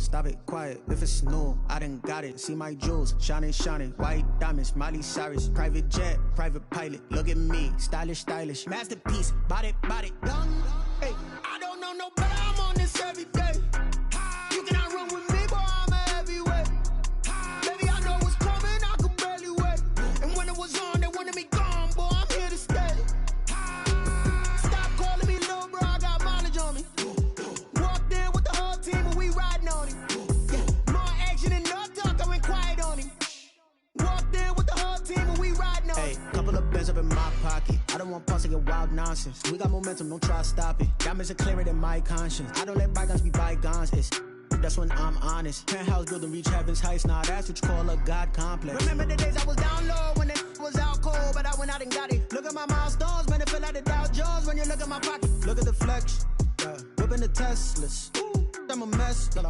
stop it, quiet. If it's new, I done got it. See my jewels, shining, shining. White diamonds, Miley Cyrus. Private jet, private pilot. Look at me, stylish, stylish. Masterpiece, body, done. Hey, I don't know no better. I'm on this every day. You cannot run with me, boy. I'm a heavyweight. Baby, I know what's coming. I could barely wait. And when it was on, they wanted me gone, boy. I'm here to stay. Stop calling me little bro. I got mileage on me. Walked in with the whole team and we riding on him. Yeah, more action and no talk. I went quiet on him. Walked in with the whole team and we riding on him. Hey, couple of bands up in my pocket. I don't want pause to get wild nonsense. We got momentum, don't try to stop it. Diamonds are clearer than my conscience. I don't let bygones be bygones. That's when I'm honest. Penthouse building, reach heaven's heights. Nah, that's what you call a God complex. Remember the days I was down low when it was out cold, but I went out and got it. Look at my milestones, man, it feel like the Dow Jones when you look at my pocket. Look at the flex, yeah. Whipping the Teslas. I'm a mess, but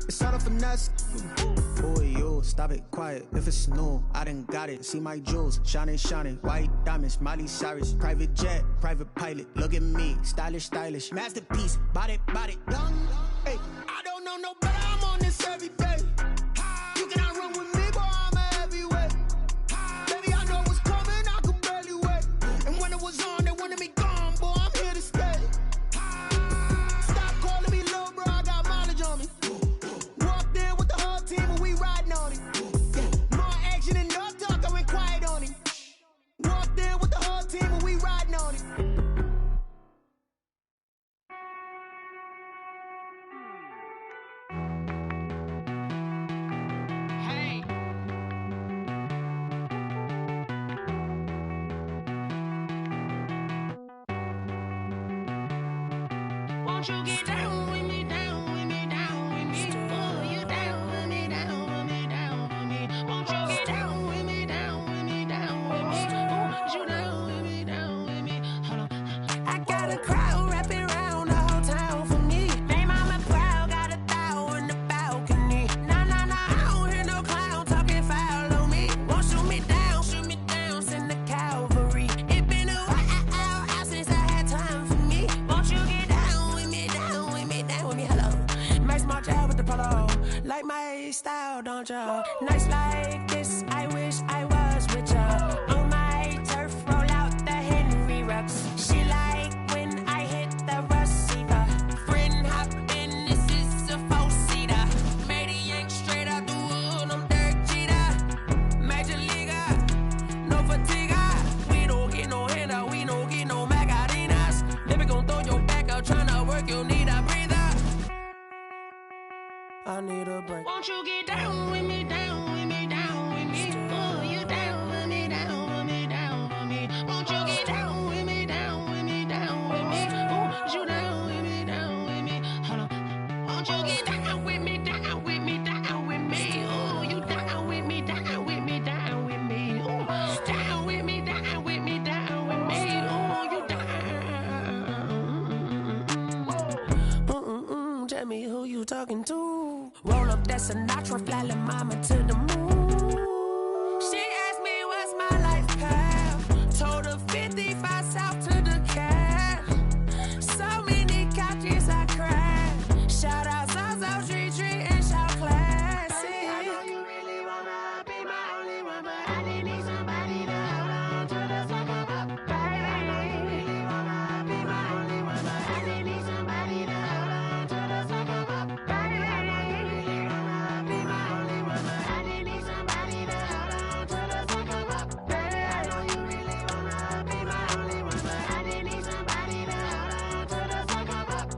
it's all a finesse. Boy, you, stop it, quiet. If it's new, I done got it. See my jewels, shining, shining. White diamonds, Miley Cyrus. Private jet, private pilot. Look at me, stylish, stylish. Masterpiece, body, done. Hey, I don't know no better. I'm on this every day. You cannot run with me, boy. I'm a heavyweight. Baby, I know what's coming. I could barely wait. And when it was on, they wanted me gone, boy. I'm here to stay. Stop calling me little bro. I got mileage on me. Walked in with the whole team and we riding on him. Yeah, more action and no talk. I went quiet on him. Walked in with the whole team and we riding on him. Won't you get down with me, down with me, down with me? Oh, you down with me, down with me, down with me. Won't you get down with me, down with me, down with me? Oh, you down with me, down with me? Hold on. I got a crowd wrapping around the whole town for me. They mama proud, got a thou on the balcony. Nah, I don't hear no clown talking foul on me. Won't shoot me down, send the cavalry. It been a while since I had time for me. Won't you get down with me, hello. Nice march out with the polo. Like my style, don't ya? Nights like this, I wish I was with ya. On my turf, roll out the Henry Rux. She like when I hit the receiver. Friend hop in, this is a four-seater. Made a yank straight out the wood, I'm dirt cheater. Major leaguer, no fatigue. We don't get no handout, we don't get no Macarinas. Never gon' throw your back out, tryna work, you need a breather. I need a break. Won't you get down with me, down with me, down with me? Oh, you down with me, down with me, down with me. Won't you get down with me, down with me, down with me? Oh, you down with me, down with me? Hold on. Won't you get down with me, down with me, down with me? Oh, you down with me, down with me, down with me? Oh, down with me, down with me, down with me? Oh, you down. Tell me who you talking to. Roll up that Sinatra, fly la mama to the moon. She asked me what's my life path. Told her 55 south to the cat. So many couches I cried. Shout out Zazo, Tree, and shout classic. I know you really wanna be my only one, but I didn't need somebody to hold on to the sucker up. Baby, I know you really wanna be my only one, but I didn't need somebody to hold on to the sucker up. Baby, I know you really wanna be my only one, but I didn't need somebody to hold on to the sucker up. Baby, I know you really wanna be my only one, but I didn't need somebody to hold on to the sucker up.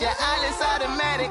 Yeah, Alice automatic.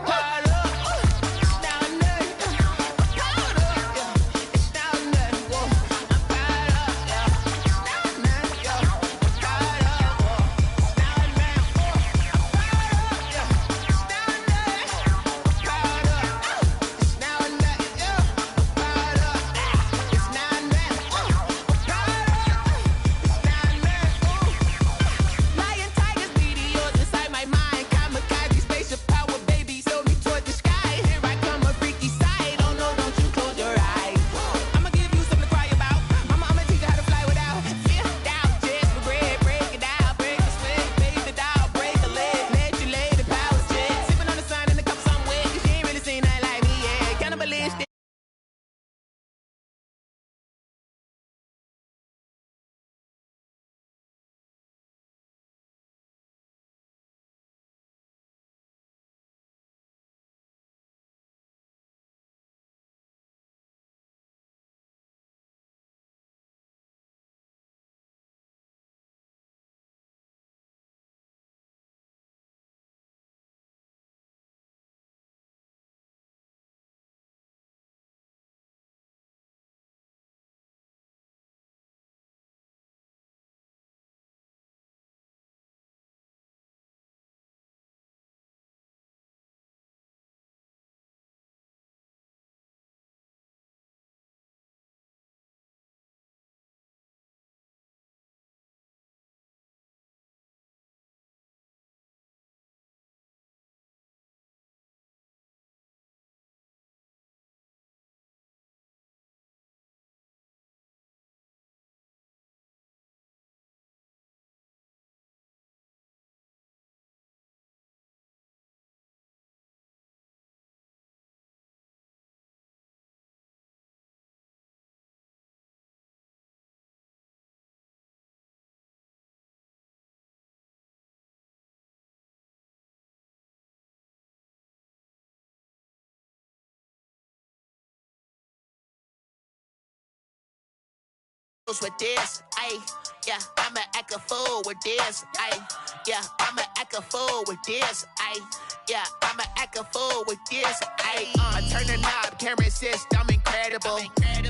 With this, ayy, yeah, I'ma act a fool with this, ayy, yeah, I'ma act a fool with this, ayy, yeah, I'ma act a fool with this, ayy, I turn the knob, camera assist, I'm incredible,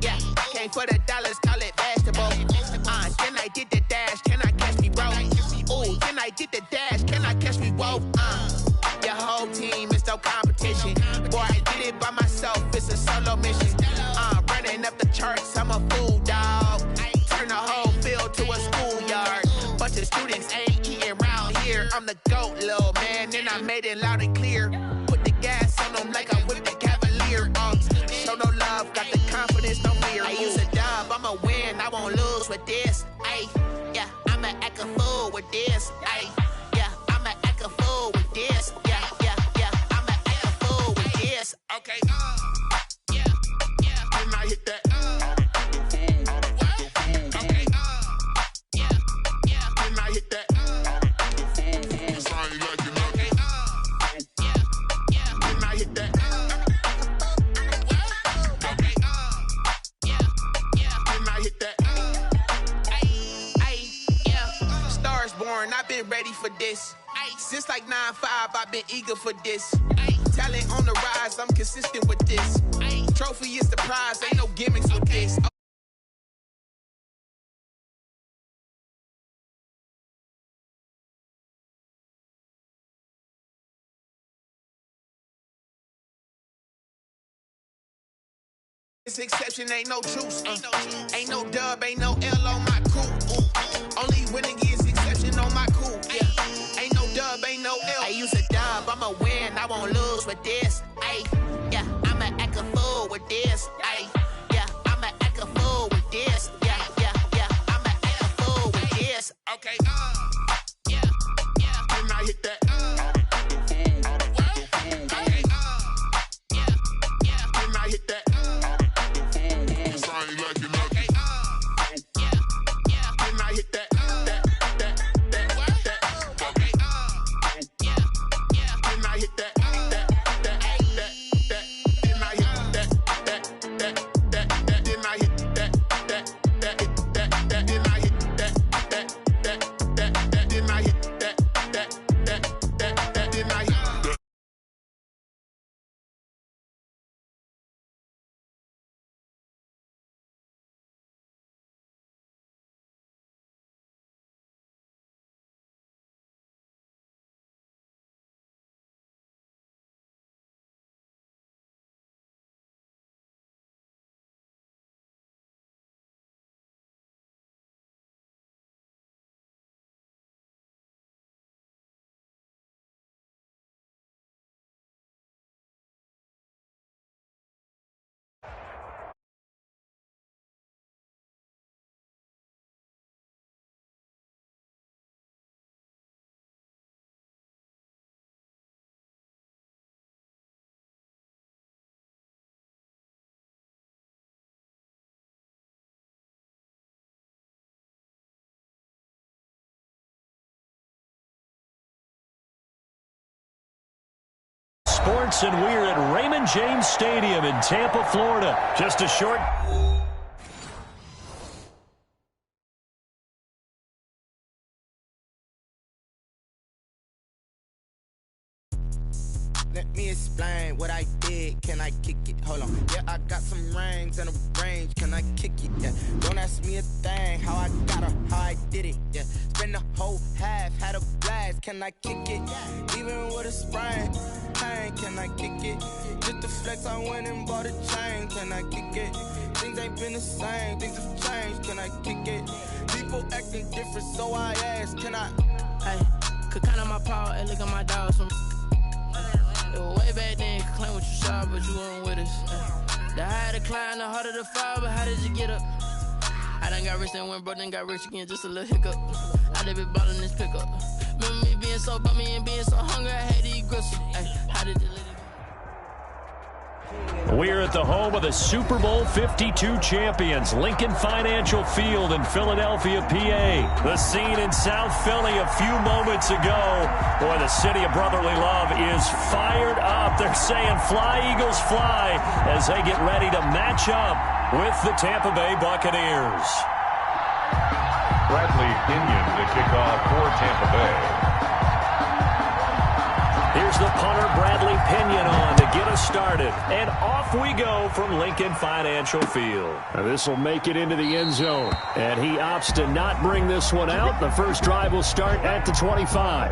yeah, came for the dollars, call it vegetable, can I get the dash, can I catch me, bro, ooh, can I get the dash, can I catch me, whoa, your whole team is no competition, boy, I did it by myself, it's a solo mission, running up the charts, I'm a fool, dog. Turn the whole field to a schoolyard. Bunch of students ain't eating round here. I'm the GOAT, little man, and I made it loud and clear. Put the gas on them like I'm with the Cavalier. Show no love, got the confidence, no fear. I use a dub, I'ma win, I won't lose with this. Ay, yeah, I'ma act a fool with this. Ay, yeah, I'ma act a fool with this. Yeah, yeah, yeah, I'ma act a fool with this. Okay, yeah, yeah, when I hit that. I've been ready for this. Since like 9-5, I've been eager for this. Talent on the rise, I'm consistent with this. Trophy is the prize, ain't no gimmicks with this. This exception ain't no truce. Ain't no dub, ain't no L on my crew. Only winning is exception on my crew. Yeah. Ain't no dub, ain't no L. I use a dub, I'ma win, I won't lose with this. Ay, yeah, I'ma act a fool with this. Ay, yeah, I'ma act a fool with this. Yeah, yeah, yeah, I'ma act a fool with this. Okay, yeah, yeah, when I hit that. Okay, yeah, yeah, when I hit that. I ain't like it, okay, yeah, yeah, when I hit that. Sports, and we're at Raymond James Stadium in Tampa, Florida. Just a short... Let me explain what I did. Can I kick it? Hold on. Yeah, I got some rings and a range. Can I kick it? Yeah. Don't ask me a thing. How I got her, how I did it. Yeah. Spend the whole half, had a blast. Can I kick it? Even with a sprain. Pain, can I kick it? Just the flex, I went and bought a chain. Can I kick it? Things ain't been the same. Things have changed. Can I kick it? People acting different, so I ask. Can I? Hey, could count on my power and look at my dogs from. Way back then, you could claim what you saw, but you weren't with us. The higher the climb, the harder the fall, but how did you get up? I done got rich and went broke, then got rich again, just a little hiccup. I done been ballin' this pickup. Remember me being so bummy and being so hungry, I had to eat gristle. Ay, how did you let it? We're at the home of the Super Bowl 52 champions, Lincoln Financial Field in Philadelphia, PA. The scene in South Philly a few moments ago. Boy, the city of brotherly love is fired up. They're saying, "Fly, Eagles, fly," as they get ready to match up with the Tampa Bay Buccaneers. Bradley Pinion to kick off for Tampa Bay. Here's the punter, Bradley Pinion, on to get us started. And off we go from Lincoln Financial Field. This will make it into the end zone. And he opts to not bring this one out. The first drive will start at the 25.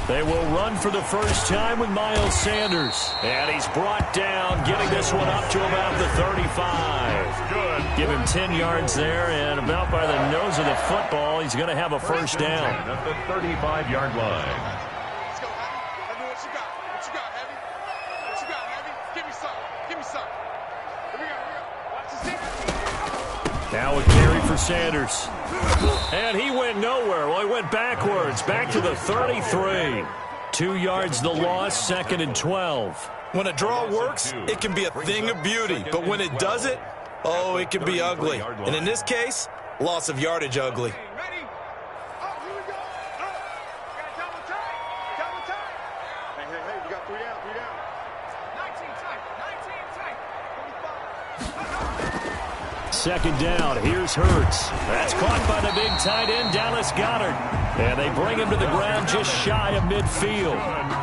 They will run for the first time with Miles Sanders. And he's brought down, getting this one up to about the 35. Good. Give him 10 yards there, and about by the nose of the football, he's going to have a first down. At the 35-yard line. Let's go, Heavy. Let me what you got. What you got, Heavy? What you got, Heavy? Give me some. Give me some. Here we go. Watch the seat. Now a carry for Sanders. And he went nowhere. Well, he went backwards, back to the 33. 2 yards the loss, 2nd and 12. When a draw works, it can be a thing of beauty. But when it doesn't, oh, it can be ugly. And in this case, loss of yardage ugly. Ready? Oh, here we go. We got double time. Double time. Hey, we got 3 down, 3 down. 19 tight. 2nd down, here's Hurts. That's caught by the big tight end, Dallas Goedert. And they bring him to the ground just shy of midfield.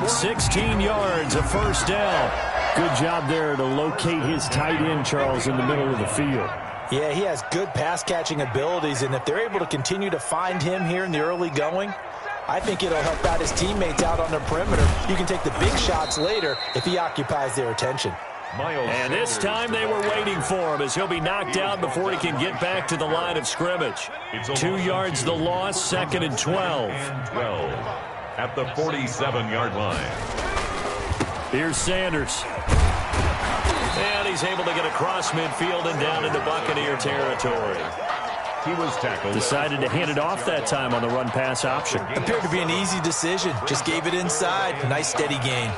16 yards, a first down. Good job there to locate his tight end, Charles, in the middle of the field. Yeah, he has good pass-catching abilities, and if they're able to continue to find him here in the early going, I think it'll help out his teammates out on the perimeter. You can take the big shots later if he occupies their attention. And this time they were waiting for him as he'll be knocked down before he can get back to the line of scrimmage. 2 yards the loss, 2nd and 12. At the 47-yard line. Here's Sanders. And he's able to get across midfield and down into Buccaneer territory. He was tackled. Decided to hand it off that time on the run-pass option. Appeared to be an easy decision. Just gave it inside. Nice steady gain.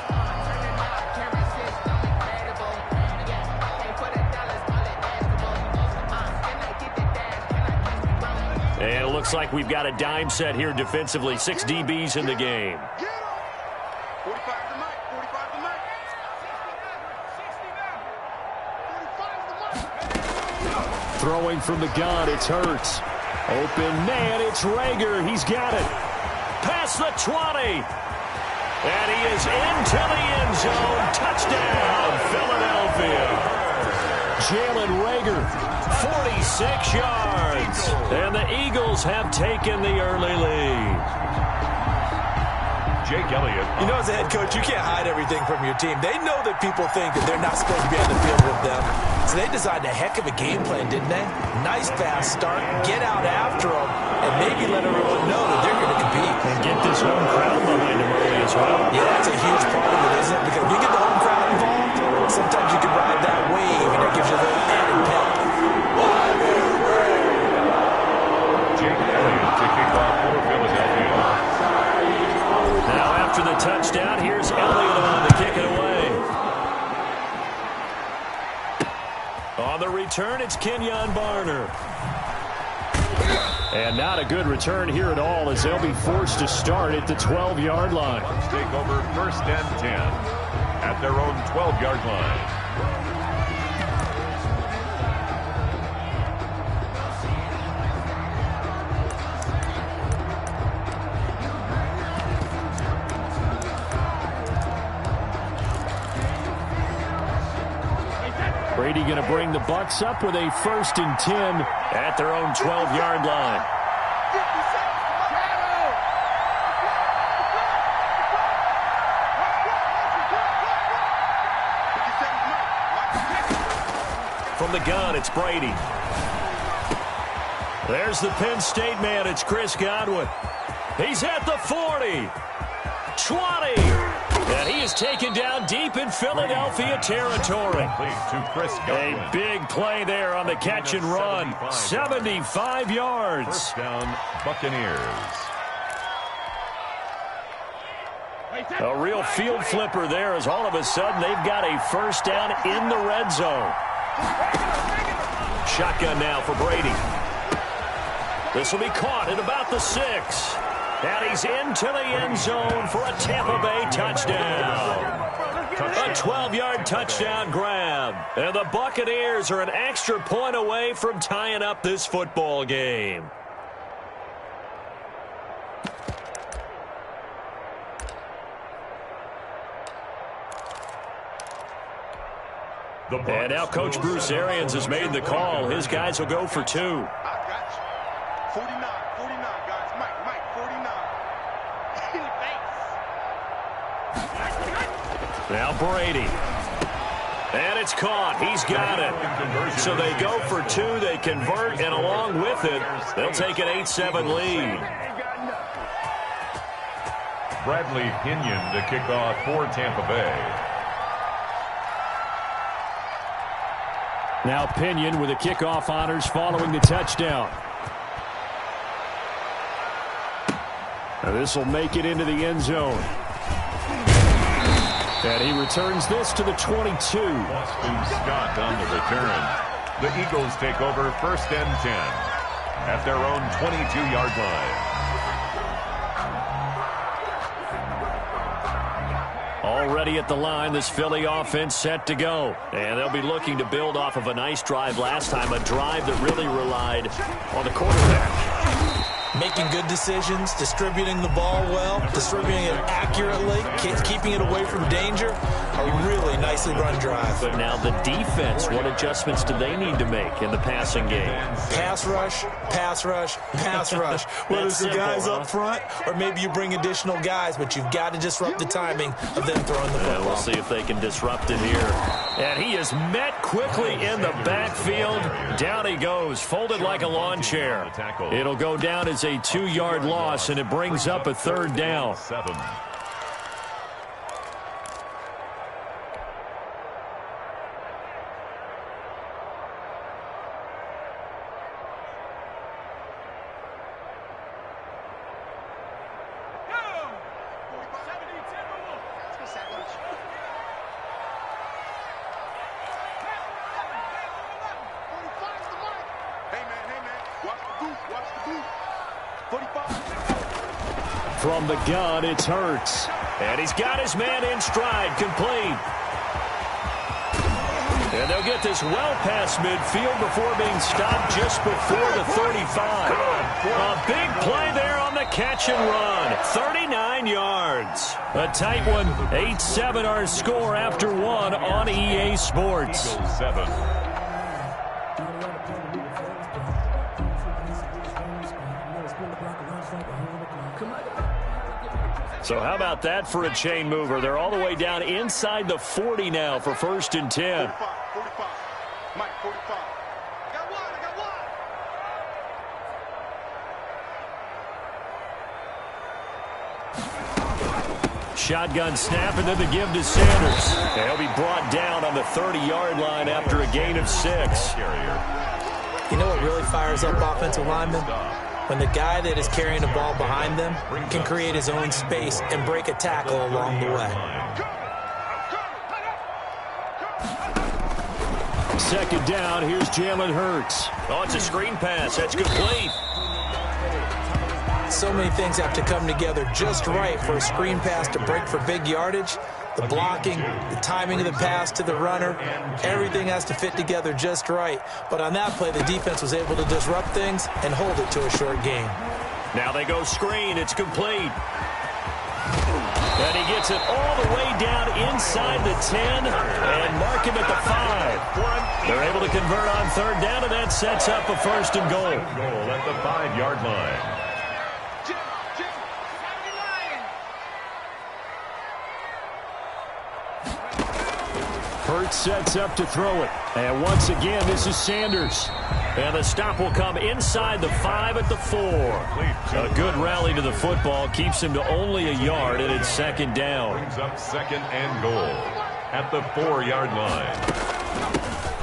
And it looks like we've got a dime set here defensively. 6 DBs in the game. Get him. 45 to Mike. 45 to Mike. 60 now. 45 to Mike. Throwing from the gun, it's Hurts. Open man, it's Rager. He's got it. Past the 20. And he is into the end zone. Touchdown, Philadelphia. Jalen Rager, 46 yards. And the Eagles have taken the early lead. Jake Elliott. You know, as a head coach, you can't hide everything from your team. They know that people think that they're not supposed to be on the field with them. So they designed a heck of a game plan, didn't they? Nice fast start, get out after them, and maybe let everyone know that they're going to compete. And get this home crowd behind them early as well. Yeah, that's a huge part of it, isn't it? Because if you get the home crowd involved, sometimes you can ride that wave, and it gives you a little added pep. Jake Elliott to kick off for Philadelphia. Now after the touchdown, here's Elliott on to kick it away. On the return, it's Kenyon Barner. And not a good return here at all, as they'll be forced to start at the 12-yard line. Bucs take over 1st and 10 at their own 12-yard line. Brady going to bring the Bucs up with a 1st and 10 at their own 12-yard line. From the gun, it's Brady. There's the Penn State man. It's Chris Godwin. He's at the 40, 20. And he is taken down deep in Philadelphia territory. A big play there on the catch and run. 75 yards. First down, Buccaneers. A real field flipper there, as all of a sudden they've got a first down in the red zone. Shotgun now for Brady. This will be caught at about the 6. And he's into the end zone for a Tampa Bay touchdown. A 12-yard touchdown grab. And the Buccaneers are an extra point away from tying up this football game. And now Coach Bruce Arians has made the call. His guys will go for 2. I got you. 49, guys. Mike, 49. Now Brady. And it's caught. He's got it. So they go for 2. They convert, and along with it, they'll take an 8-7 lead. Bradley Pinion to kick off for Tampa Bay. Now Pinion with the kickoff honors following the touchdown. Now this will make it into the end zone. And he returns this to the 22. Boston Scott on the return. The Eagles take over 1st and 10 at their own 22-yard line. Already at the line, this Philly offense set to go. And they'll be looking to build off of a nice drive last time, a drive that really relied on the quarterback. Making good decisions, distributing the ball well, distributing it accurately, keeping it away from danger. A really nicely run drive. But now the defense, what adjustments do they need to make in the passing game? Pass rush, pass rush, pass rush. Whether it's the guys up front or maybe you bring additional guys, but you've got to disrupt the timing of them throwing the football. We'll see if they can disrupt it here. And he is met quickly in the backfield. Down he goes, folded like a lawn chair. It'll go down as a 2-yard loss, and it brings up a 3rd down. From the gun, it's Hurts. And he's got his man in stride, complete. And they'll get this well past midfield before being stopped just before the 35. A big play there on the catch and run. 39 yards. A tight one. 8-7 our score after 1 on EA Sports. 7. So how about that for a chain mover? They're all the way down inside the 40 now for 1st and 10. 45. Mike, 45. I got one. Shotgun snap and then the give to Sanders. And he'll be brought down on the 30-yard line after a gain of 6. You know what really fires up offensive linemen? When the guy that is carrying the ball behind them can create his own space and break a tackle along the way. 2nd down, here's Jalen Hurts. Oh, it's a screen pass. That's complete. So many things have to come together just right for a screen pass to break for big yardage. The blocking, the timing of the pass to the runner, everything has to fit together just right. But on that play, the defense was able to disrupt things and hold it to a short gain. Now they go screen. It's complete. And he gets it all the way down inside the 10 and mark him at the 5. They're able to convert on 3rd down, and that sets up a 1st and goal. Goal at the 5-yard line. Hurts sets up to throw it. And once again, this is Sanders. And the stop will come inside the 5 at the 4. A good rally to the football keeps him to only a yard, and it's 2nd down. Brings up 2nd and goal at the 4-yard line.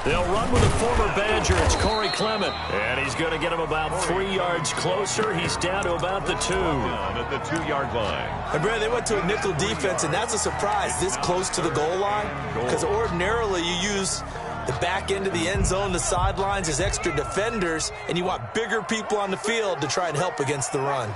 They'll run with a former Badger. It's Corey Clement. And he's going to get him about 3 yards closer. He's down to about the 2. Down at the 2-yard line. And Brad, they went to a nickel defense, and that's a surprise this close to the goal line. Because ordinarily you use the back end of the end zone, the sidelines as extra defenders, and you want bigger people on the field to try and help against the run.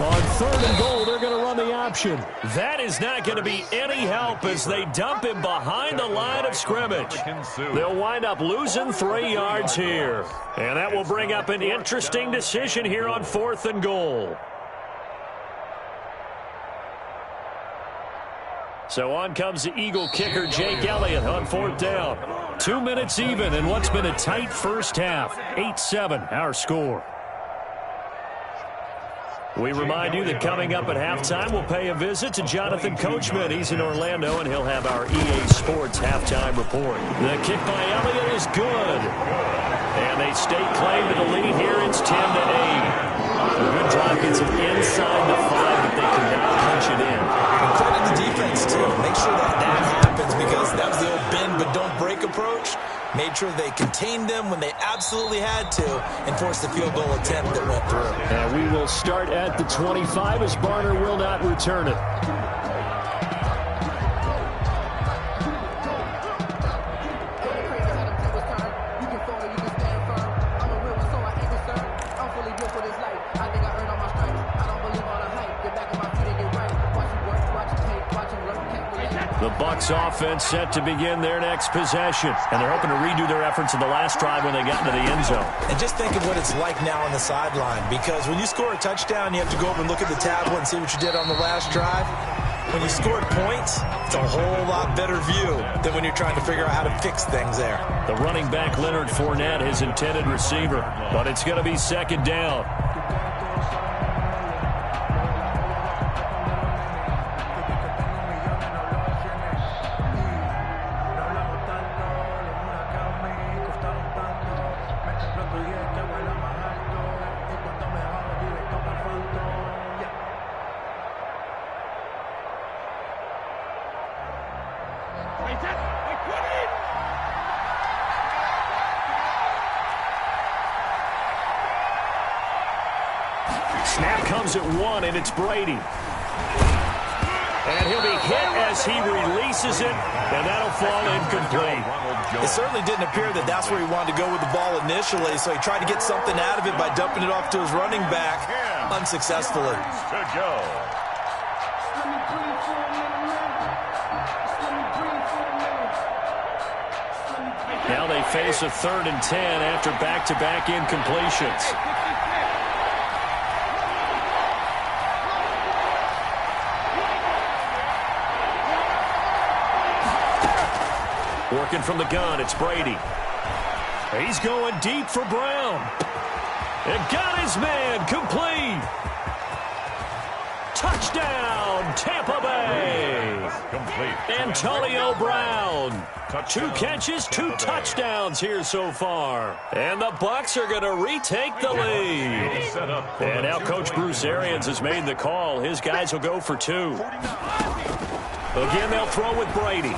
On 3rd and goal, they're going to run the option. That is not going to be any help as they dump him behind the line of scrimmage. They'll wind up losing 3 yards here. And that will bring up an interesting decision here on 4th and goal. So on comes the Eagle kicker, Jake Elliott, on 4th down. 2 minutes even in what's been a tight first half. 8-7, our score. We remind you that coming up at halftime, we'll pay a visit to Jonathan Coachman. He's in Orlando, and he'll have our EA Sports halftime report. The kick by Elliott is good. And they stake claim to the lead here. It's 10-8. A good drive gets it inside the 5, but they cannot punch it in. And credit the defense, too. Make sure that happens, because that was the old bend but don't break approach. Made sure they contained them when they absolutely had to and forced the field goal attempt that went through. And we will start at the 25 as Barner will not return it. The Bucs offense set to begin their next possession. And they're hoping to redo their efforts in the last drive when they got into the end zone. And just think of what it's like now on the sideline. Because when you score a touchdown, you have to go over and look at the tablet and see what you did on the last drive. When you scored points, it's a whole lot better view than when you're trying to figure out how to fix things there. The running back, Leonard Fournette, his intended receiver. But it's going to be 2nd down. Snap comes at 1, and it's Brady. And he'll be hit as he releases it, and that'll fall incomplete. It certainly didn't appear that that's where he wanted to go with the ball initially, so he tried to get something out of it by dumping it off to his running back unsuccessfully. Good go. Now they face a 3rd and 10 after back-to-back incompletions. Working from the gun, it's Brady. He's going deep for Brown. And got his man complete. Touchdown, Tampa Bay. Complete. Antonio Brown. 2 catches, 2 touchdowns here so far. And the Bucs are going to retake the lead. And now Coach Bruce Arians has made the call. His guys will go for 2. Again, they'll throw with Brady.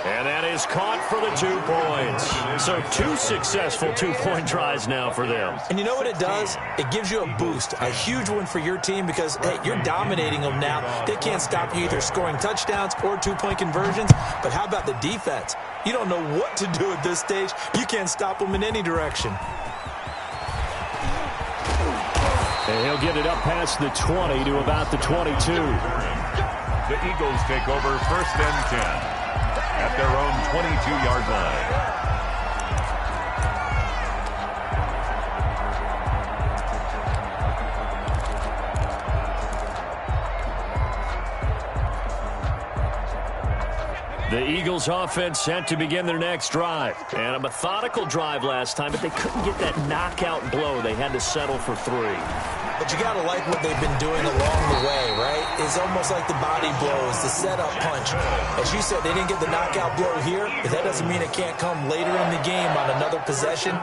And that is caught for the 2 points. So 2 successful 2-point tries now for them. And you know what it does? It gives you a boost, a huge one for your team because, hey, you're dominating them now. They can't stop you either scoring touchdowns or 2-point conversions. But how about the defense? You don't know what to do at this stage. You can't stop them in any direction. And he'll get it up past the 20 to about the 22. The Eagles take over 1st and 10. At their own 22-yard line. The Eagles offense set to begin their next drive. And a methodical drive last time, but they couldn't get that knockout blow. They had to settle for 3. But you got to like what they've been doing along the way, right? It's almost like the body blows, the setup punch. As you said, they didn't get the knockout blow here, but that doesn't mean it can't come later in the game on another possession.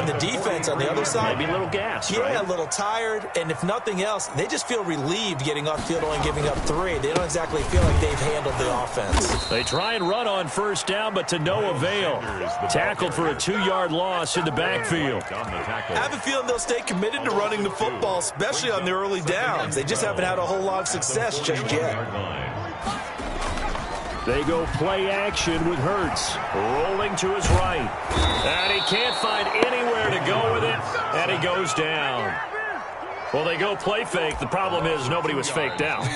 And the defense on the other side, maybe a little gassed, yeah, right? A little tired. And if nothing else, they just feel relieved getting off field only giving up 3. They don't exactly feel like they've handled the offense. They try and run on 1st down, but to no avail. Tackled for a 2-yard loss in the backfield. I have a feeling they'll stay committed to running the football, especially on the early downs. They just haven't had a whole lot of success just yet. They go play action with Hurts. Rolling to his right. And he can't find anywhere to go with it. And he goes down. Well, they go play fake. The problem is nobody was faked out.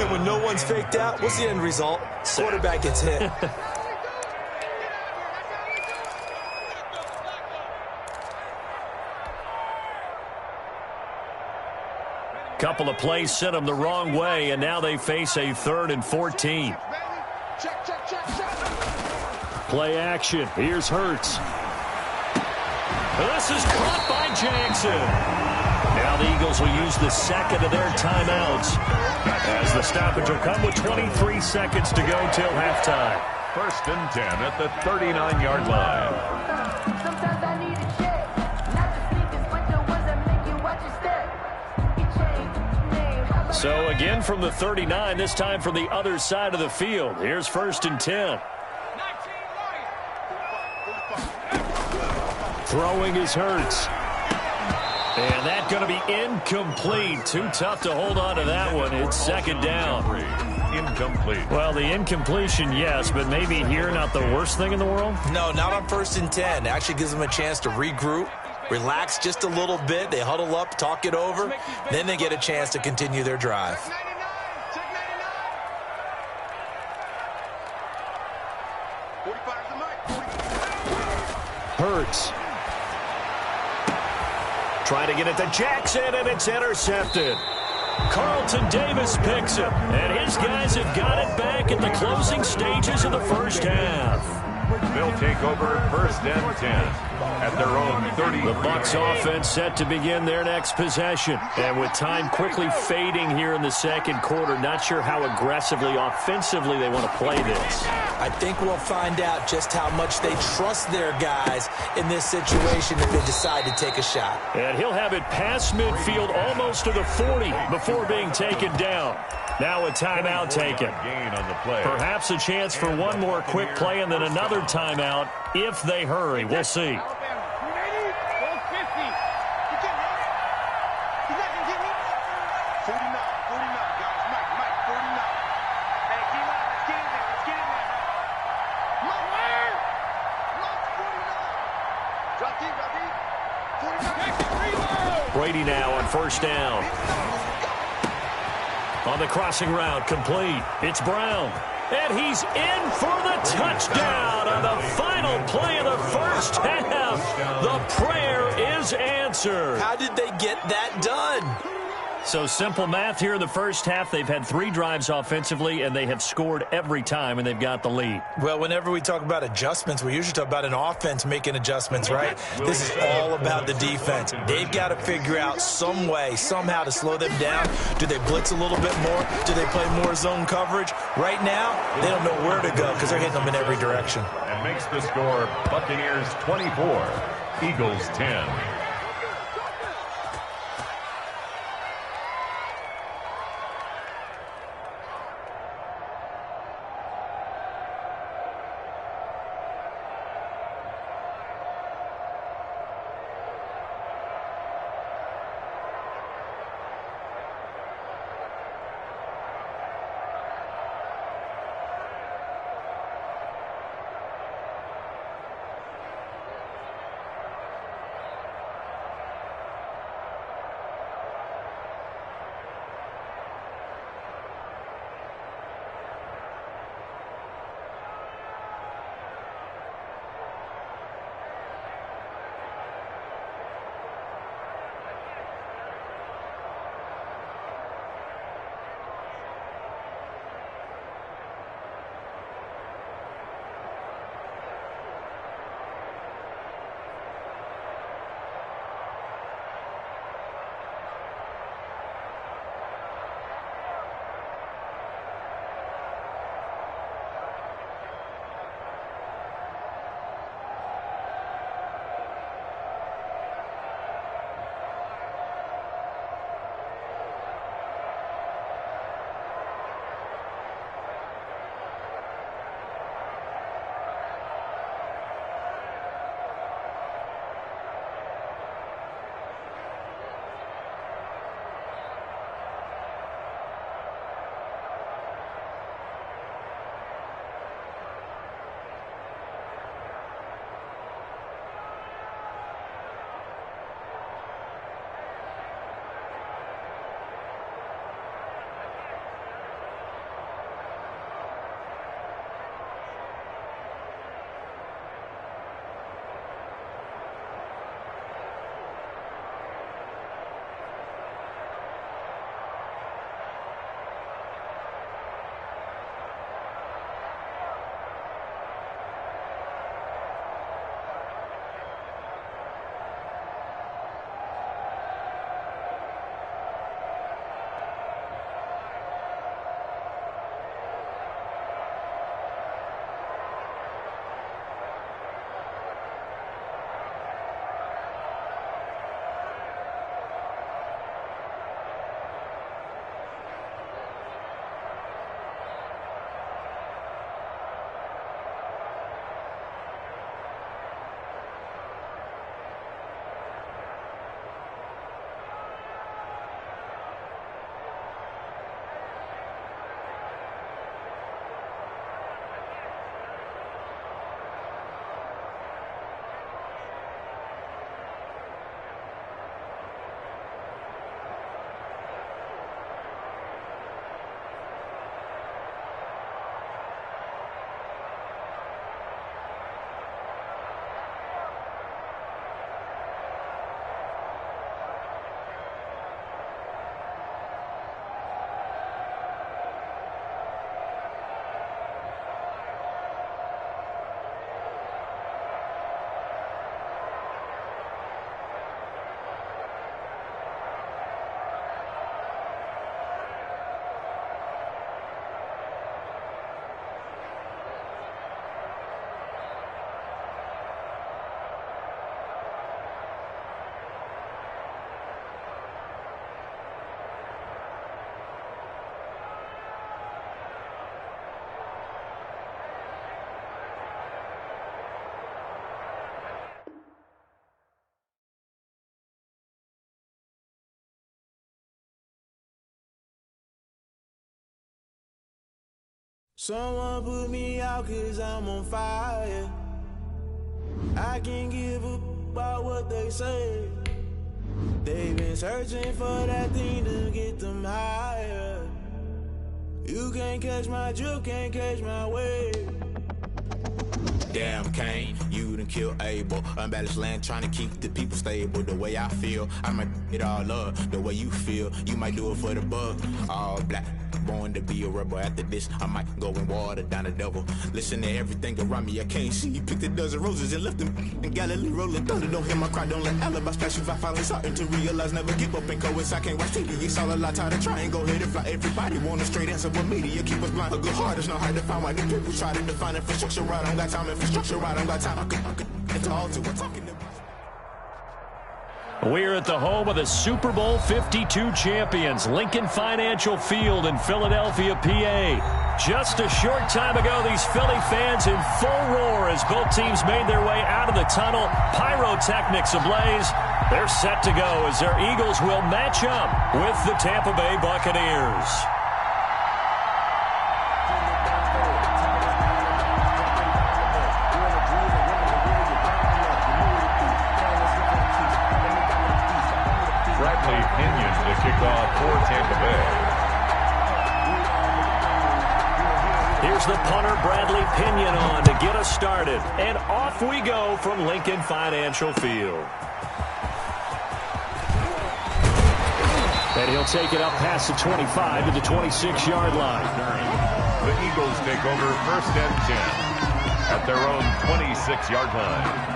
And when no one's faked out, what's the end result? Quarterback gets hit. Couple of plays sent them the wrong way, and now they face a 3rd and 14. Play action. Here's Hurts. This is caught by Jackson. Now the Eagles will use the 2nd of their timeouts, as the stoppage will come with 23 seconds to go till halftime. 1st and 10 at the 39-yard line. Sometimes I need a check, not the sneakers, but the ones that make you watch your step. So again from the 39, this time from the other side of the field. Here's 1st and 10. Throwing is Hurts. And that's going to be incomplete. Too tough to hold on to that one. It's 2nd down. Incomplete. Well, the incompletion, yes, but maybe here not the worst thing in the world? No, not on 1st and 10. It actually gives them a chance to regroup, relax just a little bit. They huddle up, talk it over. Then they get a chance to continue their drive. Hurts. Trying to get it to Jackson, and it's intercepted. Carlton Davis picks it, and his guys have got it back in the closing stages of the 1st half. They'll take over 1st and 10 at their own 30. The Bucs offense set to begin their next possession. And with time quickly fading here in the 2nd quarter, not sure how aggressively, offensively they want to play this. I think we'll find out just how much they trust their guys in this situation if they decide to take a shot. And he'll have it past midfield almost to the 40 before being taken down. Now a timeout taken. Perhaps a chance for one more quick play and then another timeout if they hurry. We'll see. Brady now on 1st down. On the crossing route, complete. It's Brown. And he's in for the touchdown on the final play of the 1st half. The prayer is answered. How did they get that done? So simple math here in the first half. They've had 3 drives offensively, and they have scored every time, and they've got the lead. Well, whenever we talk about adjustments, we usually talk about an offense making adjustments, right? This is all about the defense. They've got to figure out some way, somehow to slow them down. Do they blitz a little bit more? Do they play more zone coverage? Right now, they don't know where to go because they're hitting them in every direction. And makes the score Buccaneers 24, Eagles 10. Someone put me out 'cause I'm on fire. I can't give a about what they say. They've been searching for that thing to get them higher. You can't catch my drift, can't catch my wave. Damn, Kane, you done done killed Abel. Unbalanced land trying to keep the people stable. The way I feel, I might it all up. The way you feel, you might do it for the buck. All black, born to be a rebel. After this, I might go and water down the devil. Listen to everything around me, I can't see. Picked a dozen roses and left them in Galilee rolling thunder. Don't hear my cry, don't let alibis flash. If I finally starting to realize, never give up and coincide. I can't watch TV, it's all a lot. Tired of trying, go ahead and fly. Everybody want a straight answer, but media keep us blind. A good heart is not hard to find. Why the people try to define infrastructure right? I don't got time. Infrastructure right, I don't got time. I could it's all to what talking about. We're at the home of the Super Bowl 52 champions, Lincoln Financial Field in Philadelphia, PA. Just a short time ago, these Philly fans in full roar as both teams made their way out of the tunnel. Pyrotechnics ablaze. They're set to go as their Eagles will match up with the Tampa Bay Buccaneers. Kickoff for Tampa Bay. Here's the punter, Bradley Pinion, on to get us started. And off we go from Lincoln Financial Field. And he'll take it up past the 25 to the 26-yard line. The Eagles take over 1st and 10 at their own 26-yard line.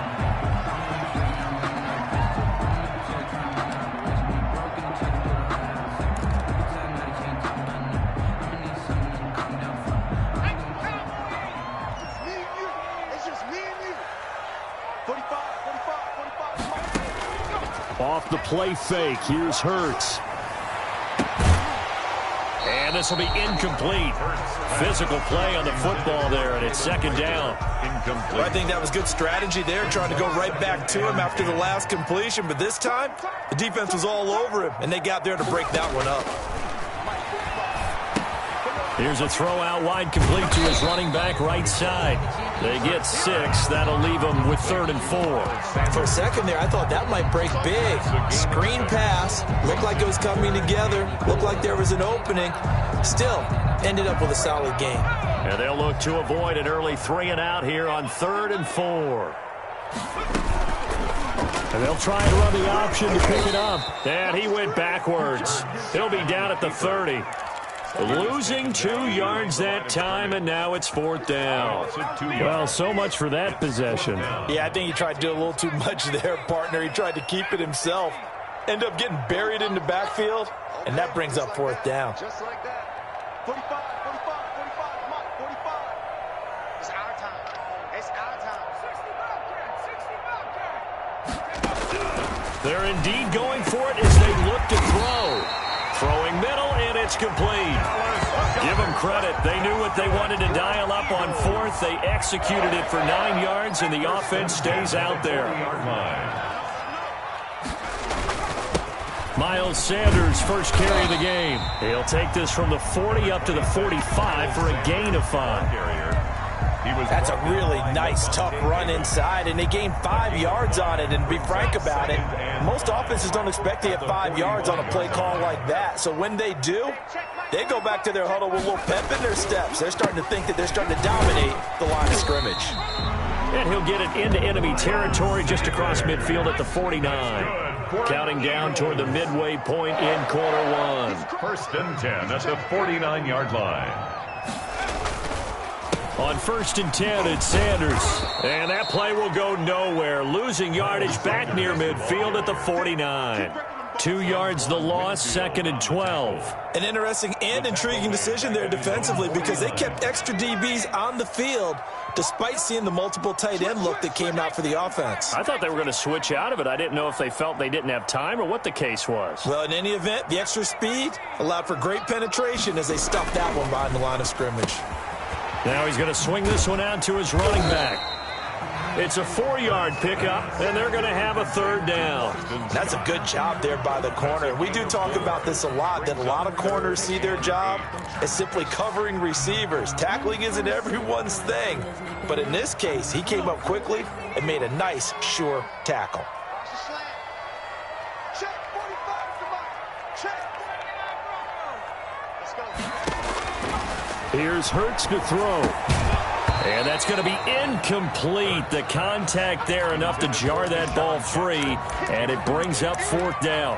Off the play fake, here's Hurts. And this will be incomplete. Physical play on the football there, and it's 2nd down. Incomplete. Well, I think that was good strategy there, trying to go right back to him after the last completion. But this time, the defense was all over him, and they got there to break that one up. Here's a throw out wide, complete to his running back right side. They get 6. That'll leave them with 3rd and 4. For a second there, I thought that might break big. Screen pass. Looked like it was coming together. Looked like there was an opening. Still, ended up with a solid game. And they'll look to avoid an early 3 and out here on 3rd and 4. And they'll try and run the option to pick it up. And he went backwards. He'll be down at the 30. Losing 2 yards that time, and now it's 4th down. Well, so much for that possession. Yeah, I think he tried to do a little too much there, partner. He tried to keep it himself. End up getting buried in the backfield, and that brings up 4th down. Just like that. 45, 45, 45, come on, 45. It's our time. It's our time. 60 They're indeed going for it as they look to throw. Throwing middle, and it's complete. Give them credit. They knew what they wanted to dial up on 4th. They executed it for 9 yards, and the offense stays out there. Miles Sanders, first carry of the game. He'll take this from the 40 up to the 45 for a gain of 5. That's a really nice, tough run inside, and they gained 5 yards on it. And to be frank about it, most offenses don't expect to get 5 yards on a play call like that. So when they do, they go back to their huddle with a little pep in their steps. They're starting to think that they're starting to dominate the line of scrimmage. And he'll get it into enemy territory just across midfield at the 49. Counting down toward the midway point in quarter 1. 1st and 10 at the 49-yard line. On 1st and 10, it's Sanders. And that play will go nowhere. Losing yardage back near midfield at the 49. 2 yards the loss, 2nd and 12. An interesting and intriguing decision there defensively because they kept extra DBs on the field despite seeing the multiple tight end look that came out for the offense. I thought they were going to switch out of it. I didn't know if they felt they didn't have time or what the case was. Well, in any event, the extra speed allowed for great penetration as they stuffed that one behind the line of scrimmage. Now he's going to swing this one out to his running back. It's a 4-yard pickup, and they're going to have a 3rd down. That's a good job there by the corner. We do talk about this a lot, that a lot of corners see their job as simply covering receivers. Tackling isn't everyone's thing. But in this case, he came up quickly and made a nice, sure tackle. Check 45, come on. Check. Let's go. Here's Hurts to throw. And that's going to be incomplete. The contact there enough to jar that ball free, and it brings up 4th down.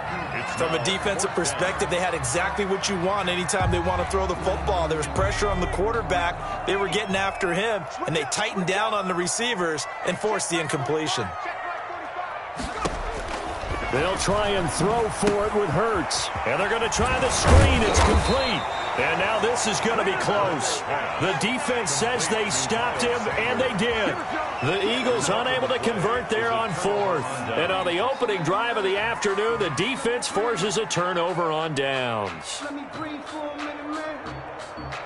From a defensive perspective, they had exactly what you want anytime they want to throw the football. There was pressure on the quarterback. They were getting after him, and they tightened down on the receivers and forced the incompletion. They'll try and throw for it with Hurts. And they're going to try the screen. It's complete. And now this is going to be close. The defense says they stopped him, and they did. The Eagles unable to convert there on 4th. And on the opening drive of the afternoon, the defense forces a turnover on downs. Let me breathe for a minute, man.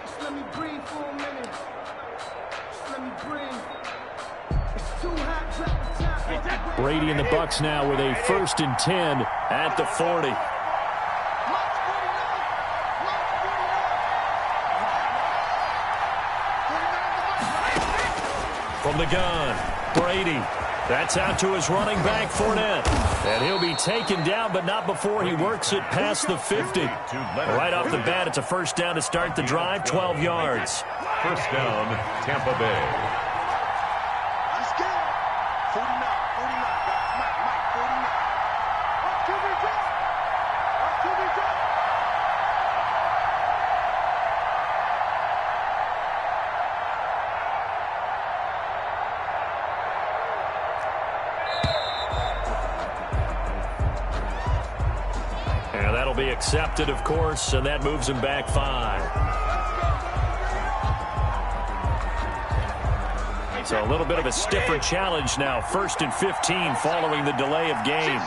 Just let me breathe for a minute. Just let me breathe. It's too hot, drop the top. Brady and the Bucs now with a 1st and 10 at the 40. From the gun, Brady. That's out to his running back, Fournette. And he'll be taken down, but not before he works it past the 50. Right off the bat, it's a 1st down to start the drive, 12 yards. 1st down, Tampa Bay. Let's go. 49, guys. Mike, 49. Up to the top. Up to the top. And that'll be accepted, of course, and that moves him back 5. So a little bit of a stiffer challenge now. 1st and 15 following the delay of game.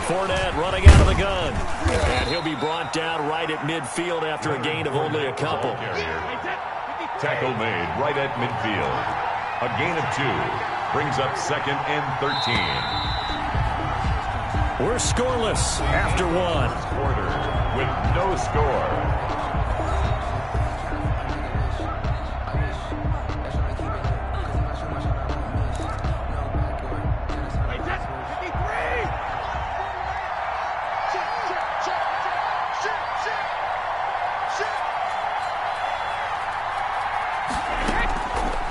Fournette running out of the gun. And he'll be brought down right at midfield after a gain of only a couple. Tackle made right at midfield. A gain of 2 brings up 2nd and 13. We're scoreless after 1. Quarter with no score.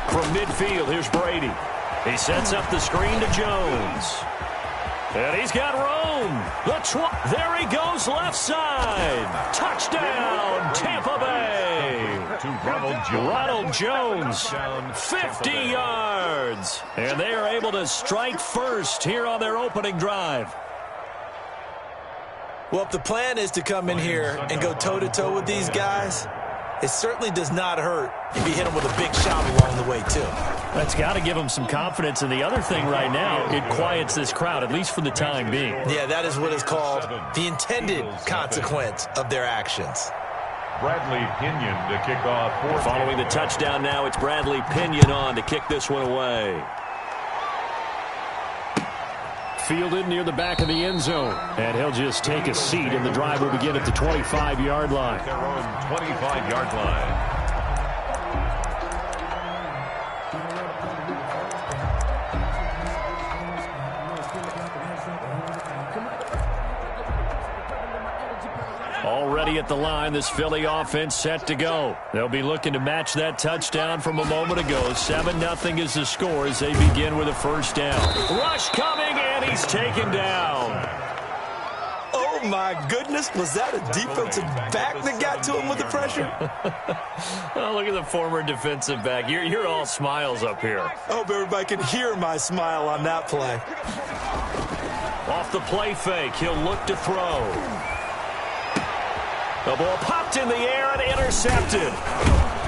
From midfield, here's Brady. He sets up the screen to Jones. And he's got room. There he goes, left side. Touchdown, Tampa Bay. To Ronald Jones. 50 yards. And they are able to strike first here on their opening drive. Well, if the plan is to come in here and go toe-to-toe with these guys, it certainly does not hurt if you hit them with a big shot along the way, too. That's got to give them some confidence. And the other thing right now, it quiets this crowd, at least for the time being. Yeah, that is what is called the intended consequence of their actions. Bradley Pinion to kick off. Following the touchdown now, it's Bradley Pinion on to kick this one away. Fielded near the back of the end zone. And he'll just take a seat, and the drive will begin at the 25-yard line. Their own 25-yard line. Already at the line, this Philly offense set to go. They'll be looking to match that touchdown from a moment ago. 7-0 is the score as they begin with a 1st down. Rush coming, and he's taken down. Oh, my goodness. Was that a defensive back that got to him with the pressure? Oh, look at the former defensive back. You're all smiles up here. I hope everybody can hear my smile on that play. Off the play fake, he'll look to throw. The ball popped in the air and intercepted.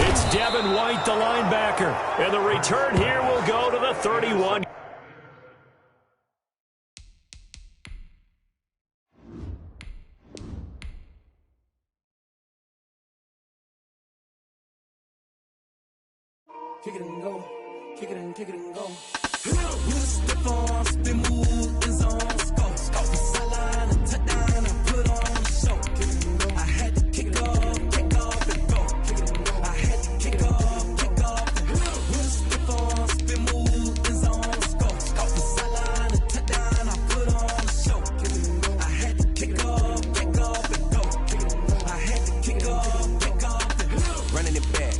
It's Devin White, the linebacker. And the return here will go to the 31. Kick it and go. Kick it and go.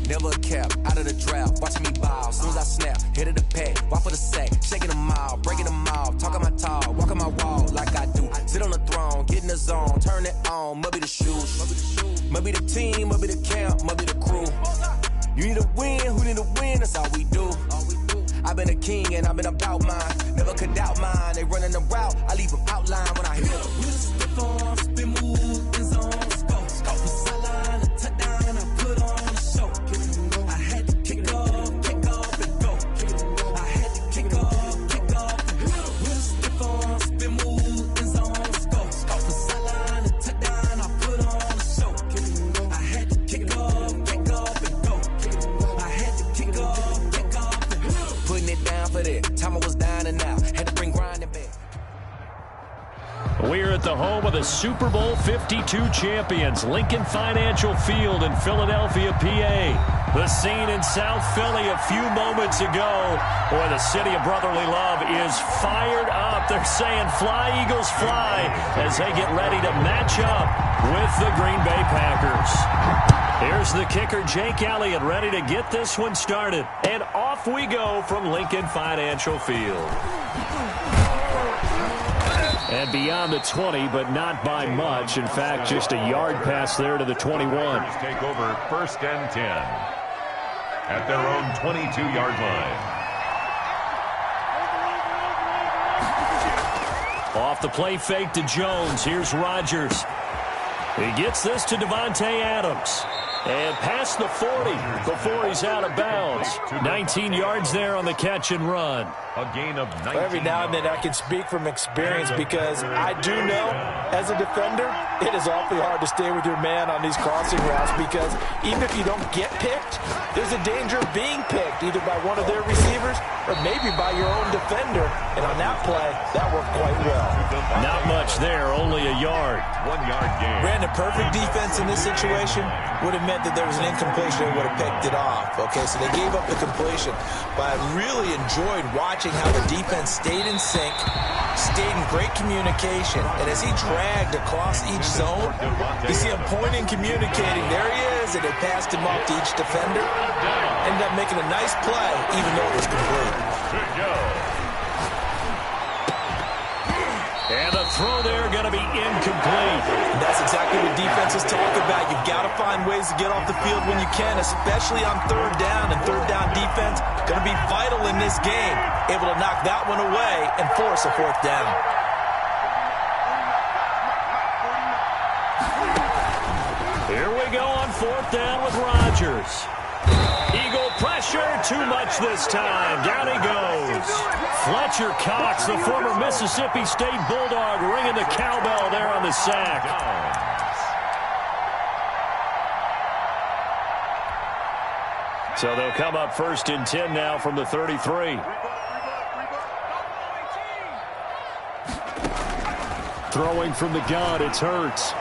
Never a cap, out of the drought. watching me ball. Soon as I snap, hit of the pack, walk for the sack, shaking them all, breaking them off, talking my talk, walking my wall like I do. Sit on the throne, get in the zone, turn it on, must be the shoes, must be the team, must be the camp, must be the crew. You need a win, who need a win? That's all we do. I've been a king and I've been about mine. Never could doubt mine. They running the route, I leave them outline when I hit them. Stiff on, spin move, in zone, scope. From sideline to touchdown, I put on a show. I had to kick off and go. I had to kick off and go. Stiff on, spin move, in zone, scope. From sideline to touchdown, I put on a show. I had to kick off and go. I had to kick off and go. Putting it down for that. Time I was down and out. Had to bring grinding back. We're at the home of the Super Bowl 52 champions, Lincoln Financial Field in Philadelphia, PA. The scene in South Philly a few moments ago, where the city of brotherly love is fired up. They're saying, "Fly, Eagles, fly," as they get ready to match up with the Green Bay Packers. Here's the kicker, Jake Elliott, ready to get this one started. And off we go from Lincoln Financial Field. And beyond the 20, but not by much. In fact, just a yard pass there to the 21. Take over 1st and 10 at their own 22-yard line. Off the play fake to Jones. Here's Rodgers. He gets this to Davante Adams. And past the 40 before he's out of bounds. 19 yards there on the catch and run. A gain of 19. Every now and then I can speak from experience because I do know, as a defender, it is awfully hard to stay with your man on these crossing routes because even if you don't get picked, there's a danger of being picked either by one of their receivers or maybe by your own defender. And on that play, that worked quite well. Not much there, only a yard. 1-yard gain. Ran a perfect defense in this situation would have meant that there was an incompletion and would have picked it off. Okay, so they gave up the completion. But I really enjoyed watching how the defense stayed in sync, stayed in great communication, and as he dragged across each zone, you see him pointing, communicating. There he is, and they passed him off to each defender. Ended up making a nice play, even though it was complete. Good go. And the throw there going to be incomplete. And that's exactly what defenses talk about. You've got to find ways to get off the field when you can, especially on 3rd down. And 3rd down defense going to be vital in this game. Able to knock that one away and force a 4th down. Here we go on 4th down with Rodgers. Eagle pressure, too much this time. Down he goes. Fletcher Cox, the former Mississippi State Bulldog, ringing the cowbell there on the sack. So they'll come up 1st and 10 now from the 33. Throwing from the gun, it's Hurts.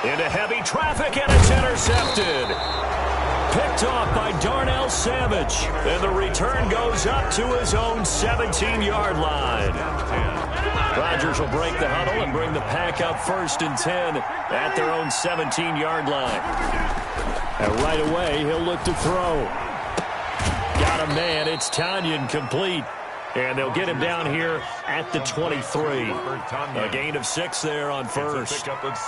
Into heavy traffic, and it's intercepted. Picked off by Darnell Savage. And the return goes up to his own 17-yard line. Rodgers will break the huddle and bring the pack up 1st and 10 at their own 17-yard line. And right away, he'll look to throw. Got a man. It's Tanyan, complete. And they'll get him down here at the 23. A gain of 6 there on 1st.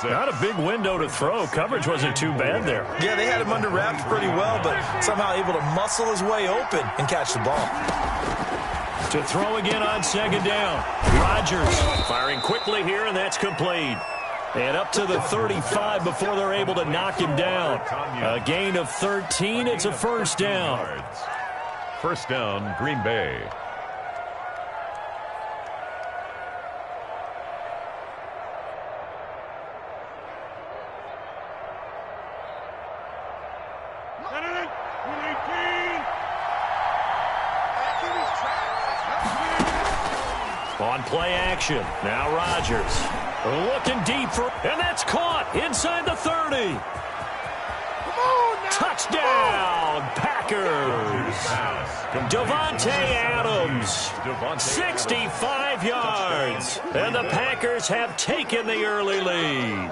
Not a big window to throw. Coverage wasn't too bad there. Yeah, they had him under wraps pretty well, but somehow able to muscle his way open and catch the ball. To throw again on 2nd down. Rodgers firing quickly here, and that's complete. And up to the 35 before they're able to knock him down. A gain of 13. It's a 1st down. 1st down, Green Bay. On play action. Now Rodgers looking deep for, and that's caught inside the 30. Touchdown, Packers. Davante Adams, 65 yards. And the Packers have taken the early lead.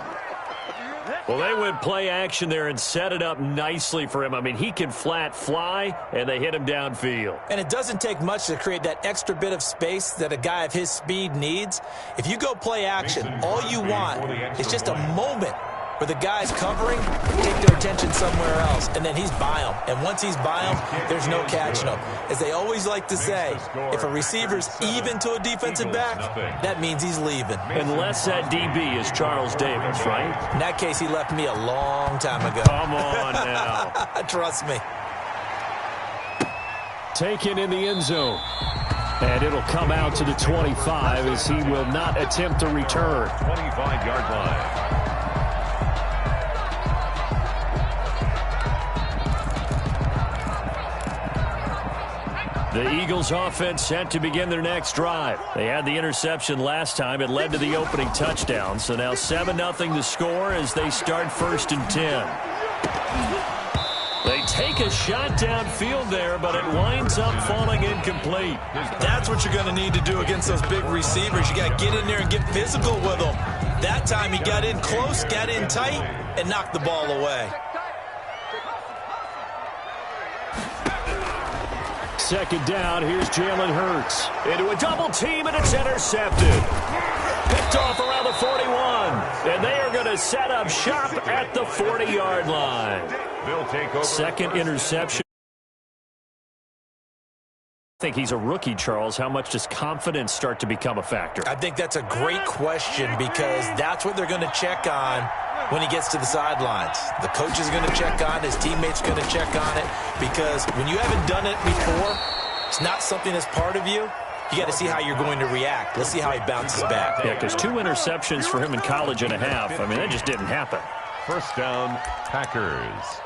Well, they went play action there and set it up nicely for him. I mean, he can flat fly, and they hit him downfield. And it doesn't take much to create that extra bit of space that a guy of his speed needs. If you go play action, all you want is just a moment where the guy's covering, take their attention somewhere else, and then he's by him. And once he's by him, there's no catching him. As they always like to say, if a receiver's even to a defensive back, that means he's leaving. Unless that DB is Charles Davis, right? In that case, he left me a long time ago. Come on now. Trust me. Taken in the end zone. And it'll come out to the 25 as he will not attempt to return. 25-yard line. The Eagles offense set to begin their next drive. They had the interception last time. It led to the opening touchdown. So now 7-0 the score as they start 1st and 10. They take a shot downfield there, but it winds up falling incomplete. That's what you're going to need to do against those big receivers. You got to get in there and get physical with them. That time he got in close, got in tight, and knocked the ball away. Second down, here's Jalen Hurts. Into a double team, and it's intercepted. Picked off around the 41. And they are going to set up shop at the 40-yard line. They'll take over. Second interception. I think he's a rookie, Charles. How much does confidence start to become a factor? I think that's a great question because that's what they're going to check on when he gets to the sidelines. The coach is going to check on it. His teammates are going to check on it because when you haven't done it before, it's not something that's part of you. You got to see how you're going to react. Let's see how he bounces back. Yeah, because 2 interceptions for him in college and a half. I mean, that just didn't happen. First down, Packers.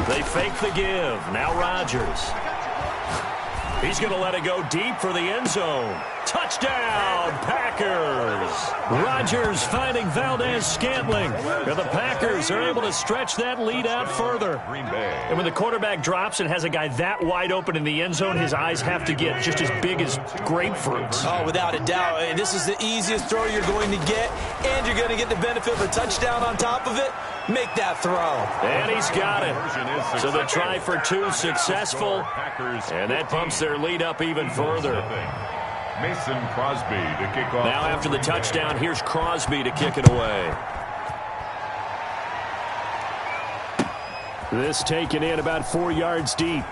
They fake the give. Now Rodgers. He's going to let it go deep for the end zone. Touchdown, Packers. Rodgers finding Valdez-Scantling. And the Packers are able to stretch that lead out further. And when the quarterback drops and has a guy that wide open in the end zone, his eyes have to get just as big as grapefruits. Oh, without a doubt. And this is the easiest throw you're going to get, and you're going to get the benefit of a touchdown on top of it. Make that throw. And he's got it. So the try for 2 successful, and that bumps their lead up even further. Mason Crosby to kick off. Now after the touchdown, here's Crosby to kick it away. This taken in about 4 yards deep.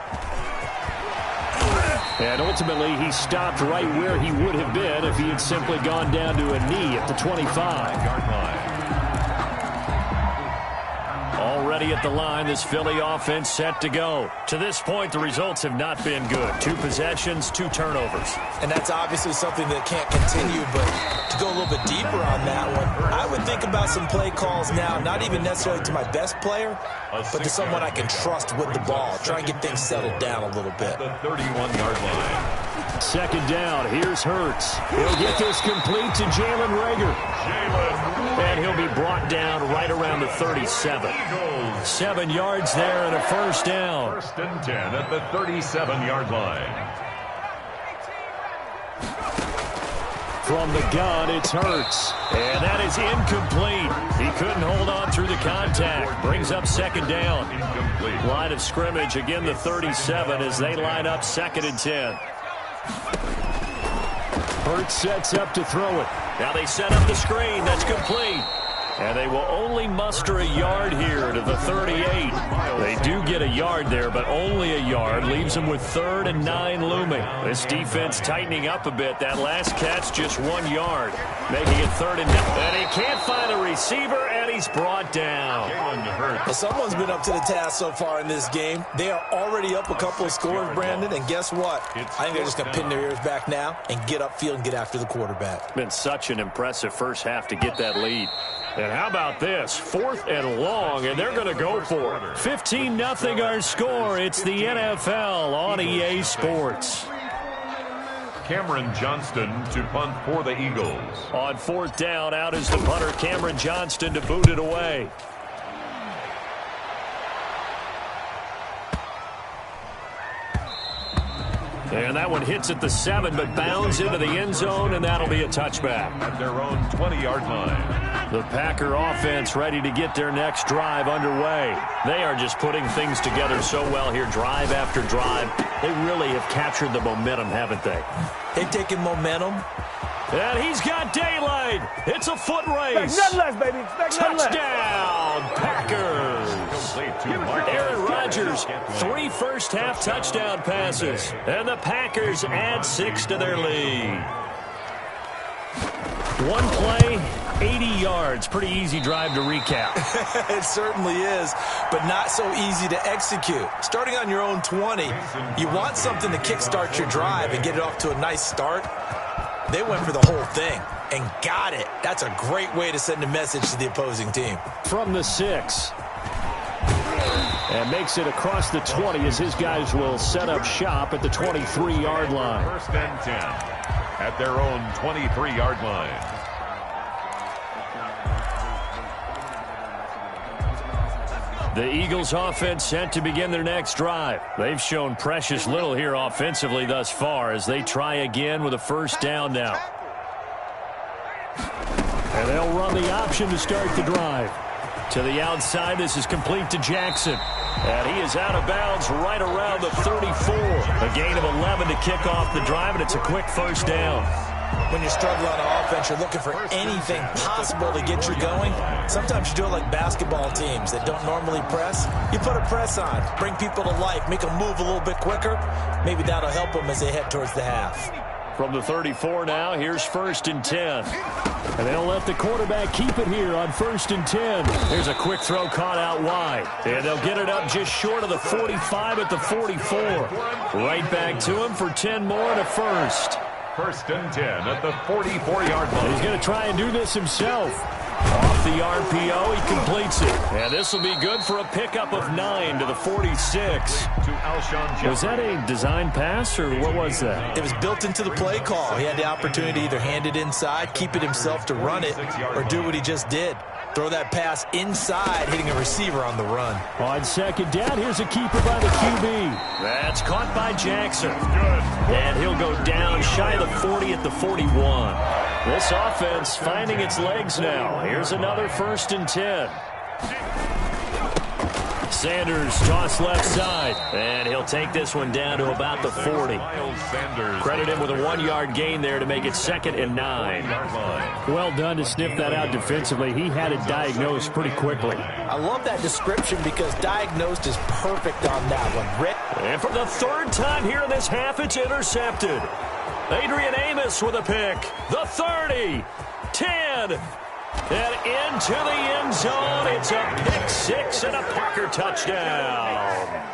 And ultimately, he stopped right where he would have been if he had simply gone down to a knee at the 25-yard line. Already at the line, this Philly offense set to go. To this point, the results have not been good. 2 possessions, 2 turnovers. And that's obviously something that can't continue, but to go a little bit deeper on that one, I would think about some play calls now, not even necessarily to my best player, but to someone I can trust with the ball. Try and get things settled down a little bit. The 31-yard line. Second down, here's Hurts. He'll get this complete to Jalen Reagor. And he'll be brought down right around the 37. 7 yards there and a first down. 1st and 10 at the 37-yard line. From the gun, it's Hurts. And that is incomplete. He couldn't hold on through the contact. Brings up second down. Incomplete. Line of scrimmage, again the 37 as they line up 2nd and 10. Hurts sets up to throw it. Now they set up the screen. That's complete. And they will only muster a yard here to the 38. They do get a yard there, but only a yard. Leaves them with 3rd and 9 looming. This defense tightening up a bit. That last catch, just 1 yard. Making it 3rd and 9. And he can't find a receiver, and he's brought down. Well, someone's been up to the task so far in this game. They are already up a couple of scores, Brandon, and guess what? I think they're just going to pin their ears back now and get upfield and get after the quarterback. Been such an impressive first half to get that lead. And how about this? 4th and long, and they're going to go for it. 15-0 our score. It's the NFL on EA Sports. Cameron Johnston to punt for the Eagles. On 4th down, out is the punter, Cameron Johnston, to boot it away. And that one hits at the 7, but bounds into the end zone, and that'll be a touchback. At their own 20-yard line. The Packer offense ready to get their next drive underway. They are just putting things together so well here, drive after drive. They really have captured the momentum, haven't they? They've taken momentum. And he's got daylight. It's a foot race. Expect nothing less, baby. Expect nothing less. Touchdown, Packers. Aaron Rodgers, 3 first-half touchdown passes. And the Packers add 6 to their lead. One play, 80 yards. Pretty easy drive to recap. It certainly is, but not so easy to execute. Starting on your own 20, you want something to kickstart your drive and get it off to a nice start. They went for the whole thing and got it. That's a great way to send a message to the opposing team. From the 6. And makes it across the 20 as his guys will set up shop at the 23-yard line. First and 10 at their own 23-yard line. The Eagles offense set to begin their next drive. They've shown precious little here offensively thus far as they try again with a first down now. And they'll run the option to start the drive. To the outside, this is complete to Jackson. And he is out of bounds right around the 34. A gain of 11 to kick off the drive, and it's a quick first down. When you're struggling on offense, you're looking for anything possible to get you going. Sometimes you do it like basketball teams that don't normally press. You put a press on, bring people to life, make them move a little bit quicker. Maybe that'll help them as they head towards the half. From the 34 now, here's first and 10. And they'll let the quarterback keep it here on first and 10. Here's a quick throw caught out wide. And they'll get it up just short of the 45 at the 44. Right back to him for 10 more and a first. First and 10 at the 44-yard line. He's going to try and do this himself. Off the RPO, he completes it. And this will be good for a pickup of 9 to the 46. Was that a design pass, or what was that? It was built into the play call. He had the opportunity to either hand it inside, keep it himself to run it, or do what he just did. Throw that pass inside, hitting a receiver on the run. On second down, here's a keeper by the QB. That's caught by Jackson. And he'll go down shy of the 40 at the 41. This offense finding its legs now. Here's another first and 10. Sanders toss left side, and he'll take this one down to about the 40. Credit him with a 1-yard gain there to make it 2nd and 9. Well done to sniff that out defensively. He had it diagnosed pretty quickly. I love that description because diagnosed is perfect on that one. Rick. And for the 3rd time here in this half, it's intercepted. Adrian Amos with a pick. The 30, 10, and into the end zone. It's a pick 6 and a Packer touchdown.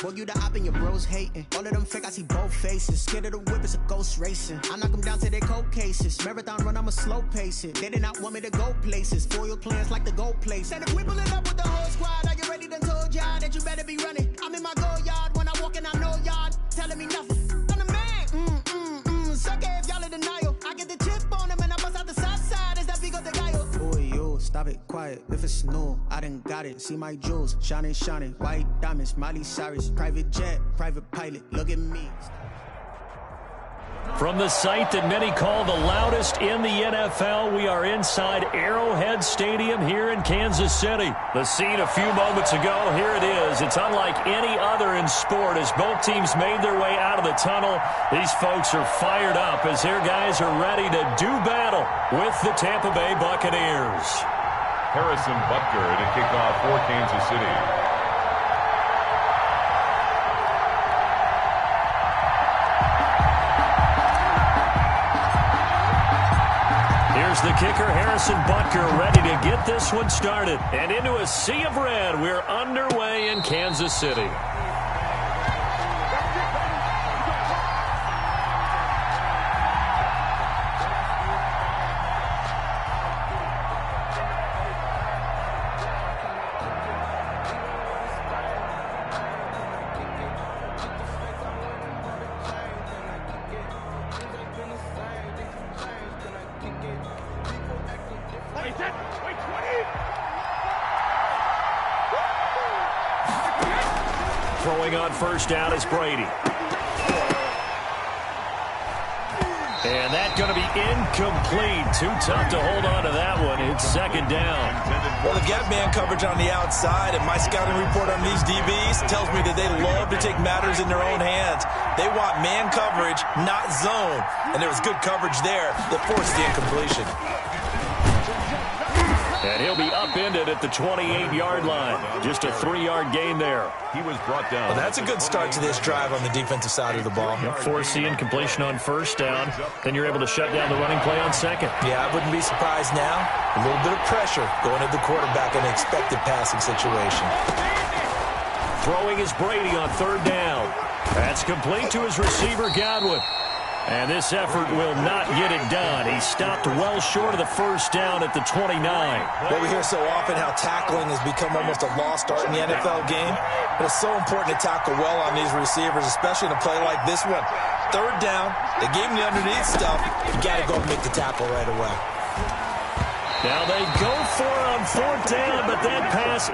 Boy, you the op and your bros hating. All of them fake, I see both faces. Scared of the whip, it's a ghost racing. I knock them down to their cold cases. Marathon run, I'ma slow pace it. They did not want me to go places. Foil plans like the gold place. And if we pulling up with the whole squad, are you ready? Done told y'all that you better be running. I'm in my go yard when I walk in, I know y'all telling me nothing. I'm the man. Suck it if y'all in denial. I get the chip on them and I bust out the south side. Is that Vigo de Gallo? Boy, yo, stop it, quiet. If it's new, I done got it. See my jewels, shining, shining. White diamonds, Miley Cyrus. Private jet, private pilot. Look at me. From the site that many call the loudest in the NFL, we are inside Arrowhead Stadium here in Kansas City. The scene a few moments ago, here it is. It's unlike any other in sport as both teams made their way out of the tunnel. These folks are fired up as their guys are ready to do battle with the Tampa Bay Buccaneers. Harrison Butker to kick off for Kansas City. Here's the kicker, Harrison Butker, ready to get this one started. And into a sea of red, we're underway in Kansas City. Throwing on first down is Brady. And that's going to be incomplete. Too tough to hold on to that one. It's second down. Well, the gap man coverage on the outside, and my scouting report on these DBs tells me that they love to take matters in their own hands. They want man coverage, not zone. And there was good coverage there that forced the incompletion. And he'll be upended at the 28-yard line. Just a 3-yard gain there. He was brought down. Well, that's a good start to this drive on the defensive side of the ball. Force the incompletion on first down. Then you're able to shut down the running play on second. Yeah, I wouldn't be surprised now. A little bit of pressure going at the quarterback in an expected passing situation. Throwing is Brady on third down. That's complete to his receiver, Godwin. And this effort will not get it done. He stopped well short of the first down at the 29. Well, we hear so often how tackling has become almost a lost art in the NFL game. But it's so important to tackle well on these receivers, especially in a play like this one. Third down, they gave him the underneath stuff. You got to go and make the tackle right away. Now they go for it on fourth down, but that pass...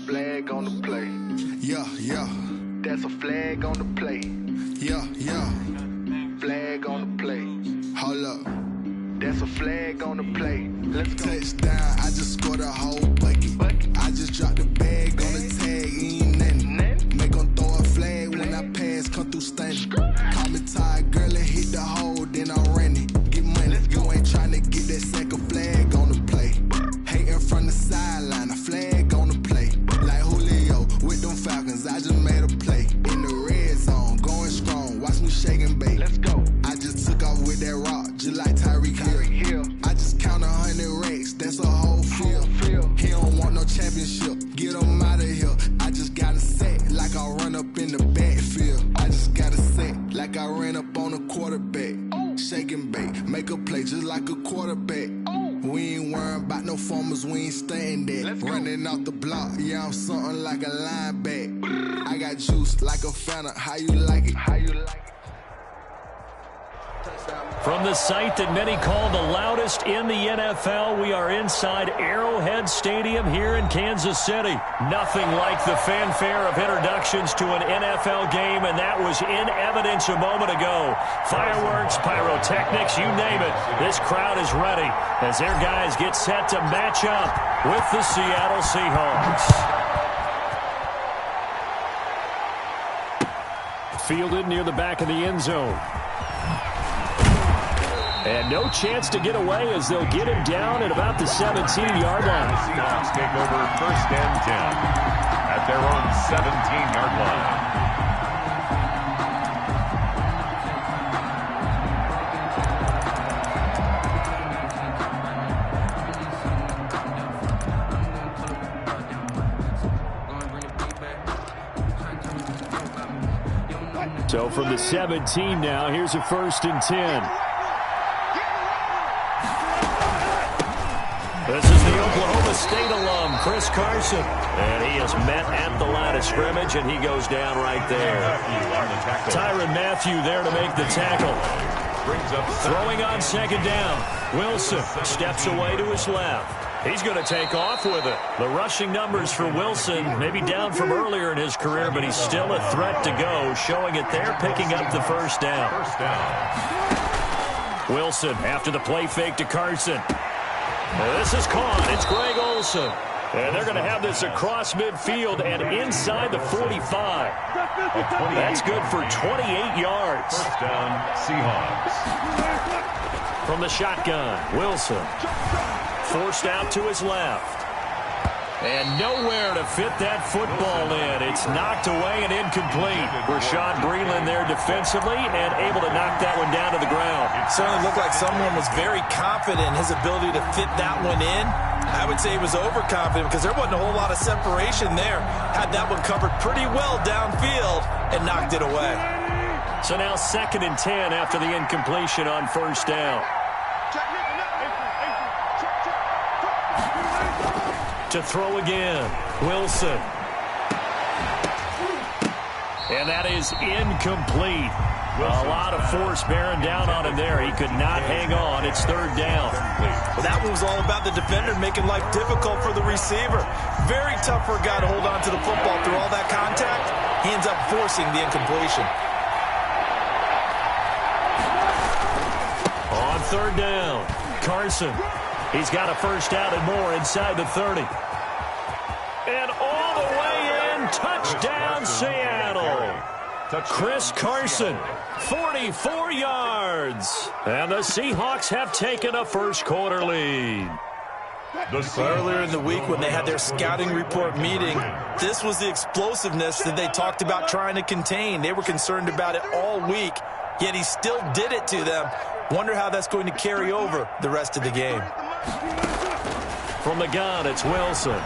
Flag on the play. Yeah, yeah. That's a flag on the play. Yeah, yeah. Flag on the play. Hold up. That's a flag on the play. Let's go. Touchdown, I just scored a whole bucket. I just dropped the bag on the tag, ain't nothing. Make them throw a flag when I pass, come through stunning. Call me tired, girl, and hit the hole, then I'm running. Get money, you ain't trying to get that second flag on the play. Hating from the sideline, a flag on the play. Like Julio with them Falcons, I just made a play. In the red zone, going strong, watch me shake and bake. Let's go. I just took off with that rock, just like Tyreek Hill. I just count 100 racks, that's a whole field. He don't want no championship, get him out of here. I just got a set, like I run up in the backfield. I just got a set, like I ran up on a quarterback. Shake and bake, make a play just like a quarterback. We ain't worrying about no formers, we ain't staying there. Running off the block, yeah, I'm something like a linebacker. I got juice like a Fanta, how you like it? How you like it? From the site that many call the loudest in the NFL, we are inside Arrowhead Stadium here in Kansas City. Nothing like the fanfare of introductions to an NFL game, and that was in evidence a moment ago. Fireworks, pyrotechnics, you name it. This crowd is ready as their guys get set to match up with the Seattle Seahawks. Fielded near the back of the end zone. And no chance to get away as they'll get him down at about the 17-yard line. Seahawks take over first and 10 at their own 17-yard line. So from the 17 now, here's a first and 10. This is the Oklahoma State alum, Chris Carson. And he is met at the line of scrimmage, and he goes down right there. Tyrann Mathieu there to make the tackle. Throwing on second down. Wilson steps away to his left. He's going to take off with it. The rushing numbers for Wilson maybe down from earlier in his career, but he's still a threat to go, showing it there, picking up the first down. Wilson after the play fake to Carson. This is caught. It's Greg Olsen. And they're going to have this across midfield and inside the 45. That's good for 28 yards. First down, Seahawks. From the shotgun, Wilson. Forced out to his left. And nowhere to fit that football in. It's knocked away and incomplete. Rashad Breeland there defensively and able to knock that one down to the ground. It certainly looked like someone was very confident in his ability to fit that one in. I would say he was overconfident because there wasn't a whole lot of separation there. Had that one covered pretty well downfield and knocked it away. So now 2nd and 10 after the incompletion on first down. To throw again, Wilson. And that is incomplete. A lot of force bearing down on him there. He could not hang on. It's 3rd down. Well, that one was all about the defender making life difficult for the receiver. Very tough for a guy to hold on to the football through all that contact. He ends up forcing the incompletion. On 3rd down, Carson. He's got a first down and more inside the 30. And all the way in, touchdown Seattle. Chris Carson, 44 yards. And the Seahawks have taken a first quarter lead. Earlier in the week when they had their scouting report meeting, this was the explosiveness that they talked about trying to contain. They were concerned about it all week, yet he still did it to them. Wonder how that's going to carry over the rest of the game. From the gun, it's Wilson.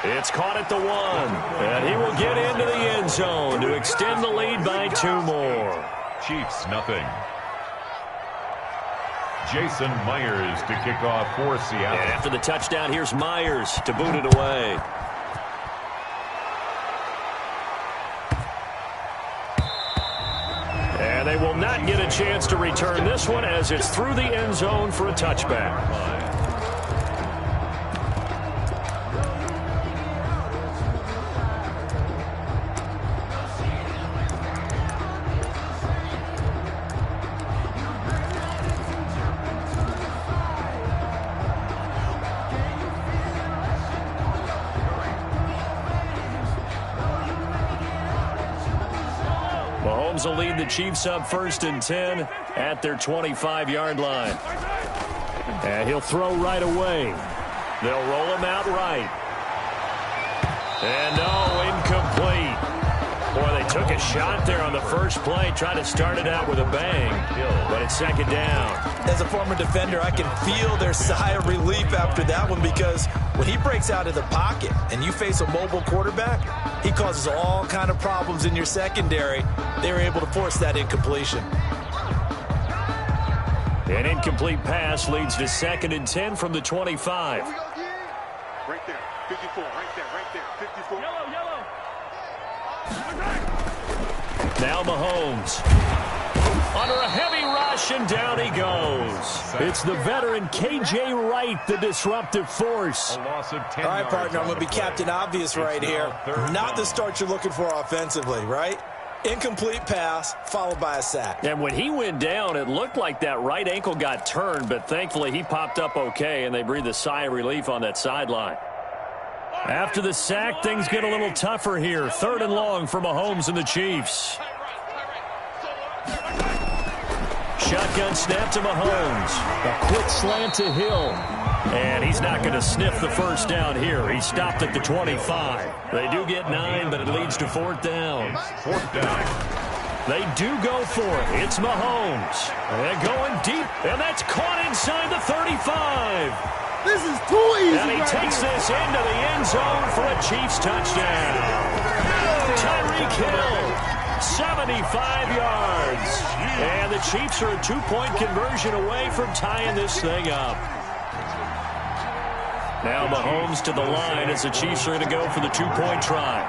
It's caught at the 1, and he will get into the end zone to extend the lead by 2 more. Chiefs, nothing. Jason Myers to kick off for Seattle. And after the touchdown, here's Myers to boot it away. And they will not get a chance to return this one as it's through the end zone for a touchback. Mahomes will lead the Chiefs up 1st and 10 at their 25-yard line. And he'll throw right away. They'll roll him out right. And incomplete. Boy, they took a shot there on the first play, tried to start it out with a bang, but it's 2nd down. As a former defender, I can feel their sigh of relief after that one because when he breaks out of the pocket and you face a mobile quarterback, he causes all kind of problems in your secondary. They were able to force that incompletion. An incomplete pass leads to 2nd and 10 from the 25. Right there, 54, right there, 54. Yellow. Now Mahomes. Under a heavy rush, and down he goes. It's the veteran K.J. Wright, the disruptive force. A loss of 10 All right, partner, I'm going to be Captain Obvious right here. Not the start you're looking for offensively, right? Incomplete pass, followed by a sack. And when he went down, it looked like that right ankle got turned, but thankfully he popped up okay, and they breathed a sigh of relief on that sideline. After the sack, things get a little tougher here. 3rd and long for Mahomes and the Chiefs. Shotgun snap to Mahomes. A quick slant to Hill. And he's not going to sniff the first down here. He stopped at the 25. They do get 9, but it leads to 4th down. 4th down. They do go for it. It's Mahomes. And going deep, and that's caught inside the 35. This is too easy. And he takes this into the end zone for a Chiefs touchdown. Tyreek Hill 75 yards. And the Chiefs are a two-point conversion away from tying this thing up. Now Mahomes to the line as the Chiefs are going to go for the two-point try.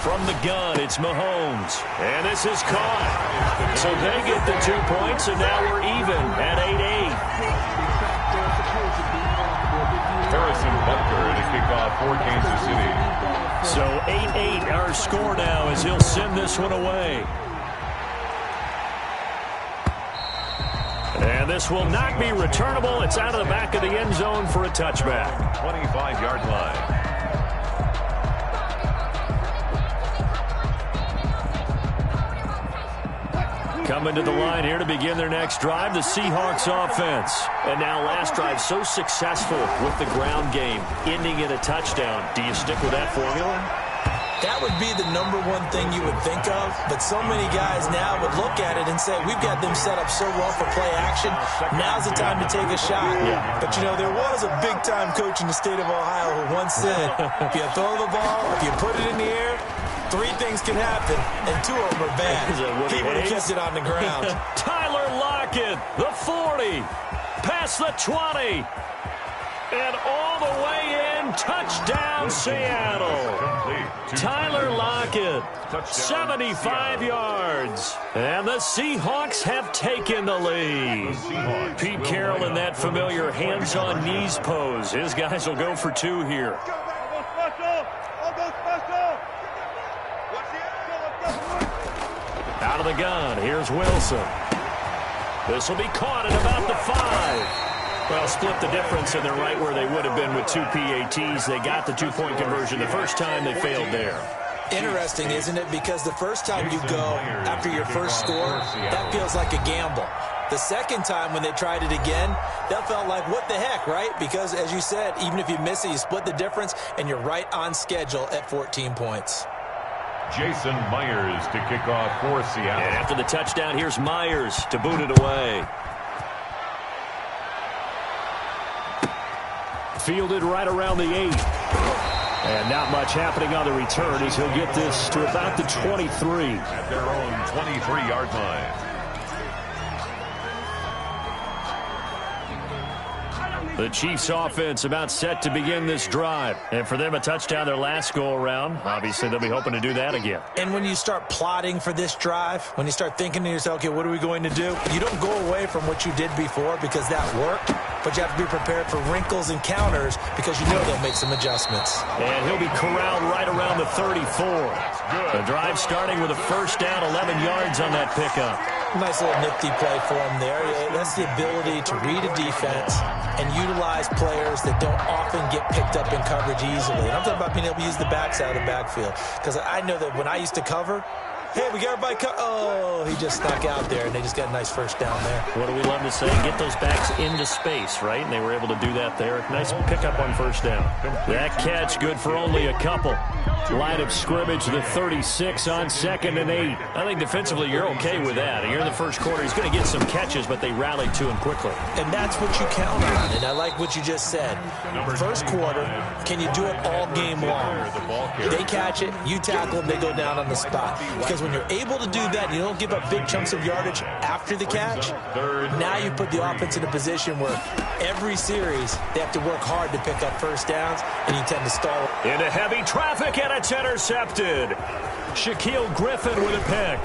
From the gun, it's Mahomes. And this is caught. So they get the 2 points, and now we're even at 8-8. Harrison Butker to kick off for Kansas City. So 8-8 our score now as he'll send this one away. And this will not be returnable. It's out of the back of the end zone for a touchback. 25-yard line. Coming to the line here to begin their next drive, the Seahawks offense. And now last drive so successful with the ground game, ending in a touchdown. Do you stick with that formula? That would be the number one thing you would think of, but so many guys now would look at it and say, we've got them set up so well for play action, now's the time to take a shot. Yeah. But, you know, there was a big-time coach in the state of Ohio who once said, if you throw the ball, if you put it in the air, 3 things can happen, and 2 of them are bad. He would have kept it on the ground. Tyler Lockett, the 40, past the 20, and all the way in, touchdown Seattle. Tyler Lockett, 75 yards, and the Seahawks have taken the lead. Pete Carroll in that familiar hands-on knees pose. His guys will go for 2 here. Out of the gun, here's Wilson. This will be caught at about the 5. Well, split the difference, and they're right where they would have been with 2 PATs. They got the 2-point conversion the first time. They failed there. Interesting, isn't it? Because the first time you go after your first score, that feels like a gamble. The second time when they tried it again, that felt like, what the heck, right? Because, as you said, even if you miss it, you split the difference, and you're right on schedule at 14 points. Jason Myers to kick off for Seattle. And after the touchdown, here's Myers to boot it away. Fielded right around the 8. And not much happening on the return as he'll get this to about the 23. At their own 23-yard line. The Chiefs offense about set to begin this drive. And for them, a touchdown their last go-around. Obviously, they'll be hoping to do that again. And when you start plotting for this drive, when you start thinking to yourself, okay, what are we going to do? You don't go away from what you did before because that worked, but you have to be prepared for wrinkles and counters because you know they'll make some adjustments. And he'll be corralled right around the 34. The drive starting with a first down, 11 yards on that pickup. Nice little nifty play for him there. That's the ability to read a defense and utilize players that don't often get picked up in coverage easily. And I'm talking about being able to use the backside of the backfield. Because I know that when I used to cover, hey, we got everybody oh, he just snuck out there, and they just got a nice first down there. What do we love to say? Get those backs into space, right? And they were able to do that there. Nice pickup on first down. That catch good for only a couple. Line of scrimmage, the 36 on 2nd and 8. I think defensively you're okay with that. You're in the first quarter. He's going to get some catches, but they rallied to him quickly. And that's what you count on, and I like what you just said. First quarter, can you do it all game long? They catch it, you tackle them, they go down on the spot. Because when you're able to do that, you don't give up big chunks of yardage after the catch. Now you put the offense in a position where every series they have to work hard to pick up first downs, and you tend to stall. Into heavy traffic, and it's intercepted. Shaquille Griffin with a pick.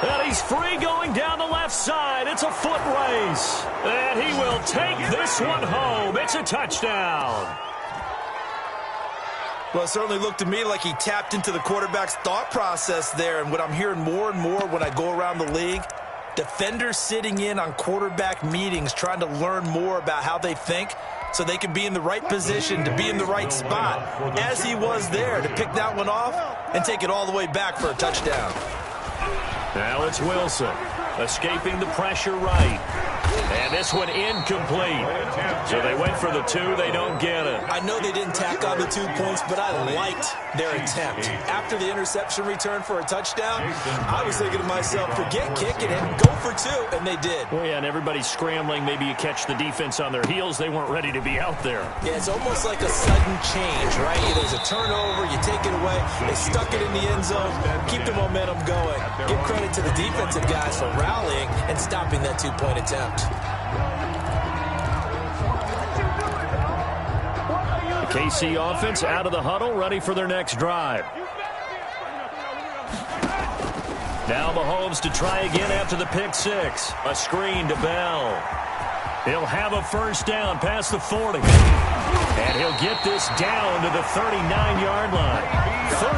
And he's free going down the left side. It's a foot race. And he will take this one home. It's a touchdown. Well, it certainly looked to me like he tapped into the quarterback's thought process there. And what I'm hearing more and more when I go around the league, defenders sitting in on quarterback meetings trying to learn more about how they think so they can be in the right position to be in the right spot, as he was there to pick that one off and take it all the way back for a touchdown. Now it's Wilson, escaping the pressure right. And this one incomplete. So they went for the 2. They don't get it. I know they didn't tack on the 2 points, but I liked their attempt. After the interception return for a touchdown, I was thinking to myself, forget kicking it, go for 2, and they did. Well, yeah, and everybody's scrambling. Maybe you catch the defense on their heels. They weren't ready to be out there. Yeah, it's almost like a sudden change, right? There's a turnover, you take it away, they stuck it in the end zone, keep the momentum going. Give credit to the defensive guys for rallying and stopping that 2-point attempt. The KC offense out of the huddle, ready for their next drive. Now Mahomes to try again after the pick 6. A screen to Bell. He'll have a first down past the 40. And he'll get this down to the 39-yard line.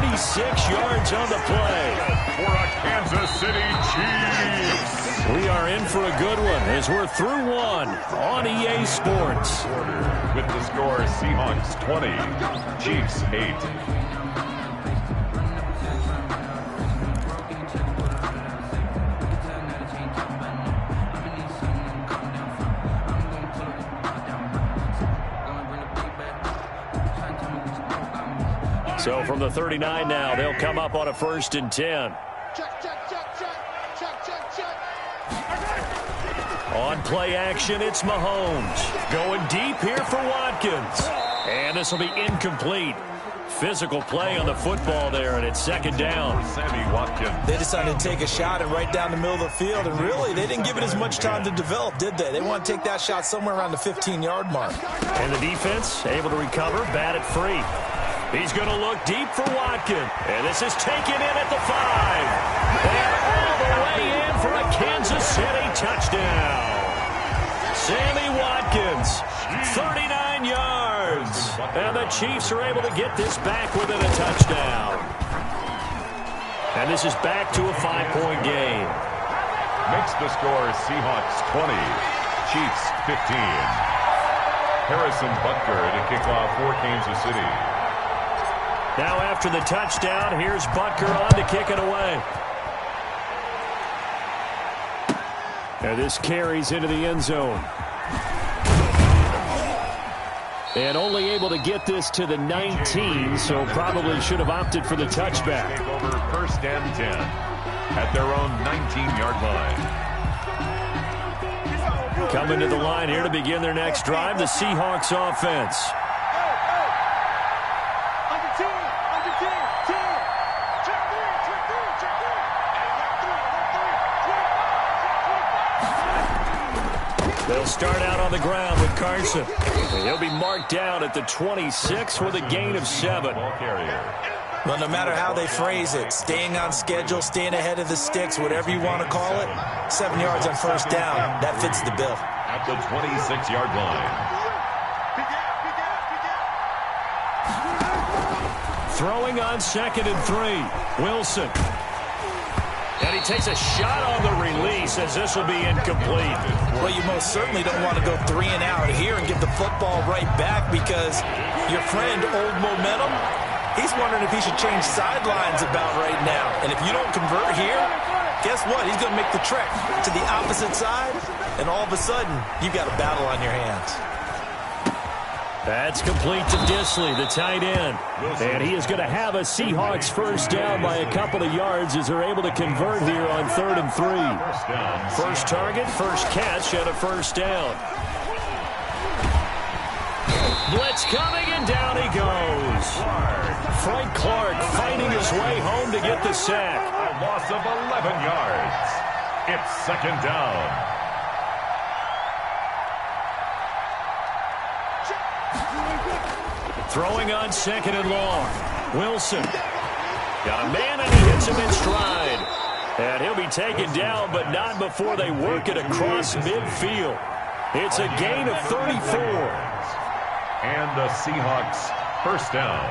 36 yards on the play. For a Kansas City Chiefs. We are in for a good one as we're through one on EA Sports. With the score, Seahawks 20, Chiefs 8. So from the 39 now, they'll come up on a 1st and 10. On play action, it's Mahomes. Going deep here for Watkins. And this will be incomplete. Physical play on the football there, and it's 2nd down. Sammy Watkins. They decided to take a shot and right down the middle of the field, and really, they didn't give it as much time to develop, did they? They want to take that shot somewhere around the 15-yard mark. And the defense able to recover, bat it free. He's going to look deep for Watkins. And this is taken in at the 5. And all the way in for a Kansas City touchdown. Sammy Watkins, 39 yards. And the Chiefs are able to get this back within a touchdown. And this is back to a 5-point game. Makes the score Seahawks 20, Chiefs 15. Harrison Butker to kick off for Kansas City. Now after the touchdown, here's Butker on to kick it away. And this carries into the end zone. And only able to get this to the 19, so probably should have opted for the touchback. Take over 1st and 10 at their own 19-yard line. Coming to the line here to begin their next drive, the Seahawks offense. They'll start out on the ground with Carson. And he'll be marked down at the 26 with a gain of 7. Well, no matter how they phrase it, staying on schedule, staying ahead of the sticks, whatever you want to call it, 7 yards on 1st down, that fits the bill. At the 26-yard line. Throwing on 2nd and 3. Wilson. And he takes a shot on the release as this will be incomplete. Well, you most certainly don't want to go 3 and out here and give the football right back because your friend, Old Momentum, he's wondering if he should change sidelines about right now. And if you don't convert here, guess what? He's going to make the trek to the opposite side, and all of a sudden, you've got a battle on your hands. That's complete to Disley, the tight end. And he is going to have a Seahawks 1st down by a couple of yards as they're able to convert here on 3rd and 3. First target, first catch, and a 1st down. Blitz coming, and down he goes. Frank Clark fighting his way home to get the sack. A loss of 11 yards. It's 2nd down. Throwing on 2nd and long. Wilson. Got a man, and he hits him in stride. And he'll be taken down, but not before they work it across midfield. It's a gain of 34. And the Seahawks 1st down.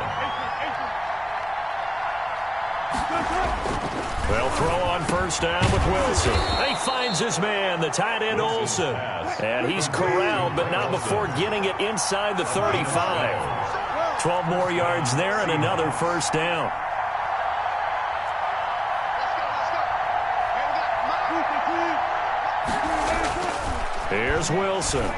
They'll throw on 1st down with Wilson. He finds his man, the tight end Olsen. And he's corralled, but not before getting it inside the 35. 12 more yards there and another 1st down. Here's Wilson.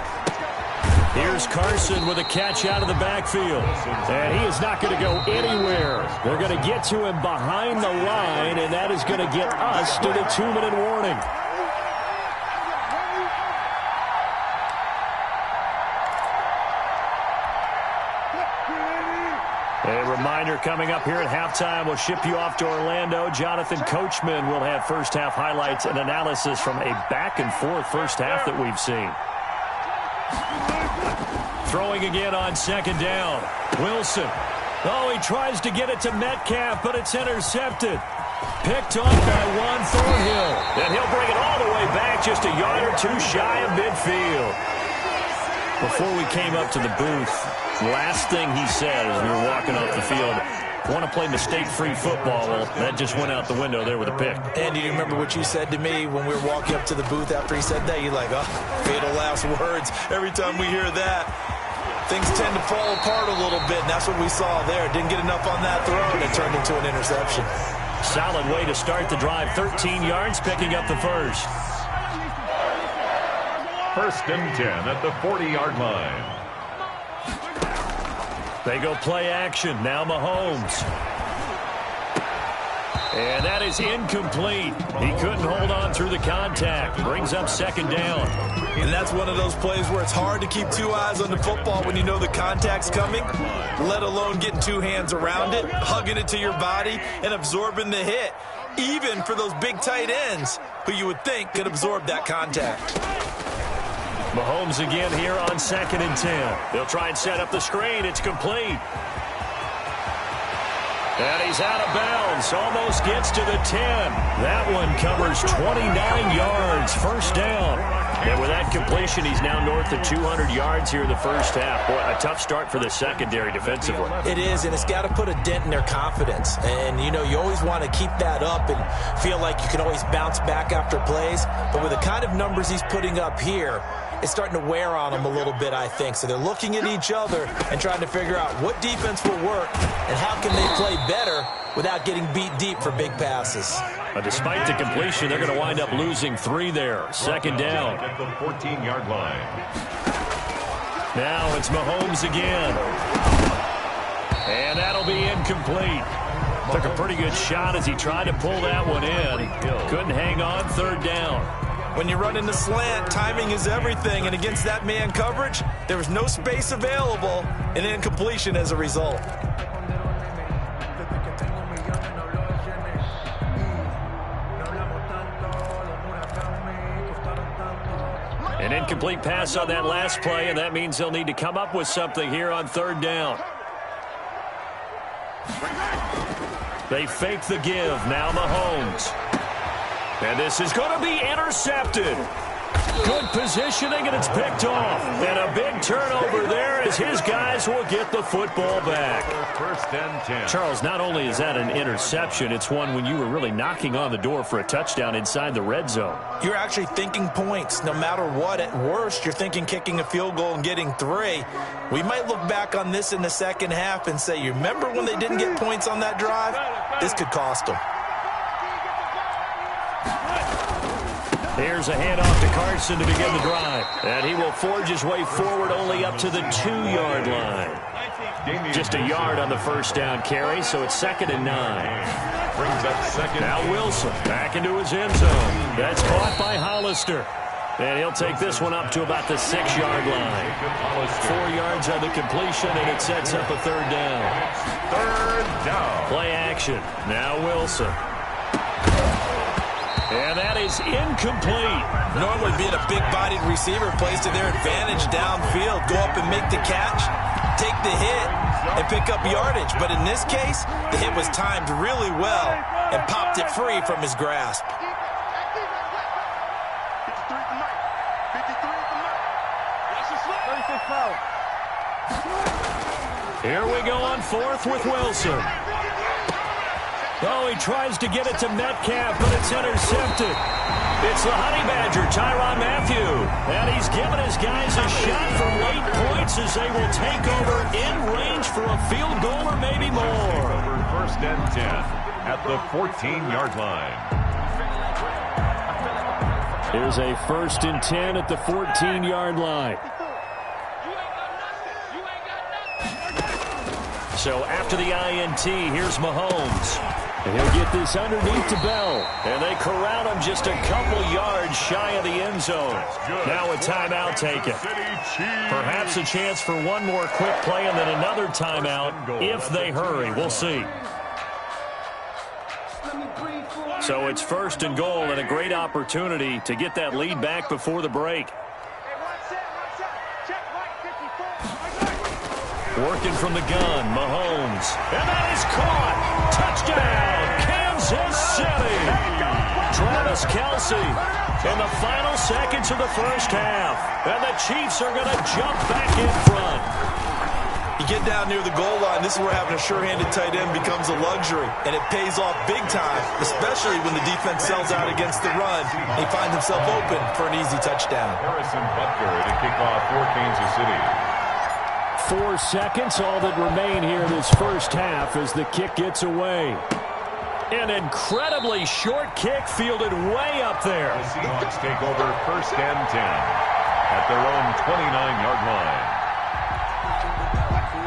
Here's Carson with a catch out of the backfield. And he is not going to go anywhere. They're going to get to him behind the line, and that is going to get us to the 2-minute warning. A reminder coming up here at halftime, we'll ship you off to Orlando. Jonathan Coachman will have first-half highlights and analysis from a back-and-forth first half that we've seen. Throwing again on second down. Wilson. Oh, he tries to get it to Metcalf, but it's intercepted. Picked off by Juan Thornhill. And he'll bring it all the way back, just a yard or two shy of midfield. Before we came up to the booth, last thing he said as we were walking off the field, want to play mistake-free football. Well, that just went out the window there with a pick. Andy, do you remember what you said to me when we were walking up to the booth after he said that? You're like, oh, fatal last words. Every time we hear that, things tend to fall apart a little bit, and that's what we saw there. Didn't get enough on that throw, and it turned into an interception. Solid way to start the drive. 13 yards, picking up the first. First and 10 at the 40-yard line. They go play action. Now Mahomes. And that is incomplete. He couldn't hold on through the contact. Brings up second down. And that's one of those plays where it's hard to keep two eyes on the football when you know the contact's coming, let alone getting two hands around it, hugging it to your body, and absorbing the hit, even for those big tight ends who you would think could absorb that contact. Mahomes again here on second and 10. They'll try and set up the screen. It's complete. And he's out of bounds. Almost gets to the 10. That one covers 29 yards. First down. And with that completion, he's now north of 200 yards here in the first half. Boy, a tough start for the secondary defensively. It is, and it's got to put a dent in their confidence. And, you know, you always want to keep that up and feel like you can always bounce back after plays. But with the kind of numbers he's putting up here, it's starting to wear on them a little bit, I think. So they're looking at each other and trying to figure out what defense will work and how can they play better without getting beat deep for big passes. But despite the completion, they're going to wind up losing 3 there. Second down. At the 14-yard line. Now it's Mahomes again. And that'll be incomplete. Took a pretty good shot as he tried to pull that one in. Couldn't hang on. Third down. When you run in the slant, timing is everything, and against that man coverage, there was no space available, and incompletion as a result. An incomplete pass on that last play, and that means they'll need to come up with something here on third down. They fake the give. Now Mahomes. And this is going to be intercepted. Good positioning, and it's picked off. And a big turnover there as his guys will get the football back. First and 10. Charles, not only is that an interception, it's one when you were really knocking on the door for a touchdown inside the red zone. You're actually thinking points no matter what. At worst, you're thinking kicking a field goal and getting 3. We might look back on this in the second half and say, you remember when they didn't get points on that drive? This could cost them. Here's a handoff to Carson to begin the drive. And he will forge his way forward only up to the 2-yard line. Just a yard on the first down carry, so it's second and 9. Brings up second. Now Wilson back into his end zone. That's caught by Hollister. And he'll take this one up to about the 6-yard line. 4 yards on the completion, and it sets up a third down. Third down. Play action. Now Wilson. And that is incomplete. Normally being a big-bodied receiver plays to their advantage downfield. Go up and make the catch, take the hit, and pick up yardage. But in this case, the hit was timed really well and popped it free from his grasp. Here we go on fourth with Wilson. Oh, he tries to get it to Metcalf, but it's intercepted. It's the Honey Badger, Tyrann Mathieu. And he's given his guys a shot for late points as they will take over in range for a field goal or maybe more. First and 10 at the 14-yard line. Here's a 1st and 10 at the 14-yard line. So after the INT, here's Mahomes. And he'll get this underneath to Bell. And they corral him just a couple yards shy of the end zone. Now a timeout taken. Perhaps a chance for one more quick play and then another timeout if they hurry. We'll see. So it's 1st and goal and a great opportunity to get that lead back before the break. Working from the gun, Mahomes. And that is caught. Touchdown, Kansas City. Travis Kelce in the final seconds of the first half. And the Chiefs are going to jump back in front. You get down near the goal line, this is where having a sure-handed tight end becomes a luxury. And it pays off big time, especially when the defense sells out against the run. He finds himself open for an easy touchdown. Harrison Butker to kick off for Kansas City. 4 seconds, all that remain here this first half as the kick gets away. An incredibly short kick fielded way up there. The Seahawks take over 1st and 10 at their own 29-yard line.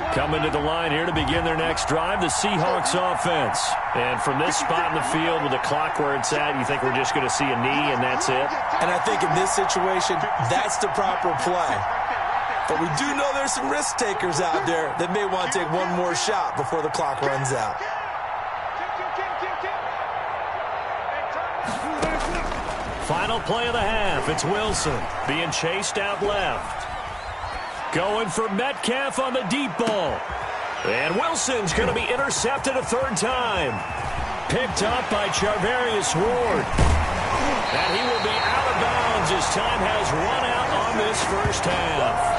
Coming to the line here to begin their next drive, the Seahawks offense. And from this spot in the field with the clock where it's at, you think we're just going to see a knee and that's it? And I think in this situation, that's the proper play. But we do know there's some risk takers out there that may want to take one more shot before the clock runs out. Final play of the half. It's Wilson being chased out left. Going for Metcalf on the deep ball. And Wilson's going to be intercepted a 3rd time. Picked up by Charvarius Ward. And he will be out of bounds as time has run out on this first half.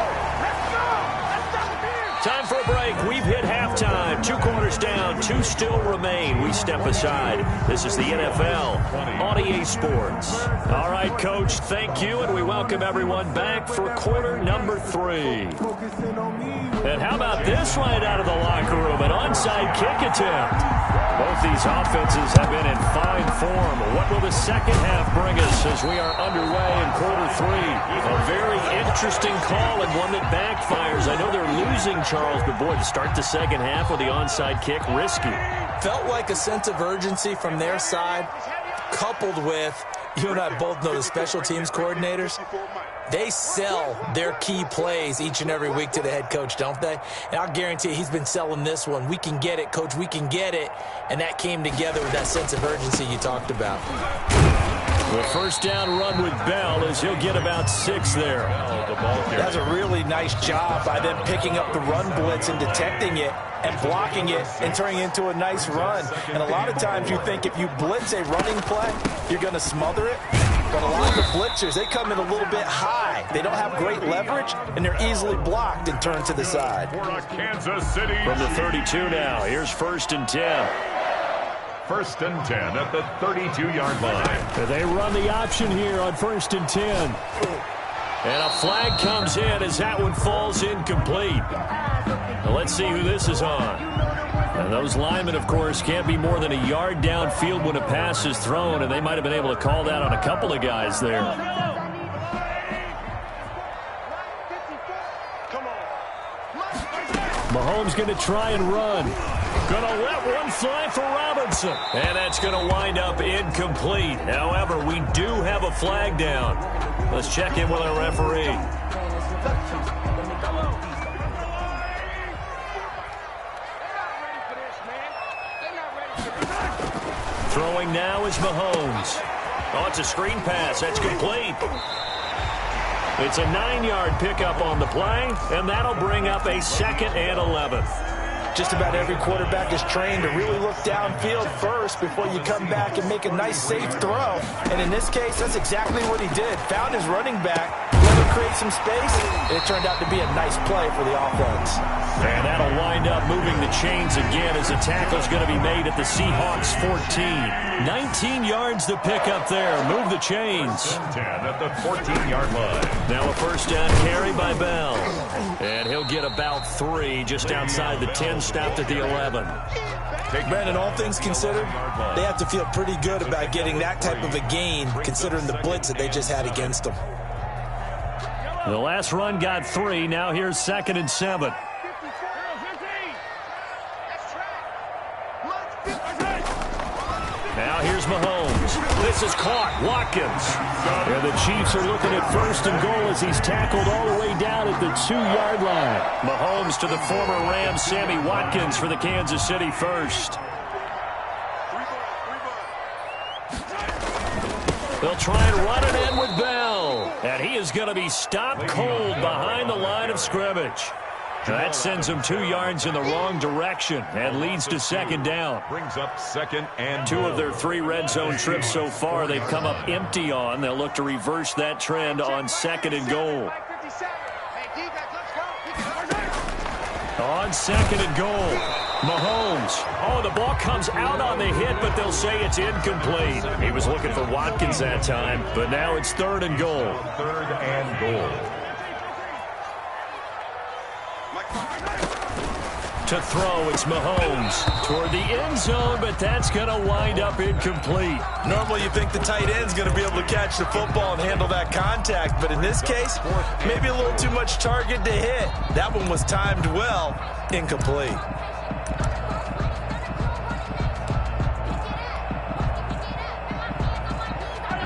Time for a break. We've hit halftime. 2 quarters down. 2 still remain. We step aside. This is the NFL on EA Sports. All right, Coach, thank you, and we welcome everyone back for quarter number 3. And how about this right out of the locker room? An onside kick attempt. Both these offenses have been in fine form. What will the second half bring us as we are underway in quarter 3? A very interesting call and one that backfires. I know they're losing, Charles, but boy, to start the second half with the onside kick, risky. Felt like a sense of urgency from their side, coupled with, you and I both know the special teams coordinators, they sell their key plays each and every week to the head coach, don't they? And I'll guarantee he's been selling this one. We can get it, Coach, we can get it. And that came together with that sense of urgency you talked about. The first down run with Bell as he'll get about 6 there. That's a really nice job by them picking up the run blitz and detecting it and blocking it and turning it into a nice run. And a lot of times you think if you blitz a running play, you're going to smother it. But a lot of the blitzers, they come in a little bit high. They don't have great leverage, and they're easily blocked and turned to the side. Kansas City. From the 32 now, here's 1st and 10. 1st and 10 at the 32-yard line. They run the option here on 1st and 10. And a flag comes in as that one falls incomplete. Now let's see who this is on. And those linemen, of course, can't be more than a yard downfield when a pass is thrown, and they might have been able to call that on a couple of guys there. Mahomes going to try and run. Going to let one fly for Robinson. And that's going to wind up incomplete. However, we do have a flag down. Let's check in with our referee. Throwing now is Mahomes. Oh, it's a screen pass. That's complete. It's a 9-yard pickup on the play, and that'll bring up a 2nd and 11. Just about every quarterback is trained to really look downfield first before you come back and make a nice, safe throw. And in this case, that's exactly what he did. Found his running back, let him create some space, and it turned out to be a nice play for the offense. And that'll wind up moving the chains again as a tackle's going to be made at the Seahawks 14. 19 yards to pick up there. Move the chains. 10 at the 14-yard line. Now a first down carry by Bell. And he'll get about 3 just outside the 10, stopped at the 11. Brandon, all things considered, they have to feel pretty good about getting that type of a gain, considering the blitz that they just had against them. The last run got 3. Now here's 2nd and 7. Now here's Mahomes. This is caught. Watkins. And the Chiefs are looking at 1st and goal as he's tackled all the way down at the 2-yard line. Mahomes to the former Rams, Sammy Watkins, for the Kansas City first. They'll try and run it in with Bell. And he is going to be stopped cold behind the line of scrimmage. That sends him 2 yards in the wrong direction and leads to 2nd down. Brings up 2nd and 2 of their 3 red zone trips so far they've come up empty on. They'll look to reverse that trend on 2nd and goal. On 2nd and goal, Mahomes. Oh, the ball comes out on the hit, but they'll say it's incomplete. He was looking for Watkins that time, but now it's 3rd and goal. 3rd and goal. To throw, it's Mahomes toward the end zone, but that's going to wind up incomplete. Normally you think the tight end's going to be able to catch the football and handle that contact, but in this case, maybe a little too much target to hit. That one was timed well, incomplete.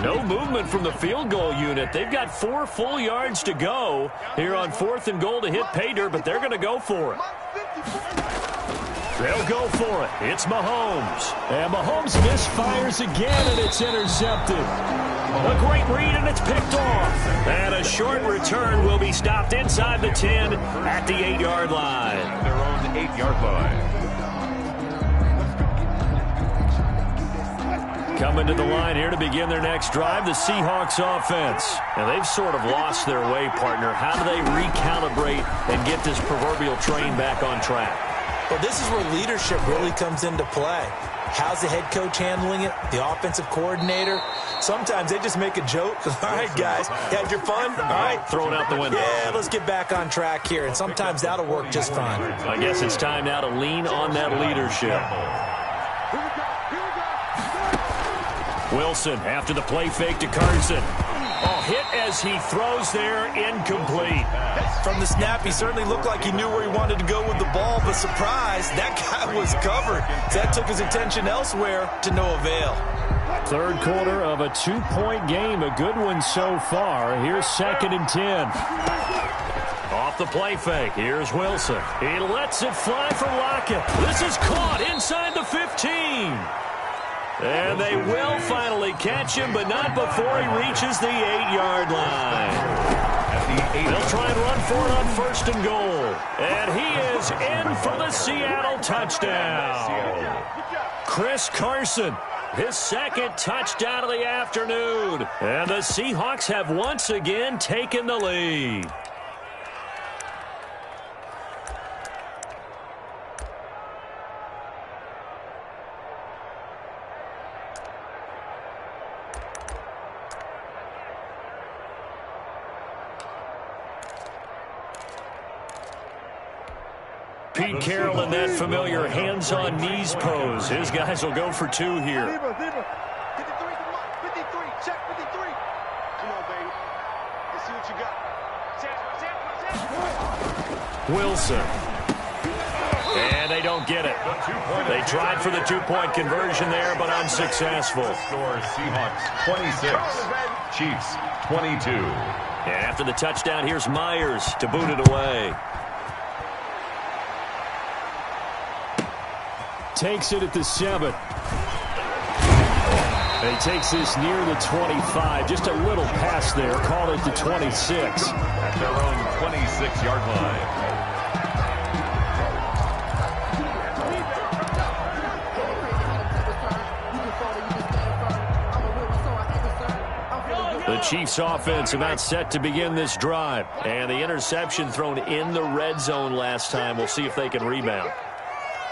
No movement from the field goal unit. They've got 4 full yards to go here on 4th and goal to hit pay dirt, but they're going to go for it. They'll go for it. It's Mahomes. And Mahomes misfires again, and it's intercepted. A great read, and it's picked off. And a short return will be stopped inside the 10 at the 8-yard line. Their own 8-yard line. Coming to the line here to begin their next drive, the Seahawks offense. And they've sort of lost their way, partner. How do they recalibrate and get this proverbial train back on track? Well, this is where leadership really comes into play. How's the head coach handling it? The offensive coordinator? Sometimes they just make a joke. All right, guys, you had your fun? All right. Throw it out the window. Yeah, let's get back on track here. And sometimes that'll work just fine. I guess it's time now to lean on that leadership. Wilson after the play fake to Carson. Oh, hit as he throws there, incomplete. From the snap, he certainly looked like he knew where he wanted to go with the ball, but surprise, that guy was covered. That took his attention elsewhere to no avail. 3rd quarter of a 2-point game, a good one so far. Here's 2nd and 10. Off the play fake, here's Wilson. He lets it fly for Lockett. This is caught inside the 15. And they will finally catch him, but not before he reaches the 8-yard line. They'll try and run for it on 1st and goal. And he is in for the Seattle touchdown. Chris Carson, his 2nd touchdown of the afternoon. And the Seahawks have once again taken the lead. Pete Carroll in that familiar hands-on knees pose. His guys will go for 2 here. 53, come on. 53, check 53. Come on, baby. Let's see what you got. Wilson. And they don't get it. They tried for the 2-point conversion there, but unsuccessful. Score Seahawks 26, Chiefs 22. And after the touchdown, here's Myers to boot it away. Takes it at the 7. He takes this near the 25. Just a little pass there. Call it the 26. At their own 26-yard line. The Chiefs offense about set to begin this drive. And the interception thrown in the red zone last time. We'll see if they can rebound.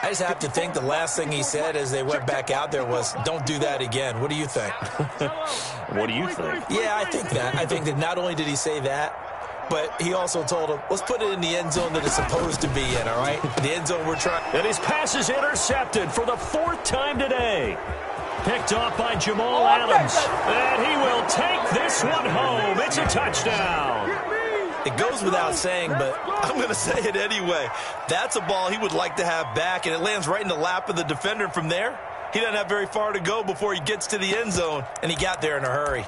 I just have to think the last thing he said as they went back out there was, don't do that again. What do you think? What do you think? Yeah, I think that. I think that not only did he say that, but he also told him, let's put it in the end zone that it's supposed to be in, all right? The end zone we're trying. And his pass is intercepted for the 4th time today. Picked off by Jamal Adams. And he will take this one home. It's a touchdown. It goes without saying, but I'm going to say it anyway. That's a ball he would like to have back, and it lands right in the lap of the defender. From there, he doesn't have very far to go before he gets to the end zone, and he got there in a hurry.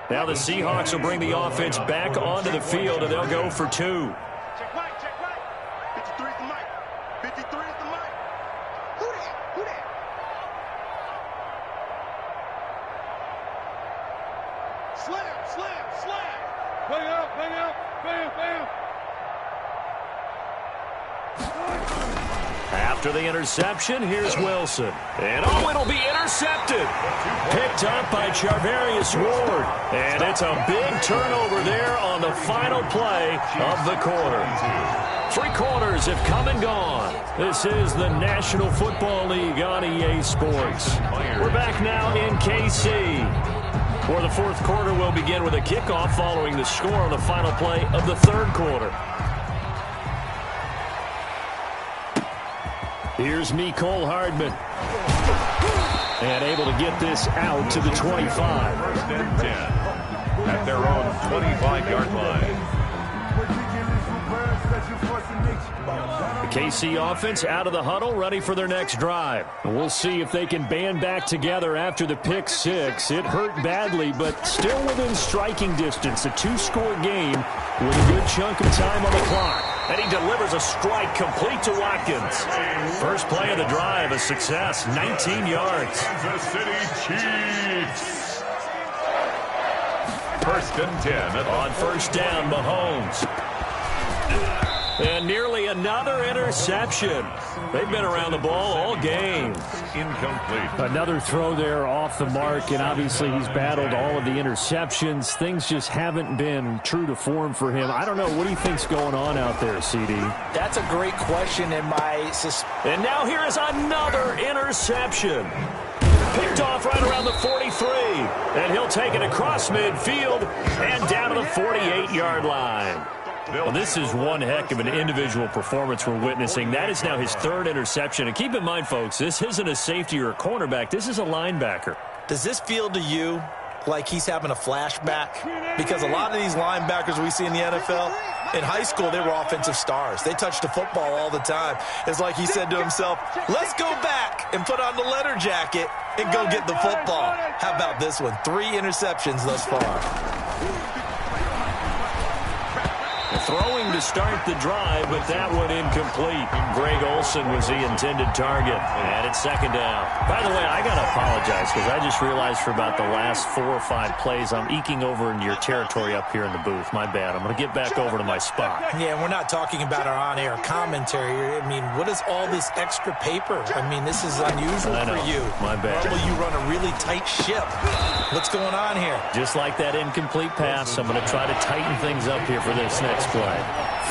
Now the Seahawks will bring the offense back onto the field, and they'll go for 2. Check right, check right. 53 is the mic. 53 is the mic. Who that? Who that? Slam, slam, slam. Bang out, bang out, bam, bam. After the interception, here's Wilson. And it'll be intercepted. Picked up by Charvarius Ward. And it's a big turnover there on the final play of the quarter. 3 quarters have come and gone. This is the National Football League on EA Sports. We're back now in KC. For the 4th quarter, we'll begin with a kickoff following the score on the final play of the 3rd quarter. Here's Mecole Hardman. And able to get this out to the 25. 1st and 10 at their own 25-yard line. The KC offense out of the huddle, ready for their next drive. And we'll see if they can band back together after the pick 6. It hurt badly, but still within striking distance. A 2-score game with a good chunk of time on the clock. And he delivers a strike complete to Watkins. First play of the drive, a success, 19 yards. Kansas City Chiefs. 1st and 10. On 1st down, Mahomes. And nearly another interception. They've been around the ball all game. Incomplete. Another throw there off the mark, and obviously he's battled all of the interceptions. Things just haven't been true to form for him. I don't know. What do you think's going on out there, CD? That's a great question, and And now here is another interception. Picked off right around the 43. And he'll take it across midfield and down to the 48-yard line. Well, this is one heck of an individual performance we're witnessing. That is now his 3rd interception. And keep in mind, folks, this isn't a safety or a cornerback. This is a linebacker. Does this feel to you like he's having a flashback? Because a lot of these linebackers we see in the NFL, in high school, they were offensive stars. They touched the football all the time. It's like he said to himself, let's go back and put on the leather jacket and go get the football. How about this one? 3 interceptions thus far. Throwing to start the drive, but that one incomplete. Greg Olsen was the intended target, and it's 2nd down. By the way, I got to apologize because I just realized for about the last 4 or 5 plays, I'm eking over into your territory up here in the booth. My bad. I'm going to get back over to my spot. Yeah, we're not talking about our on-air commentary. I mean, what is all this extra paper? I mean, this is unusual for you. My bad. Normally you run a really tight ship. What's going on here? Just like that incomplete pass, I'm going to try to tighten things up here for this next play.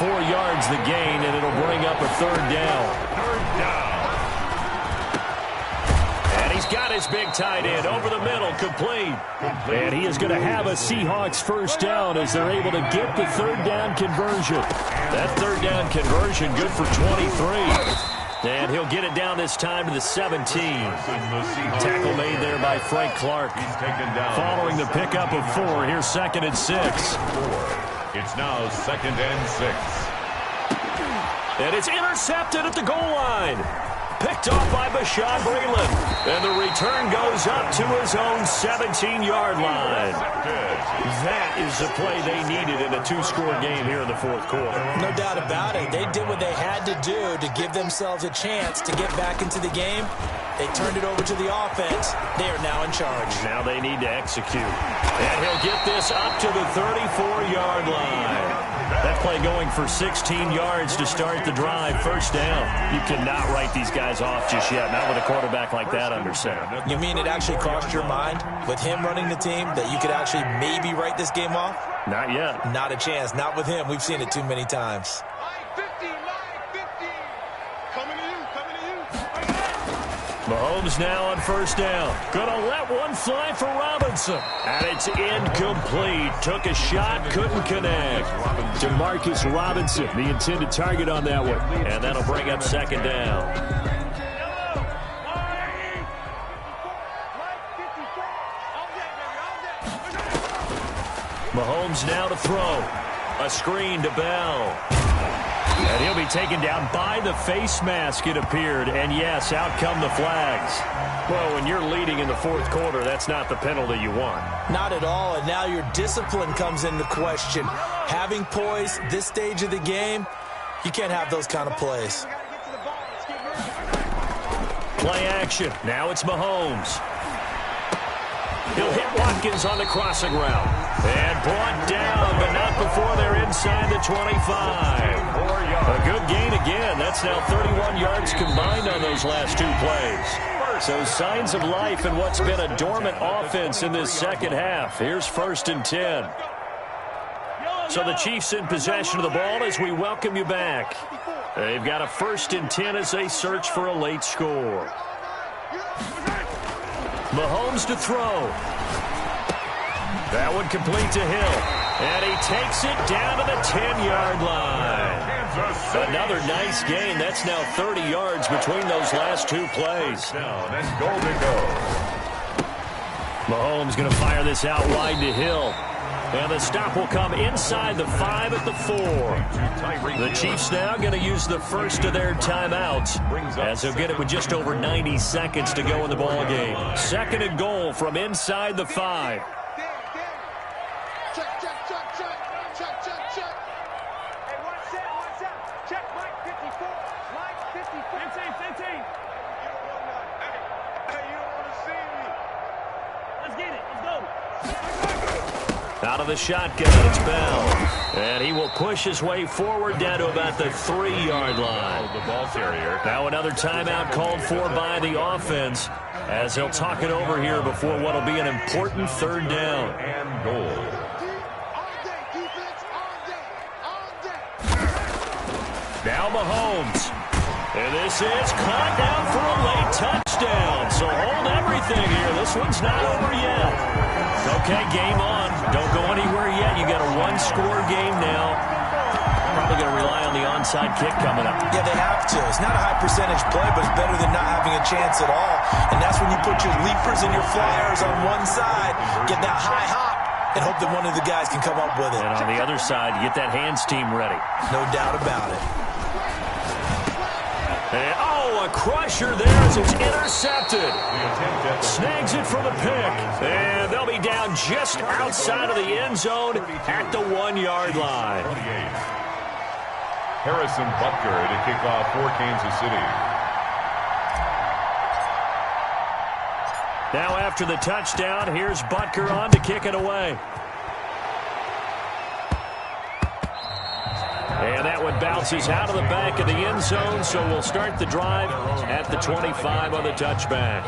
4 yards the gain, and it'll bring up a 3rd down. 3rd down. And he's got his big tight end over the middle, complete. And he is going to have a Seahawks 1st down as they're able to get the 3rd down conversion. That 3rd down conversion good for 23. And he'll get it down this time to the 17. Tackle made there by Frank Clark. Following the pickup of 4, here's 2nd and 6. It's now 2nd and 6. And it's intercepted at the goal line. Picked off by Bashaud Breeland. And the return goes up to his own 17-yard line. That is the play they needed in a 2-score game here in the 4th quarter. No doubt about it. They did what they had to do to give themselves a chance to get back into the game. They turned it over to the offense. They are now in charge. Now they need to execute. And he'll get this up to the 34-yard line. That play going for 16 yards to start the drive. First down. You cannot write these guys off just yet, not with a quarterback like that under center. You mean it actually crossed your mind with him running the team that you could actually maybe write this game off? Not yet. Not a chance. Not with him. We've seen it too many times. Mahomes now on first down. Gonna let one fly for Robinson. And it's incomplete. Took a shot, couldn't connect. DeMarcus Robinson, the intended target on that one. And that'll bring up second down. Mahomes now to throw. A screen to Bell. And he'll be taken down by the face mask, it appeared. And, yes, out come the flags. Well, when you're leading in the fourth quarter, that's not the penalty you want. Not at all, and now your discipline comes into question. Having poise this stage of the game, you can't have those kind of plays. Play action. Now it's Mahomes. He'll hit Watkins on the crossing route. And brought down, but not before they're inside the 25. A good gain again. That's now 31 yards combined on those last two plays. So signs of life in what's been a dormant offense in this second half. Here's 1st and 10. So the Chiefs in possession of the ball as we welcome you back. They've got a 1st and 10 as they search for a late score. Mahomes to throw. That one complete to Hill. And he takes it down to the 10-yard line. Another nice gain. That's now 30 yards between those last two plays. Mahomes going to fire this out wide to Hill. And the stop will come inside the 5 at the 4. The Chiefs now going to use the first of their timeouts as they'll get it with just over 90 seconds to go in the ball game. 2nd and goal from inside the 5. Out of the shotgun, it's Bell. And he will push his way forward down to about the 3-yard line. The ball carrier. Now another timeout called for by the offense as they'll talk it over here before what will be an important 3rd down. And goal. Now Mahomes. And this is caught down for a late touchdown. So hold everything here. This one's not over yet. Okay, game on. Don't go anywhere yet. You got a 1-score game now. Probably going to rely on the onside kick coming up. Yeah, they have to. It's not a high percentage play, but it's better than not having a chance at all. And that's when you put your leapers and your flyers on one side, get that high hop, and hope that one of the guys can come up with it. And on the other side, you get that hands team ready. No doubt about it. And, oh, a crusher there as it's intercepted. Snags it for the pick. And they'll be down just outside of the end zone at the 1-yard line. Harrison Butker to kick off for Kansas City. Now after the touchdown, here's Butker on to kick it away. And that one bounces out of the back of the end zone, so we'll start the drive at the 25 on the touchback.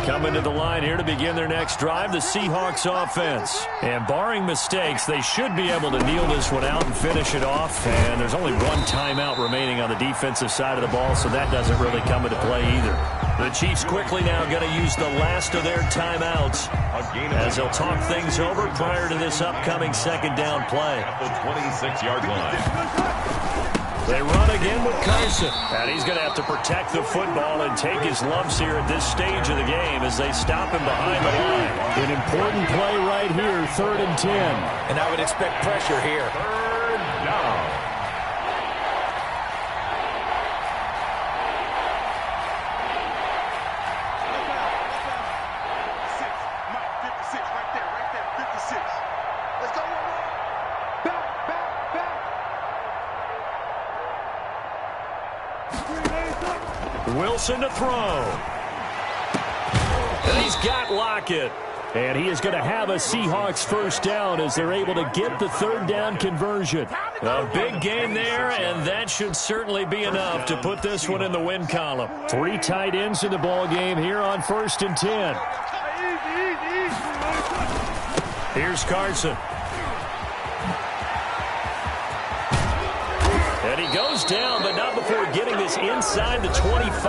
Coming to the line here to begin their next drive, the Seahawks offense. And barring mistakes, they should be able to kneel this one out and finish it off. And there's only one timeout remaining on the defensive side of the ball, so that doesn't really come into play either. The Chiefs quickly now going to use the last of their timeouts as they'll talk things over prior to this upcoming 2nd down play. At the 26-yard line. They run again with Carson. And he's going to have to protect the football and take his lumps here at this stage of the game as they stop him behind the line. An important play right here, 3rd and 10. And I would expect pressure here. 3rd down. Back. Wilson to throw. And he's got Lockett. And he is going to have a Seahawks first down as they're able to get the third down conversion. A big gain there, and that should certainly be enough to put this one in the win column. 3 tight ends in the ball game here on 1st and 10. Here's Carson. And he goes down, but not before getting this inside the 25.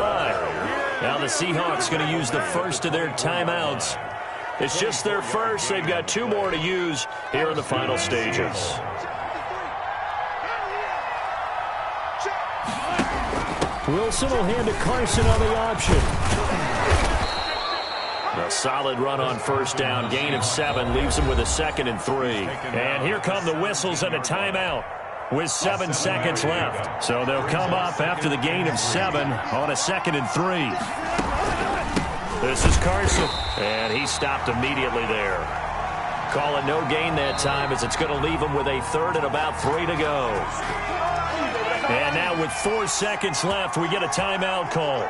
Now the Seahawks going to use the first of their timeouts. It's just their first. They've got 2 more to use here in the final stages. Wilson will hand to Carson on the option. A solid run on first down. Gain of 7 leaves him with a 2nd and 3. And here come the whistles and a timeout with 7 seconds left. So they'll come up after the gain of 7 on a 2nd and 3. This is Carson, and he stopped immediately there. Call it no gain that time as it's going to leave him with a 3rd and about 3 to go. And now with 4 seconds left, we get a timeout call.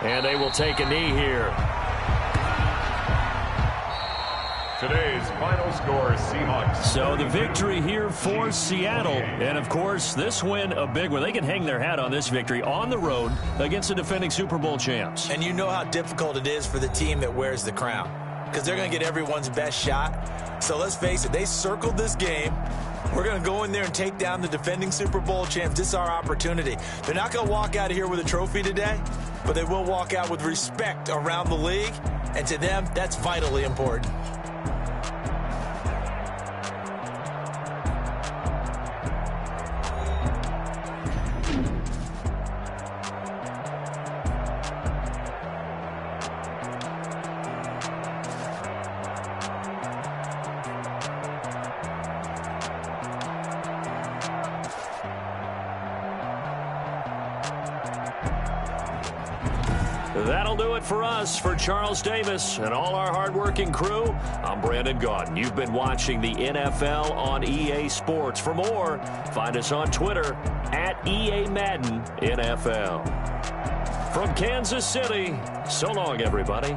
And they will take a knee here. Today's final score, Seahawks. So the victory here for Seattle. And, of course, this win, a big one. They can hang their hat on this victory on the road against the defending Super Bowl champs. And you know how difficult it is for the team that wears the crown, because they're going to get everyone's best shot. So let's face it, they circled this game. We're going to go in there and take down the defending Super Bowl champs. This is our opportunity. They're not going to walk out of here with a trophy today, but they will walk out with respect around the league. And to them, that's vitally important. That'll do it for us. For Charles Davis and all our hardworking crew, I'm Brandon Gaudin. You've been watching the NFL on EA Sports. For more, find us on Twitter at EA Madden NFL. From Kansas City, so long, everybody.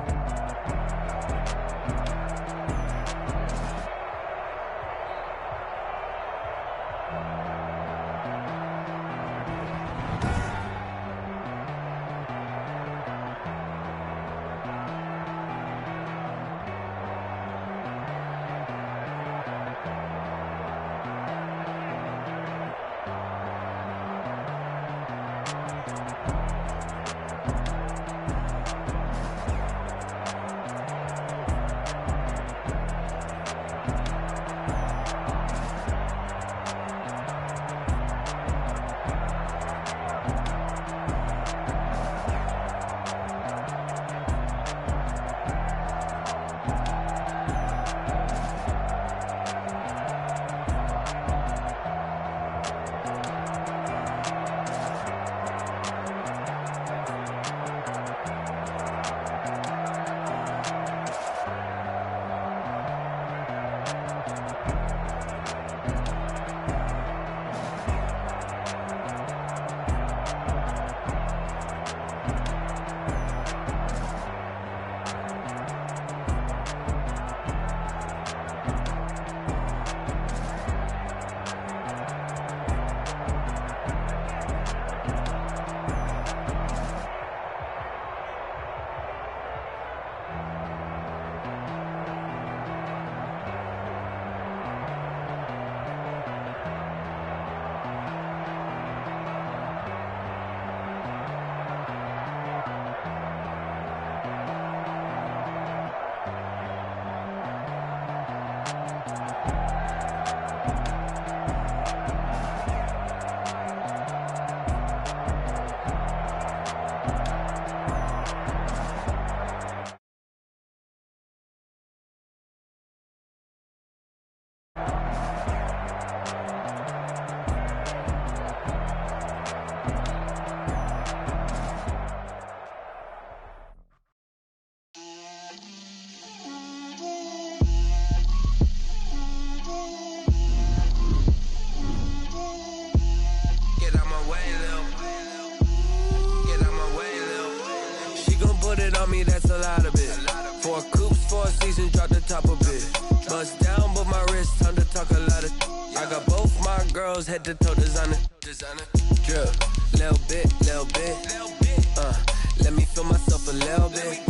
on me, that's a lot of it. 4 coops, 4 seasons, drop the top a bit. Bust down, but my wrist, time to talk a lot of. I got both my girls, head to toe designer. Drip, little bit. Let me feel myself a little bit.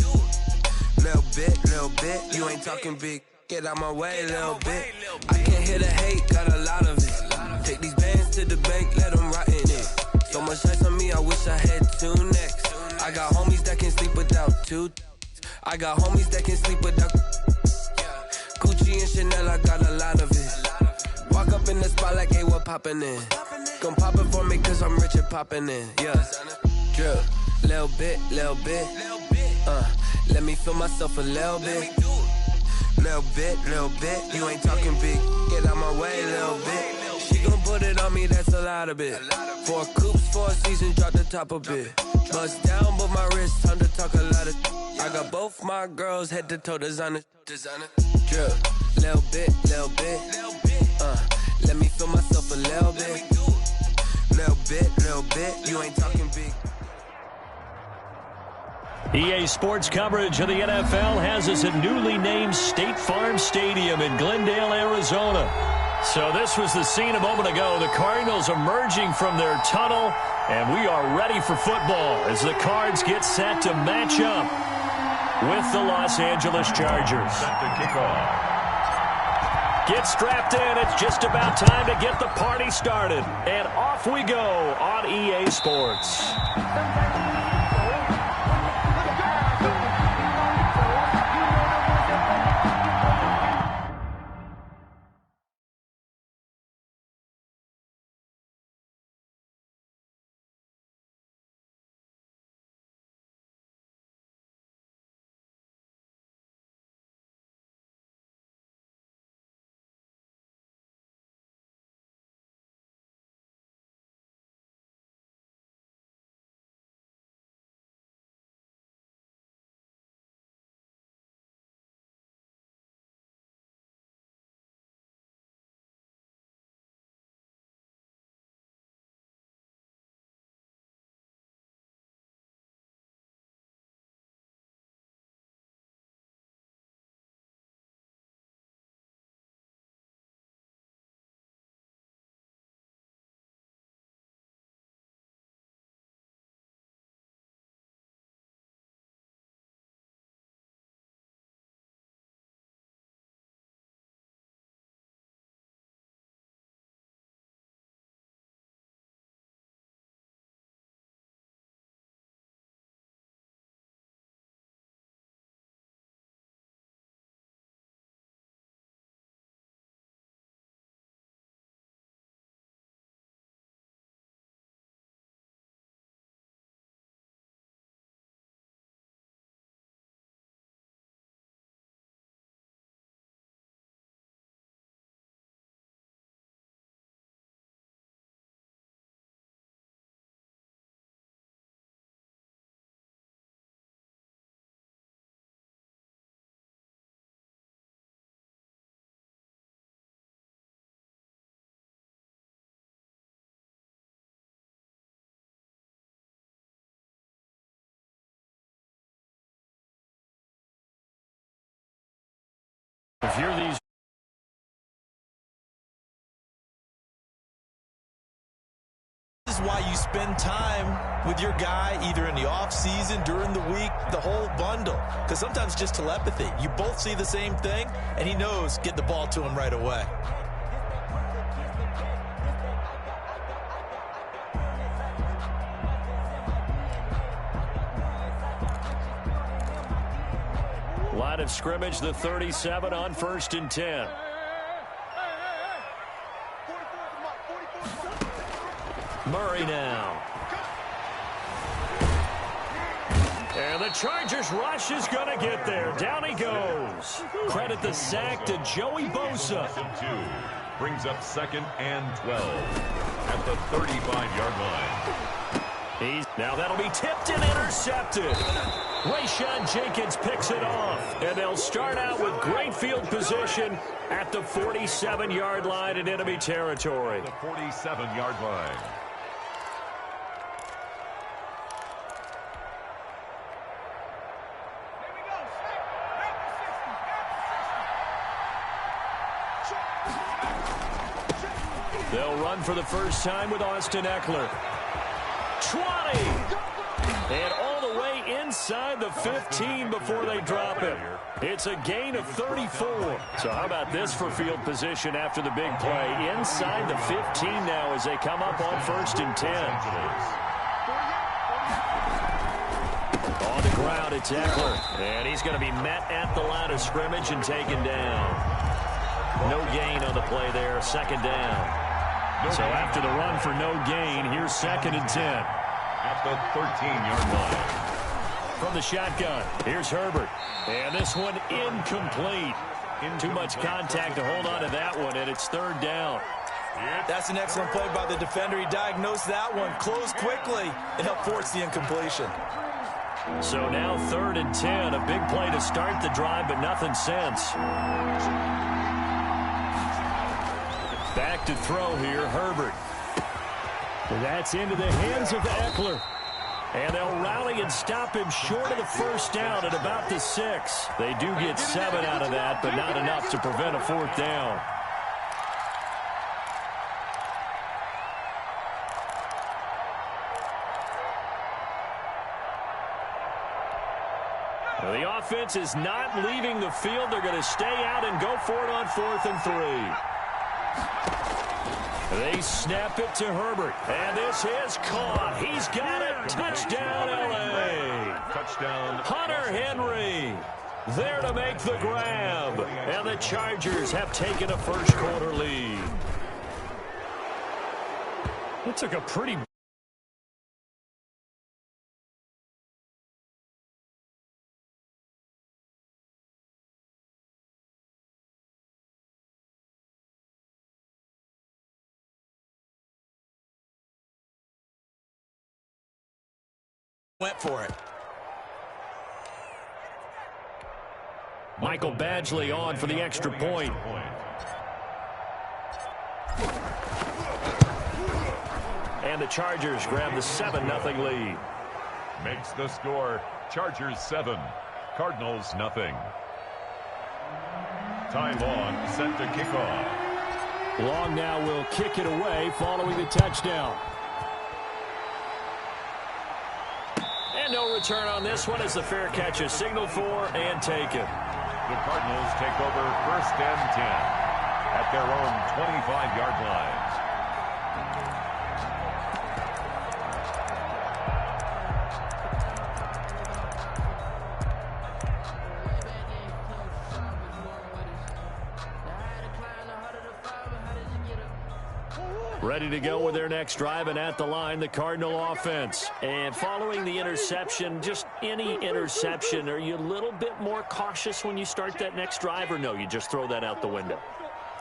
Little bit. You ain't talking big. Get out my way, little bit. I can't hear the hate, got a lot of it. Take these bands to the bank, let them rot in it. So much ice on me, I wish I had 2 necks. I got homies that can sleep without 2. I got homies that can sleep without. Gucci and Chanel, I got a lot of it. Walk up in the spot like, hey, what poppin' in? Gon' pop it for me cause I'm rich and poppin' in. Yeah, drip, little bit. Let me feel myself a little bit. Little bit. You ain't talking big. Get out my way, little bit. She gon' put it on me, that's a lot of it. 4 coops, 4 seasons, drop the top a bit. Bust down, but my wrist, time to talk a lot of. I got both my girls, head to toe designer. Drip, little bit. Let me feel myself a little bit. Little bit. You ain't talking big. EA Sports coverage of the NFL has us at newly named State Farm Stadium in Glendale, Arizona. So this was the scene a moment ago. The Cardinals emerging from their tunnel, and we are ready for football as the Cards get set to match up with the Los Angeles Chargers. Set to kick off. Get strapped in. It's just about time to get the party started. And off we go on EA Sports. If you're these This is why you spend time with your guy either in the off season, during the week, the whole bundle. Because sometimes just telepathy. You both see the same thing, and he knows get the ball to him right away. line of scrimmage, the 37 on 1st and 10. Murray now. And the Chargers rush is going to get there. Down he goes. Credit the sack to Joey Bosa. Brings up 2nd and 12 at the 35-yard line. Now that'll be tipped and intercepted. Rayshon Jenkins picks it off. And they'll start out with great field position at the 47-yard line in enemy territory. The 47-yard line. They'll run for the first time with Austin Eckler. 20! And all the way inside the 15 before they drop it. It's a gain of 34. So how about this for field position after the big play? Inside the 15 now as they come up on 1st and 10. On the ground, it's Eckler. And he's going to be met at the line of scrimmage and taken down. No gain on the play there, 2nd down. So after the run for no gain, here's 2nd and 10. At the 13-yard line. From the shotgun, here's Herbert. And this one incomplete. Too much contact to hold on to that one, and it's 3rd down. That's an excellent play by the defender. He diagnosed that one, closed quickly, and helped force the incompletion. So now 3rd and 10, a big play to start the drive, but nothing since. Back to throw here, Herbert. That's into the hands of Eckler. And they'll rally and stop him short of the 1st down at about the 6. They do get 7 out of that, but not enough to prevent a 4th down. Well, the offense is not leaving the field. They're going to stay out and go for it on 4th and 3. They snap it to Herbert, and this is caught. He's got it. Touchdown, L.A. Touchdown. Hunter Henry there to make the grab, and the Chargers have taken a 1st quarter lead. It took a pretty went for it. Michael Badgley on for the extra point. And the Chargers grab the 7-0 lead. Makes the score. Chargers 7, Cardinals nothing. Time on, set to kick off. Long now will kick it away following the touchdown. And no return on this one as the fair catch is signaled for and taken. The Cardinals take over 1st and 10 at their own 25-yard line. Ready to go with their next drive, and at the line, the Cardinal offense. And following the interception, just any interception, are you a little bit more cautious when you start that next drive, or no, you just throw that out the window?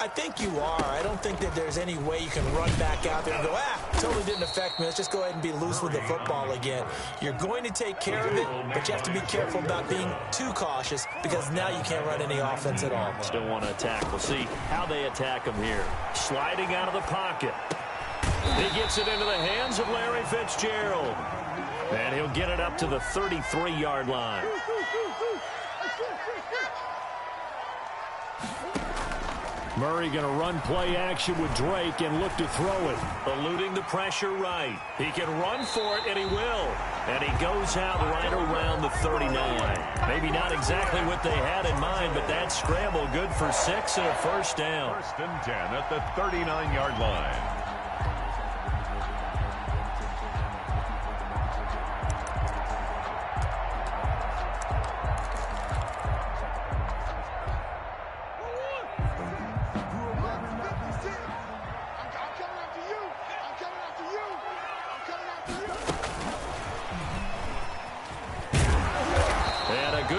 I think you are. I don't think that there's any way you can run back out there and go, totally didn't affect me. Let's just go ahead and be loose with the football again. You're going to take care of it, but you have to be careful about being too cautious because now you can't run any offense at all. Still want to attack. We'll see how they attack him here. Sliding out of the pocket. He gets it into the hands of Larry Fitzgerald. And he'll get it up to the 33-yard line. Murray going to run play action with Drake and look to throw it. Eluding the pressure right. He can run for it, and he will. And he goes out right around the 39. Maybe not exactly what they had in mind, but that scramble good for 6 and a 1st down. 1st and 10 at the 39-yard line.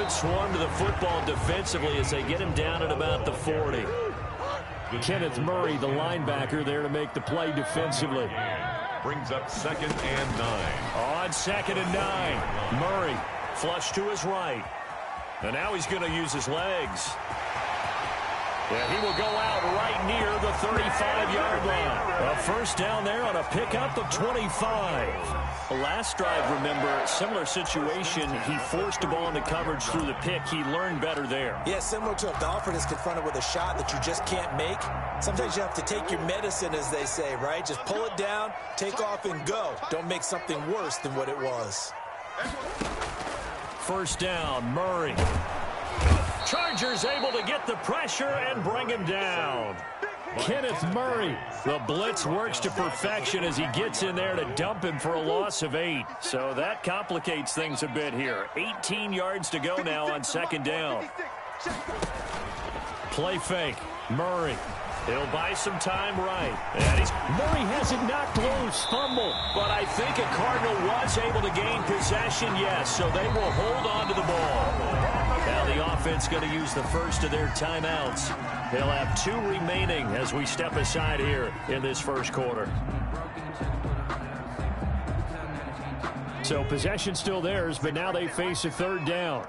Swarm to the football defensively as they get him down at about the 40. Kenneth Murray, the linebacker, there to make the play defensively. Brings up 2nd and 9. On 2nd and 9. Murray flush to his right. And now he's going to use his legs. And he will go out right near the 35-yard line. A first down there on a pickup of 25. The last drive, remember, similar situation. He forced the ball into coverage through the pick. He learned better there. Yeah, similar to if the offense is confronted with a shot that you just can't make. Sometimes you have to take your medicine, as they say, right? Just pull it down, take off, and go. Don't make something worse than what it was. First down, Murray. Chargers able to get the pressure and bring him down. Kenneth Murray. The blitz works to perfection as he gets in there to dump him for a loss of 8. So that complicates things a bit here. 18 yards to go now on second down. Play fake. Murray. He'll buy some time right. And Murray has it knocked loose. Fumble. But I think a Cardinal was able to gain possession, yes. So they will hold on to the ball. Now the offense going to use the first of their timeouts. They'll have 2 remaining as we step aside here in this first quarter. So possession still theirs, but now they face a third down.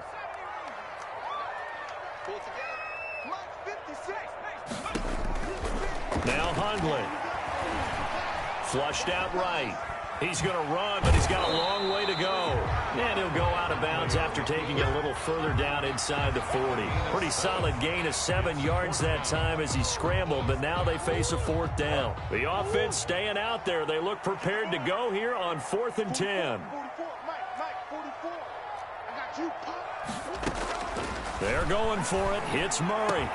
Now Hundley. Flushed out right. He's going to run, but he's got a long way to go. And he'll go out of bounds after taking it a little further down inside the 40. Pretty solid gain of 7 yards that time as he scrambled, but now they face a fourth down. The offense staying out there. They look prepared to go here on 4th and 10. They're going for it. Hits Murray.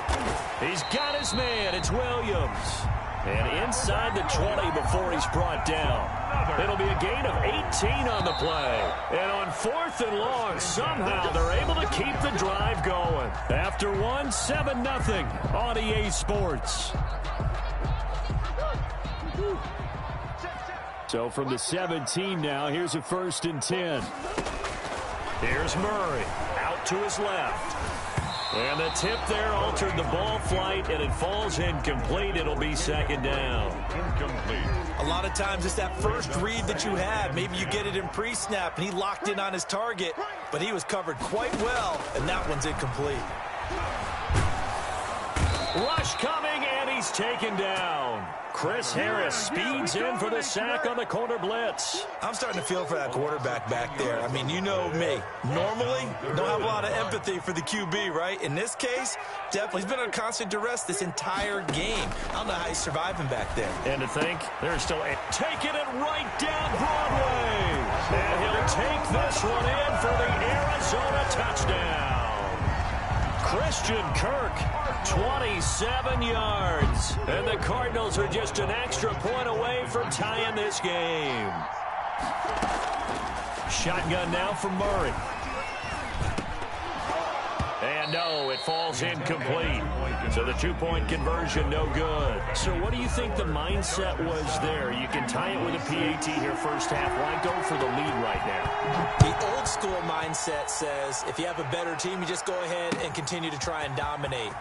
He's got his man. It's Williams. And inside the 20 before he's brought down. It'll be a gain of 18 on the play. And on 4th and long, somehow they're able to keep the drive going. After 7-0 on EA Sports. So from the 17 now, here's a 1st and 10. Here's Murray out to his left. And the tip there altered the ball flight, and it falls incomplete. It'll be second down. Incomplete. A lot of times it's that first read that you have. Maybe you get it in pre-snap, and he locked in on his target, but he was covered quite well, and that one's incomplete. Rush coming, and he's taken down. Chris Harris speeds in for the sack on the corner blitz. I'm starting to feel for that quarterback back there. I mean, you know me. Normally, don't have a lot of empathy for the QB, right? In this case, definitely. He's been under constant duress this entire game. I don't know how he's surviving back there. And to think, they're still taking it right down Broadway. And he'll take this one in for the Arizona touchdown. Christian Kirk, 27 yards. And the Cardinals are just an extra point away from tying this game. Shotgun now for Murray. And no, it falls incomplete. So the 2-point conversion, no good. So what do you think the mindset was there? You can tie it with a PAT here first half. Why go for the lead right now? The old school mindset says if you have a better team, you just go ahead and continue to try and dominate.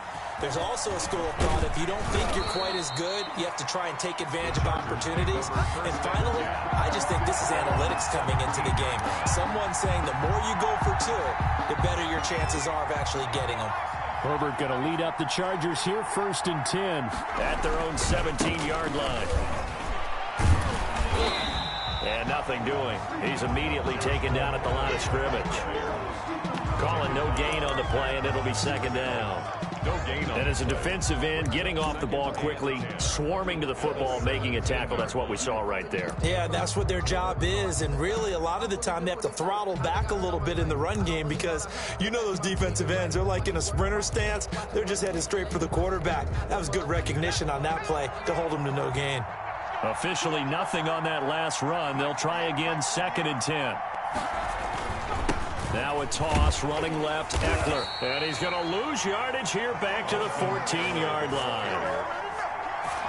There's also a school of thought, if you don't think you're quite as good, you have to try and take advantage of opportunities. And finally, I just think this is analytics coming into the game. Someone saying the more you go for 2, the better your chances are of actually getting them. Herbert going to lead up the Chargers here, 1st and 10 at their own 17-yard line. And nothing doing. He's immediately taken down at the line of scrimmage. Calling no gain on the play, and it'll be second down. No gain on. And as a defensive end, getting off the ball quickly, swarming to the football, making a tackle, that's what we saw right there. Yeah, that's what their job is, and really a lot of the time they have to throttle back a little bit in the run game because you know those defensive ends, they're like in a sprinter stance. They're just headed straight for the quarterback. That was good recognition on that play to hold them to no gain. Officially nothing on that last run. They'll try again, 2nd and 10. Now a toss, running left, Eckler. And he's going to lose yardage here back to the 14-yard line.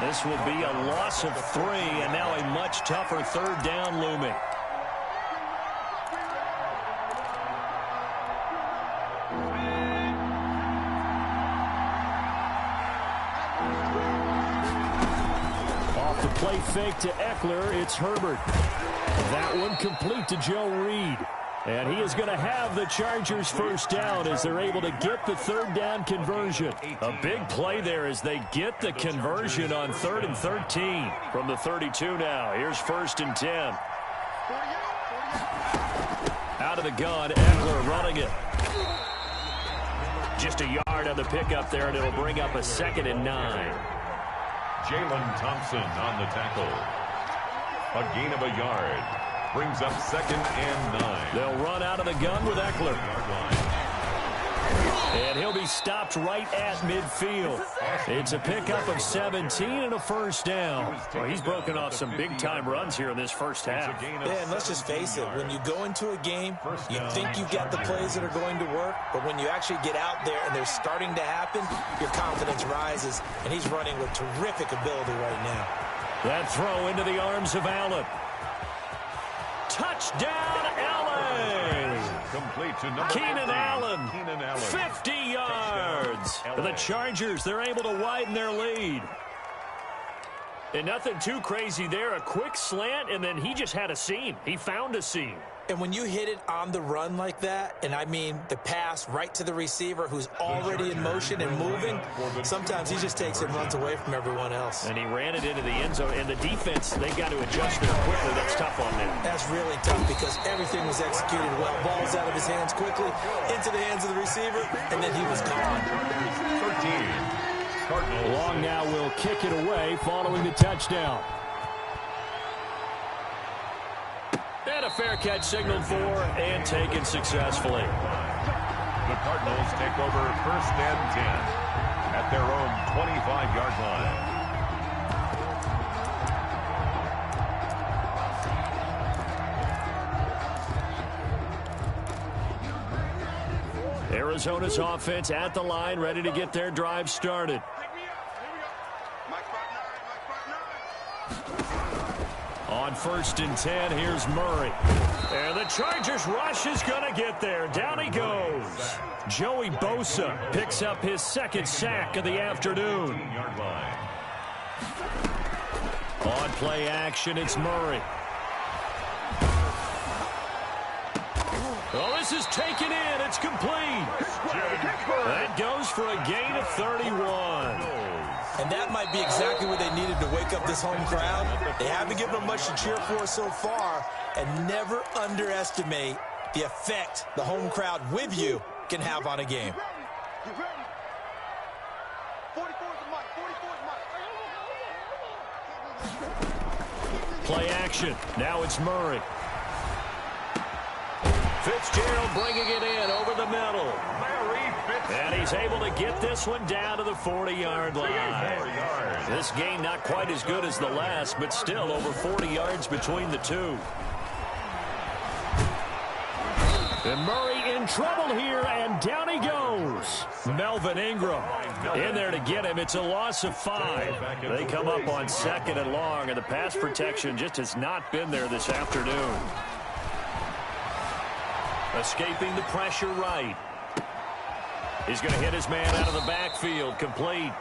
This will be a loss of 3, and now a much tougher third down looming. Off the play fake to Eckler, it's Herbert. That one complete to Joe Reed. And he is going to have the Chargers first down as they're able to get the third down conversion. A big play there as they get the conversion on 3rd and 13 from the 32 now. Here's 1st and 10. Out of the gun, Eckler running it. Just a yard on the pickup there, and it'll bring up a 2nd and 9. Jalen Thompson on the tackle. A gain of a yard. Brings up 2nd and 9. They'll run out of the gun with Eckler. And he'll be stopped right at midfield. It's a pickup of 17 and a first down. Well, he's broken off some big-time runs here in this first half. Yeah, and let's just face it. When you go into a game, you think you've got the plays that are going to work, but when you actually get out there and they're starting to happen, your confidence rises, and he's running with terrific ability right now. That throw into the arms of Allen. Touchdown, Allen! Complete to number Keenan Allen, 50 yards. The Chargers, they're able to widen their lead. And nothing too crazy there. A quick slant, and then he just had a seam. He found a seam. And when you hit it on the run like that, and I mean the pass right to the receiver who's already in motion and moving, sometimes he just takes it and runs away from everyone else. And he ran it into the end zone. And the defense, they got to adjust there quickly. That's tough on them. That's really tough because everything was executed well. Ball's out of his hands quickly, into the hands of the receiver, and then he was gone. 13. Cardinals. Long now will kick it away following the touchdown. And a fair catch signaled for and taken successfully. The Cardinals take over 1st and 10 at their own 25-yard line. Arizona's offense at the line, ready to get their drive started. On 1st and 10, here's Murray. And the Chargers rush is going to get there. Down he goes. Joey Bosa picks up his 2nd sack of the afternoon. On play action, it's Murray. Oh, this is taken in. It's complete. That goes for a gain of 31. And that might be exactly what they needed to wake up this home crowd. They haven't given them much to cheer for so far, and never underestimate the effect the home crowd with you can have on a game. Play action. Now it's Murray. Fitzgerald bringing it in over the middle. And he's able to get this one down to the 40-yard line. This game not quite as good as the last, but still over 40 yards between the two. And Murray in trouble here, and down he goes. Melvin Ingram in there to get him. It's a loss of 5. They come up on 2nd and long, and the pass protection just has not been there this afternoon. Escaping the pressure right. He's going to hit his man out of the backfield. Complete.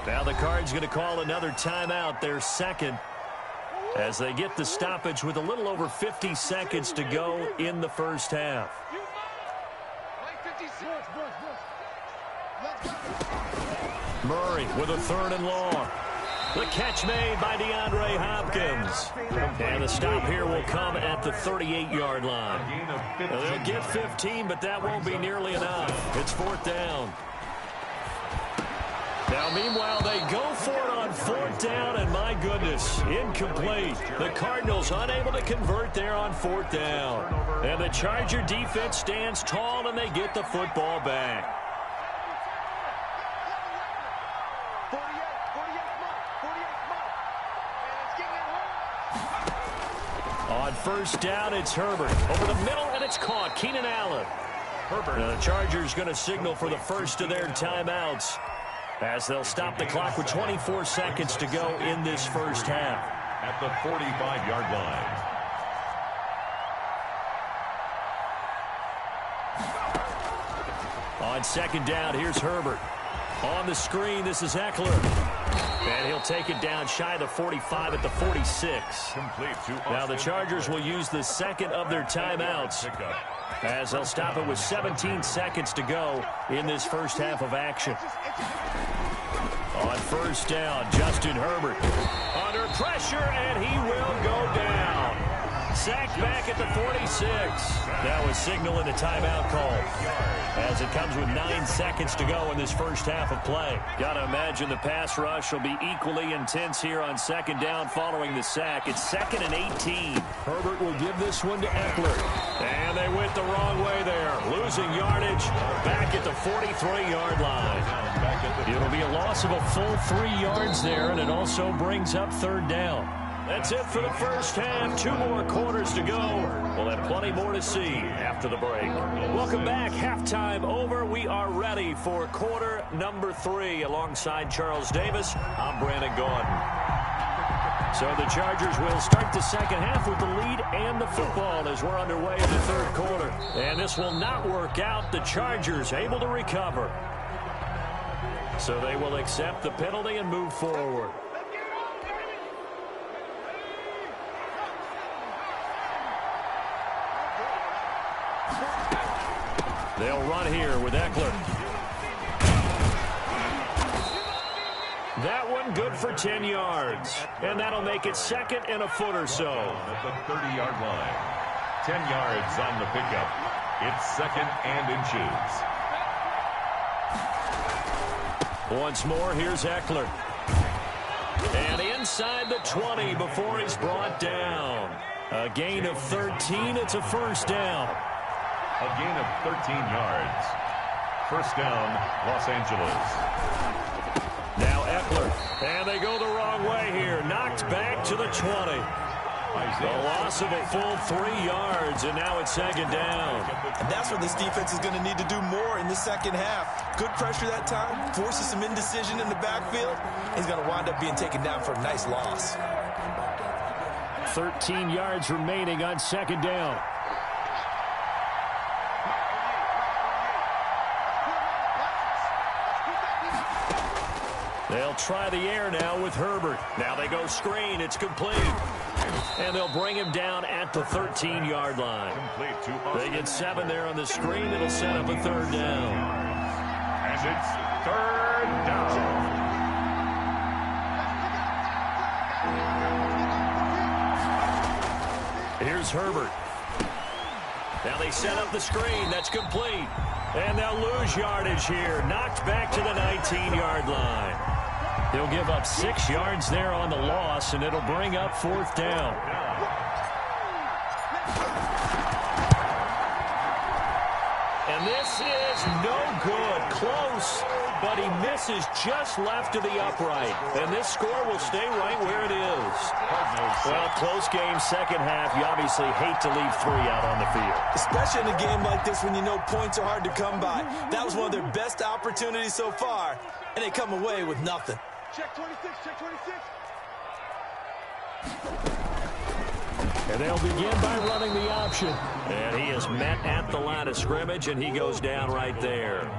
Now the Cards going to call another timeout, their 2nd, as they get the stoppage with a little over 50 seconds to go in the first half. Murray with a 3rd and long. The catch made by DeAndre Hopkins. And the stop here will come at the 38-yard line. They'll get 15, but that won't be nearly enough. It's 4th down. Now, meanwhile, they go for it on 4th down, and my goodness, incomplete. The Cardinals unable to convert there on 4th down. And the Charger defense stands tall, and they get the football back. On 1st down, it's Herbert. Over the middle, and it's caught. Keenan Allen. Herbert. Now the Chargers going to signal for the first of their timeouts, as they'll stop the clock with 24 seconds to go in this first half. At the 45-yard line. On 2nd down, here's Herbert. On the screen, this is Eckler. And he'll take it down shy of the 45 at the 46. Now the Chargers will use the second of their timeouts, as they'll stop it with 17 seconds to go in this first half of action. On first down, Justin Herbert under pressure, and he will go down. Sacked back at the 46. That was signaling a timeout call, as it comes with 9 seconds to go in this first half of play. Got to imagine the pass rush will be equally intense here on second down following the sack. It's 2nd and 18. Herbert will give this one to Eckler. And they went the wrong way there. Losing yardage back at the 43-yard line. It'll be a loss of a full 3 yards there, and it also brings up third down. That's it for the first half. 2 more quarters to go. We'll have plenty more to see after the break. Welcome back. Halftime over. We are ready for quarter number 3. Alongside Charles Davis, I'm Brandon Gordon. So the Chargers will start the second half with the lead and the football as we're underway in the third quarter. And this will not work out. The Chargers able to recover. So they will accept the penalty and move forward. They'll run here with Eckler. That one good for 10 yards. And that'll make it 2nd and a foot or so. At the 30-yard line. 10 yards on the pickup. It's 2nd and inches. Once more, here's Eckler. And inside the 20 before he's brought down. A gain of 13. It's a first down. A gain of 13 yards. First down, Los Angeles. Now Eckler. And they go the wrong way here. Knocked back to the 20. A loss of a full 3 yards, and now it's 2nd down. And that's what this defense is going to need to do more in the second half. Good pressure that time, forces some indecision in the backfield. He's going to wind up being taken down for a nice loss. 13 yards remaining on 2nd down. They'll try the air now with Herbert. Now they go screen. It's complete. And they'll bring him down at the 13-yard line. They get 7 there on the screen. It'll set up a third down. And it's third down. Here's Herbert. Now they set up the screen. That's complete. And they'll lose yardage here. Knocked back to the 19-yard line. They'll give up 6 yards there on the loss, and it'll bring up 4th down. And this is no good. Close, but he misses just left of the upright. And this score will stay right where it is. Well, close game, second half. You obviously hate to leave 3 out on the field. Especially in a game like this when you know points are hard to come by. That was one of their best opportunities so far, and they come away with nothing. Check 26, check 26. And they'll begin by running the option. And he is met at the line of scrimmage, and he goes down right there.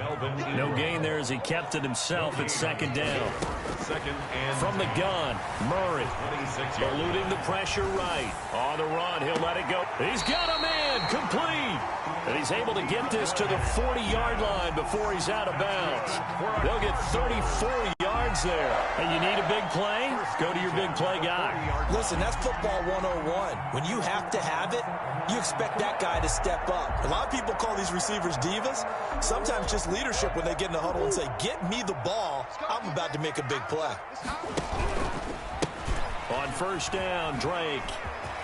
No gain there as he kept it himself at 2nd down. From the gun, Murray. Eluding the pressure right. On the run, he'll let it go. He's got a man, complete. And he's able to get this to the 40-yard line before he's out of bounds. They'll get 34 yards there. And you need a big play? Go to your big play guy. Listen, that's football 101. When you have to have it, you expect that guy to step up. A lot of people call these receivers divas. Sometimes just leadership when they get in the huddle and say, get me the ball. I'm about to make a big play. On first down, Drake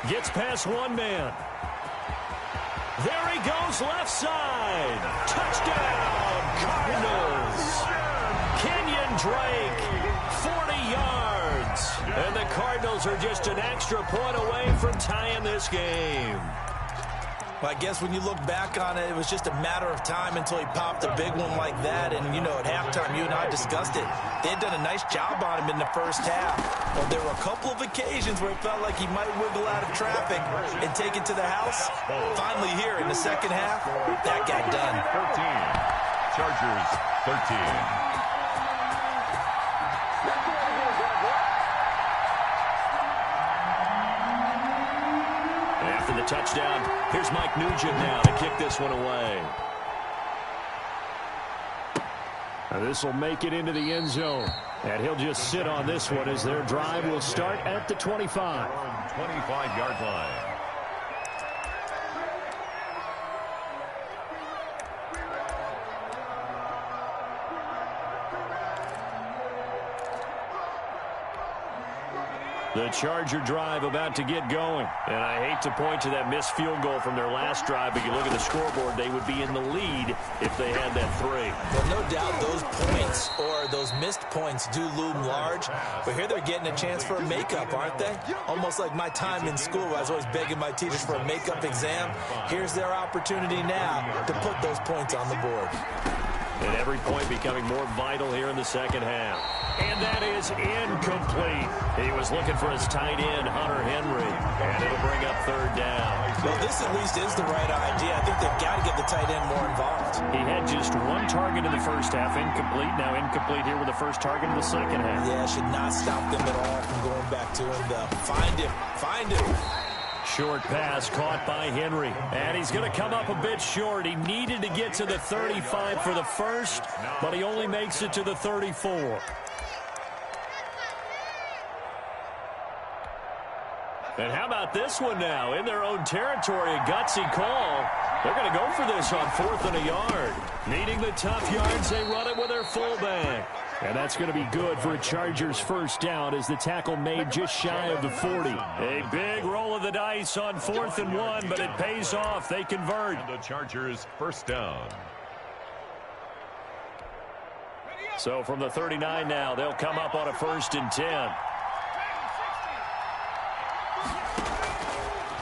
gets past one man. There he goes, left side. Touchdown, Cardinals. Kenyon Drake, 40 yards. And the Cardinals are just an extra point away from tying this game. Well, I guess when you look back on it, it was just a matter of time until he popped a big one like that. And, you know, at halftime, you and I discussed it. They had done a nice job on him in the first half. Well, there were a couple of occasions where it felt like he might wiggle out of traffic and take it to the house. Finally here in the second half, that got done. 14. Chargers 13. After the touchdown, here's Mike Nugent now to kick this one away. This will make it into the end zone. And he'll just sit on this one as their drive will start at the 25. 25-yard line. The Charger drive about to get going. And I hate to point to that missed field goal from their last drive, but you look at the scoreboard, they would be in the lead if they had that 3. Well, no doubt those points or those missed points do loom large, but here they're getting a chance for a makeup, aren't they? Almost like my time in school, I was always begging my teachers for a makeup exam. Here's their opportunity now to put those points on the board. And every point becoming more vital here in the second half. And that is incomplete. He was looking for his tight end, Hunter Henry, and it'll bring up 3rd down. Well, this at least is the right idea. I think they've got to get the tight end more involved. He had just 1 target in the first half, incomplete. Now incomplete here with the first target in the second half. Yeah, should not stop them at all from going back to him, though. Find him. Find him. Short pass caught by Henry. And he's going to come up a bit short. He needed to get to the 35 for the first, but he only makes it to the 34. And how about this one now? In their own territory, a gutsy call. They're going to go for this on 4th and a yard. Needing the tough yards, they run it with their fullback. And that's going to be good for a Chargers first down as the tackle made just shy of the 40. A big roll of the dice on 4th and 1, but it pays off. They convert. And the Chargers first down. So from the 39 now, they'll come up on a 1st and 10.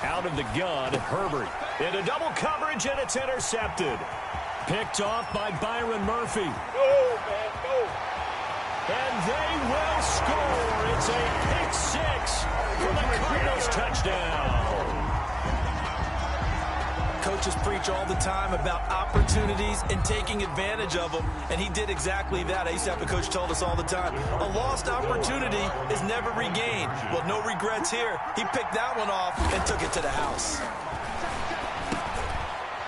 Out of the gun, Herbert. Into double coverage, and it's intercepted. Picked off by Byron Murphy. Go, man, go. And they will score. It's a pick 6 for the Cardinals touchdown. Coaches preach all the time about opportunities and taking advantage of them, and he did exactly that. I used to have a coach told us all the time, a lost opportunity is never regained. Well, no regrets here. He picked that one off and took it to the house.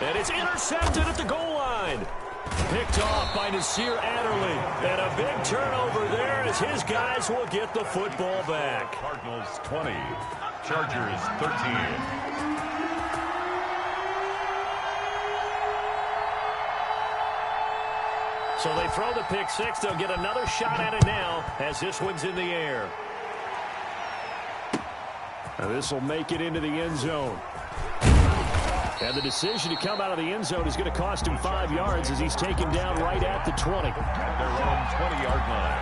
And it's intercepted at the goal line. Picked off by Nasir Adderley. And a big turnover there as his guys will get the football back. Cardinals 20, Chargers 13. So they throw the pick 6. They'll get another shot at it now as this one's in the air. Now this will make it into the end zone. And the decision to come out of the end zone is going to cost him 5 yards as he's taken down right at the 20. At their own 20-yard line.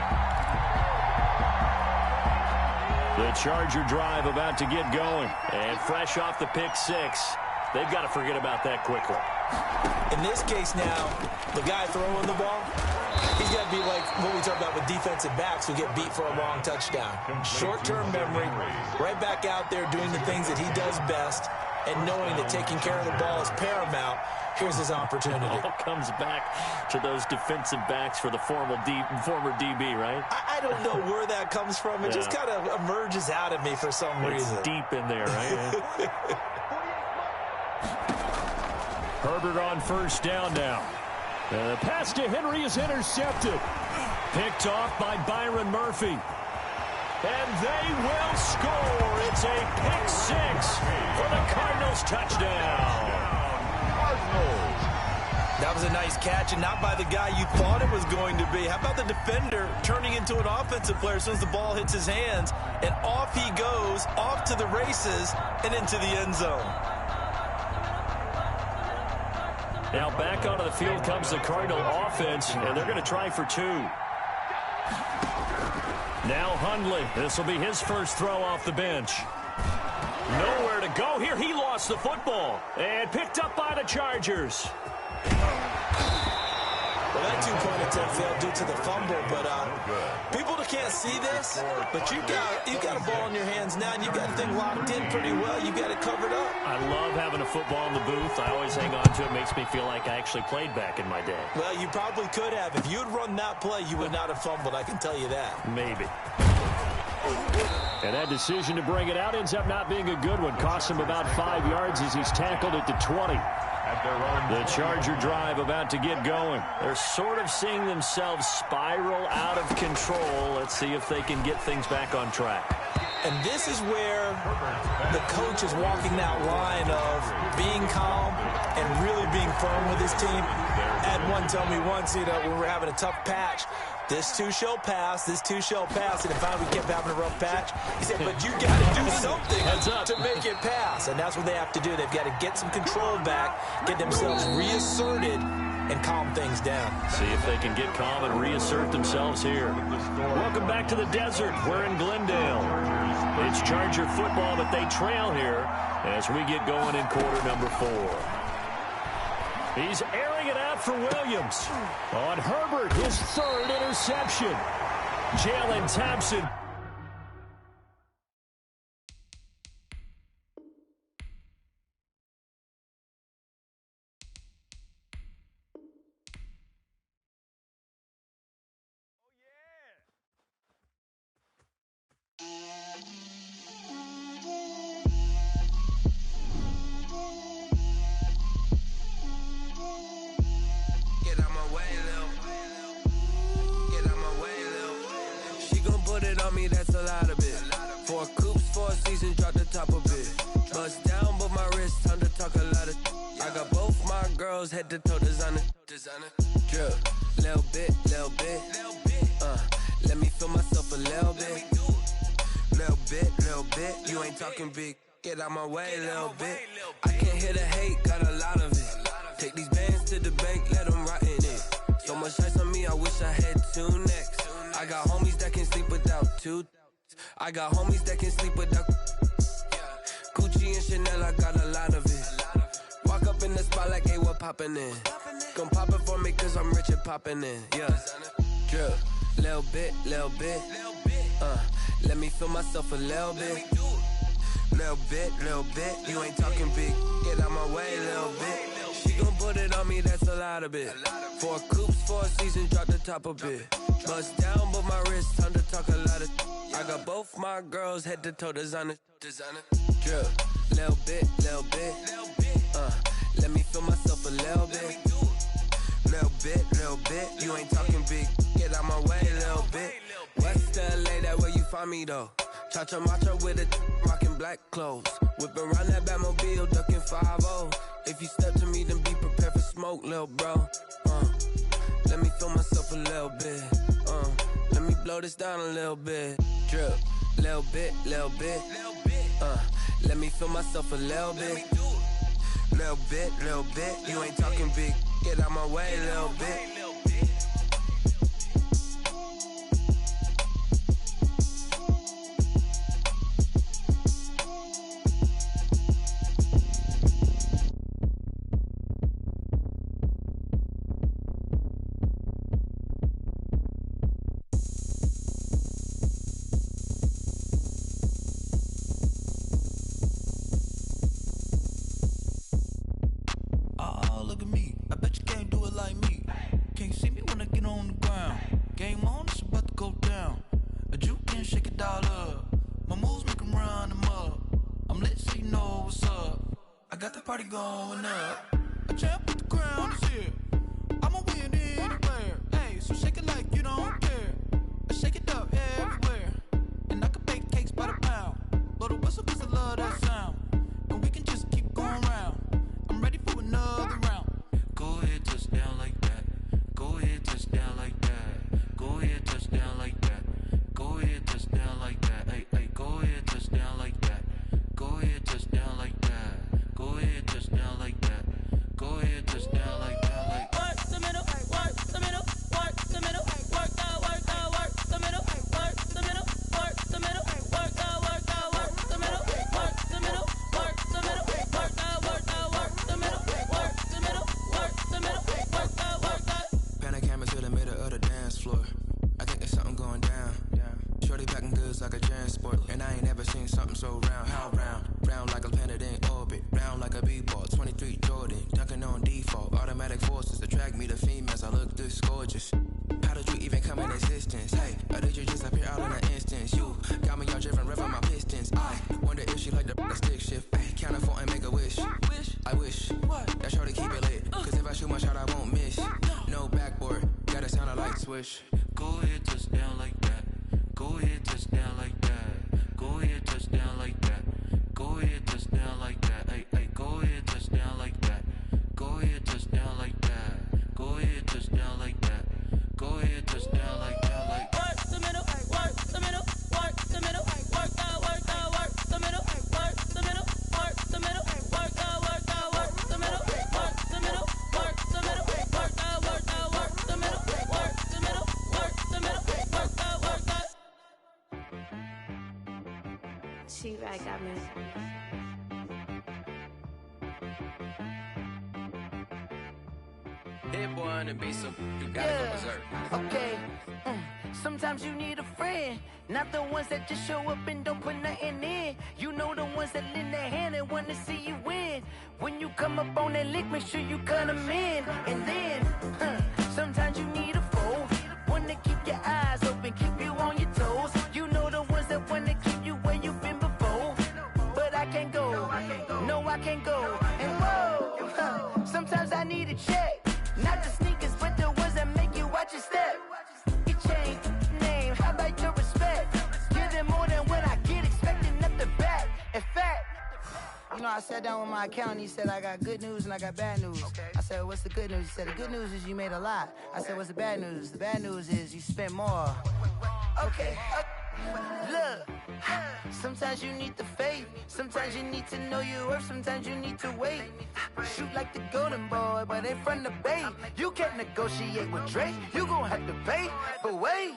The Charger drive about to get going. And fresh off the pick 6. They've got to forget about that quickly. In this case now, the guy throwing the ball, he's got to be like what we talk about with defensive backs who get beat for a long touchdown. Short-term memory, right back out there doing the things that he does best, and knowing that taking care of the ball is paramount. Here's his opportunity. It all comes back to those defensive backs for the former DB, right? I don't know where that comes from. It just kind of emerges out of me for some reason. It's deep in there, right? Herbert on first down now. The pass to Henry is intercepted. Picked off by Byron Murphy. And they will score. It's a pick 6 for the Cardinals touchdown. That was a nice catch, and not by the guy you thought it was going to be. How about the defender turning into an offensive player as soon as the ball hits his hands, and off he goes, off to the races, and into the end zone. Now back onto the field comes the Cardinal offense, and they're going to try for 2. Now Hundley. This will be his first throw off the bench. Nowhere to go here. He lost the football and picked up by the Chargers. Well, that two-point attempt failed due to the fumble, but people that can't see this, but you got a ball in your hands now, and you got the thing locked in pretty well. You got it covered up. I love having a football in the booth. I always hang on to it. Makes me feel like I actually played back in my day. Well, you probably could have. If you had run that play, you would not have fumbled. I can tell you that. Maybe. And that decision to bring it out ends up not being a good one. Costs him about 5 yards as he's tackled at the 20. The Charger drive about to get going. They're sort of seeing themselves spiral out of control. Let's see if they can get things back on track. And this is where the coach is walking that line of being calm and really being firm with his team. Ed one told me once, when we were having a tough patch, this too shall pass, this too shall pass. And if we kept having a rough patch, he said, but you got to do something to make it pass. And that's what they have to do. They've got to get some control back, get themselves reasserted, and calm things down. See if they can get calm and reassert themselves here. Welcome back to the desert. We're in Glendale. It's Charger football, but they trail here as we get going in quarter number 4. He's airing it out for Williams. On Herbert, his 3rd interception. Jalen Thompson. That's a lot of it. 4 coops, 4 seasons, drop the top of it. Bust down, but my wrist, time to talk a lot of. I got both my girls head to toe designer. Drip, little bit. Let me feel myself a little bit. Little bit. You ain't talking big. Get out my way, little bit. I can't hear the hate, got a lot of it. Take these bands to the bank, let them rot in it. So much ice on me, I wish I had 2 necks. I got homies that can sleep without 2. I got homies that can sleep without Gucci and Chanel, I got a lot of it. Walk up in the spot like, hey, what poppin' in? Gon' pop it for me cause I'm rich and poppin' in. Yeah, drip, little bit. Let me feel myself a little bit. Little bit. You ain't talking big. Get out my way, little bit. She gon' put it on me, that's a lot of it. 4 coops, 4 seasons, drop the top of it. Bust down, but my wrist, time to talk a lot of. I got both my girls head to toe designer. Drip, little bit. Let me feel myself a little bit. Little bit. You ain't talking big. Get out my way, little bit. West LA, that where you find me though. Cha-cha matcha with it, rockin' black clothes. Whippin' around that Batmobile, duckin' 5-0. If you step to me, then be prepared for smoke, lil' bro. Let me feel myself a little bit. Let me blow this down a little bit. Drip, little bit. Let me feel myself a little bit. Little bit. You ain't talking big. Get out my way, little bit. Going up, a champ with the crown is here. I'ma win anywhere. Hey, so shake it like you don't care. I shake it up everywhere, and I can bake cakes by the pound. Blow the whistle 'cause I love that sound, and we can just keep going round. I'm ready for another round. Go ahead, touch down like that. Go ahead, touch down like that. Go ahead, touch down like that. Go ahead, touch down like that. Hey, go ahead, touch down like that. Go ahead, touch down like that. Go ahead, touch down like that. Go ahead, touch down like that. Bitch, you just appear out in an instance. You got me all driven, revving my pistons. I wonder if she like the stick shift. Ay, count a 4 and make a wish. I wish that shorty keep it lit. Cause if I shoot my shot, I won't miss. No backboard, gotta sound a light switch. Go ahead, touchdown like that. Go ahead, touchdown like that. Go ahead, touchdown like that. Go ahead, touchdown like that. Ay, ay, go ahead, touchdown like that. Go ahead, touchdown like that. Go ahead, touchdown like that. Go ahead, touchdown like that. Like work the middle, work the middle, work the middle, work out, work out, work the middle, work the middle, work the middle, work out, work out, work the middle, work the middle, work the middle, work out, work out, work the middle, work the middle, work the middle, work out, work out. She right got me. Hit boy on the beat, so you gotta go berserk. Okay. Sometimes you need a friend, not the ones that just show up and don't put nothing in. You know the ones that lend their hand and wanna see you win. When you come up on that lick, make sure you cut them in. And then, sometimes you need a foe, one to keep your eyes open, keep you on your toes. You know the ones that wanna keep you where you've been before. But I can't go, no I can't go. And whoa, sometimes I need a check. Not the sneakers, but the ones that make you watch your step. You change name, how about your respect? Give them more than what I get, expecting nothing back. In fact, you know, I sat down with my accountant, he said, I got good news and I got bad news. I said, what's the good news? He said, the good news is you made a lot. I said, what's the bad news? The bad news is you spent more. Okay, look, sometimes you need the faith, sometimes you need to know your worth, sometimes you need to wait. Shoot like the golden boy, but in front of the bay. You can't negotiate with Drake, you gon' have to pay. But wait,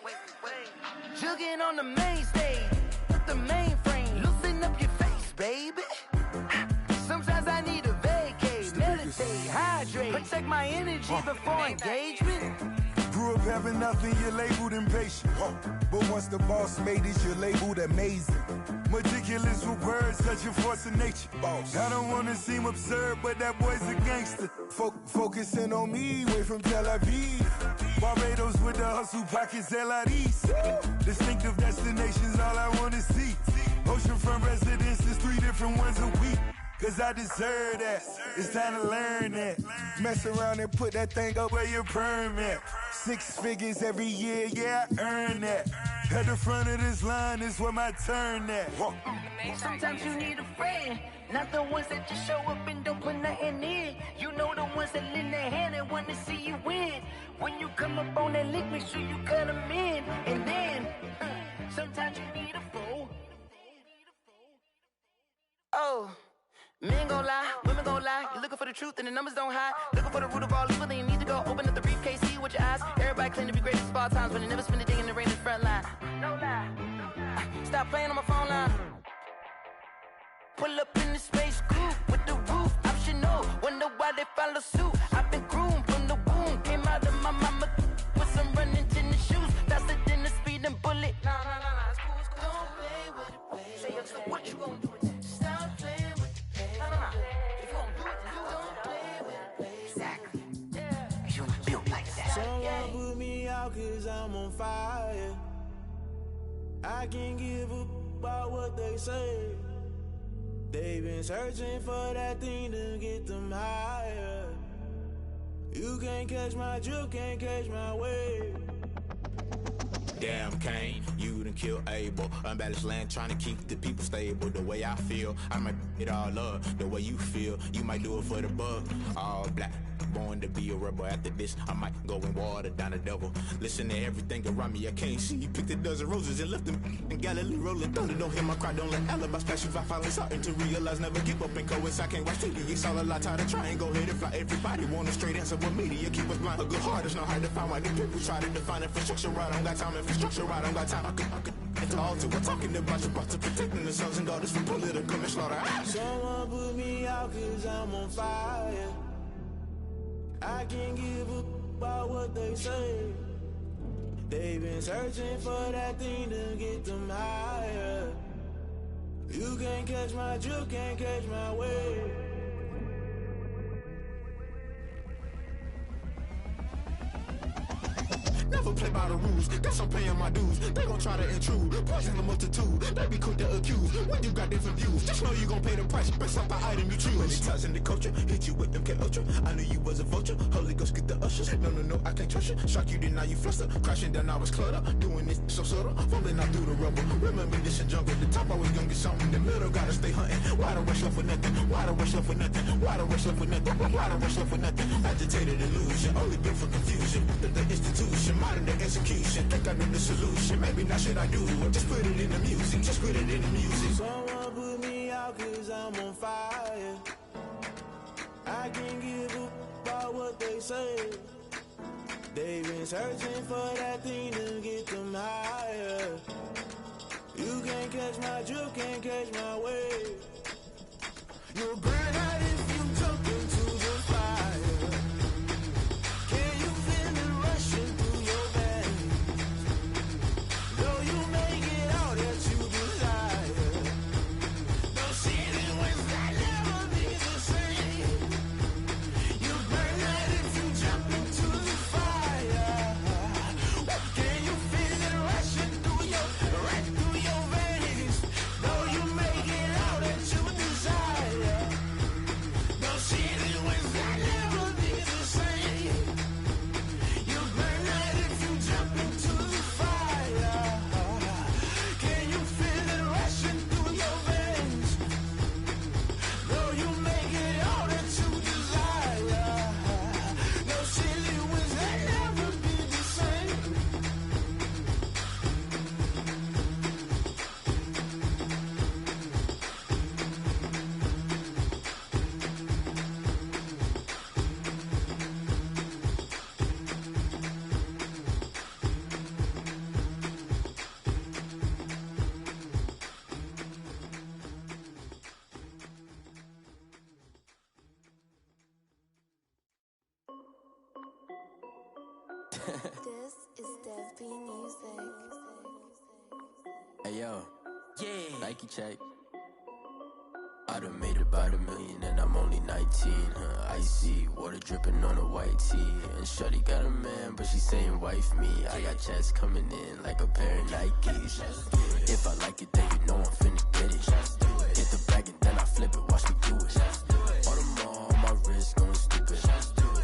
jugging on the main stage, with the mainframe, loosen up your face, baby. Sometimes I need a vacate, meditate, hydrate, protect my energy before engagement. Grew up having nothing, you're labeled impatient. But once the boss made it, you're labeled amazing. Meticulous with words, such a force of nature. I don't wanna seem absurd, but that boy's a gangster. Focusing on me, way from Tel Aviv. Barbados with the hustle pockets, LIDs. Distinctive destinations, all I wanna see. Oceanfront residences, 3 different ones a week. Cause I deserve that, it's time to learn that. Mess around and put that thing up where your permit. 6 figures every year, yeah, I earn that. At the front of this line is where my turn at. Sometimes you need a friend, not the ones that just show up and don't put nothing in. You know the ones that lend their hand and want to see you win. When you come up on that lick, make sure you cut them in. And then, sometimes you need a foe. Oh. Men gon' lie, women gon' lie. You're looking for the truth and the numbers don't hide. Looking for the root of all evil, then you need to go open up the briefcase, see with your eyes. Everybody claim to be great at all times, but they never spend a day in the rain in the front line. No lie. Stop playing on my phone line. Pull up in the space coupe with the roof optional. Wonder why they follow suit. I've been groomed from the womb. Came out of my mama with some running tennis shoes. Faster than the speeding bullet. Nah, it's cool, it's cool. Don't play with it, baby. Say, yo, so what you gon' do? Stop playing. Someone put me out cause I'm on fire. I can't give a about what they say. They've been searching for that thing to get them higher. You can't catch my drift, can't catch my wave. Damn, Kane, you done killed Abel. Unbalanced land, trying to keep the people stable. The way I feel, I might it all up. The way you feel, you might do it for the bug. All black, born to be a rebel. After this, I might go and water down the devil. Listen to everything around me, I can't see. Picked a dozen roses and left them in Galilee rolling thunder. Don't hear my cry, don't let alibis pass you. I finally starting to realize, never give up and coincide. I can't watch TV, it's all a lot. Tired of trying, go ahead and fly. Everybody want a straight answer, but media keep us blind. A good heart is not hard to find. Why the people try to define infrastructure right? I don't got time. Infrastructure right, I don't got time. I could it's all to. We're talking about your to protecting the sons and daughters from political and slaughter. Someone put me out cause I'm on fire. I can't give a about what they say. They've been searching for that thing to get them higher. You can't catch my drift, can't catch my wave. Never play by the rules. Guess I'm paying my dues. They gon' try to intrude. Poison the multitude. They be quick to accuse. When you got different views, just know you gon' pay the price based off the item you choose. When it ties in the culture, hit you with MK Ultra. I knew you was a vulture. Holy Ghost get the ushers. No, I can't trust you. Shock you, then now you fluster. Crashing down, I was clutter. Doing this so subtle. Fumbling out through the rubble. Remember this in jungle. The top always gonna get something. The middle gotta stay hunting. Why the rush left with nothing? Why the rush left with nothing? Why the rush left with nothing? Why the rush left with nothing? Agitated illusion. Only built for confusion. The institution. Modern day execution. Think I know the solution. Maybe not should I do it? Just put it in the music. Just put it in the music. Someone put me out cause I'm on fire. I can't give up about what they say. They've been searching for that thing to get them higher. You can't catch my drift, can't catch my wave. You'll burn out if you jump into the fire. Can you feel it rushing through your veins? Though you make it all that you desire. Those ceiling winds that never be the same. You burn out if you jump into the fire. Can you feel it rushing through your veins? Though you make it all that you desire. Those ceiling winds that never be the same. You burn out if you jump into the fire. Can you feel it rushing through your veins? Though you make it all that you desire. Those silly winds that never be the same. This is Dev B Music. Hey yo, Nike check. I done made about $1 million and I'm only 19. Icy water dripping on a white tee. And shorty got a man, but she saying wife me. I got checks coming in like a pair of Nikes. If I like it, then you know I'm finna get it. Get the bag and then I flip it, watch me do it. All them on my wrist going stupid.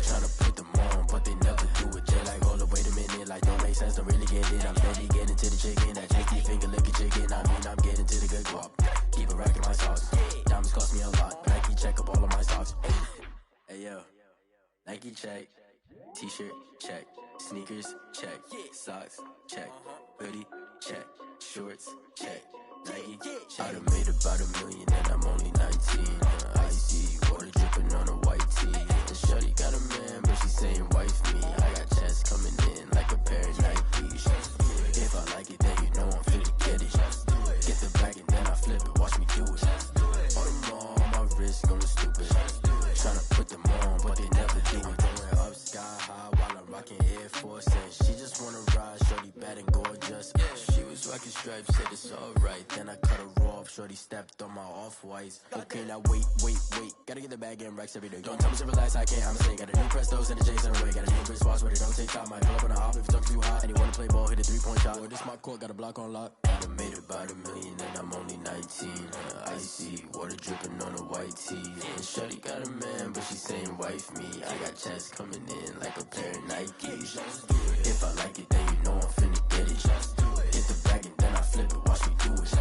Tryna put them on, but they never do it. They like, hold up, wait a minute, like don't make sense, don't really get it. I'm steady getting to the chicken, that tasty finger licking chicken. I mean, I'm getting to the good guap. Keep it racking my socks. Diamonds cost me a lot. Nike check up all of my stocks. Hey yo, Nike check. T-shirt check. Sneakers check. Socks check. Hoodie check. Shorts check. Nike. I done made about $1 million and I'm only 19. Icy water dripping on a white tee. And shorty got a man, but she saying wife me. I got checks coming in like a pair of Nikes. If I like it, then you know I'm finna get it. Get the bag and then I flip it, watch me do it. All them on my wrist going stupid. Tryna put them on, but they never do it. Going up sky high while I'm rocking Air Force. And she just wanna ride, shorty bad and gorgeous. She was rocking stripes, said it's alright. Then I cut her off, shorty stepped on my off-whites. Okay, now wait. Gotta get the bag and racks every day. Don't tell me to relax, I can't, I'm saying. Got a new Prestos and a J's in a way. Got a new Chris Foss, but it don't take time. I pull up on a hop if it's talking too hot. And you wanna play ball, hit a 3-point shot. Or this my court, got a block on lock. I done made about $1 million and I'm only 19. Icy water dripping on a white tee. And shorty got a man, but she saying wife me. I got checks coming in like a pair of Nikes. If I like it, then you know I'm finna get it. Get the bag and then I flip it, watch me do it.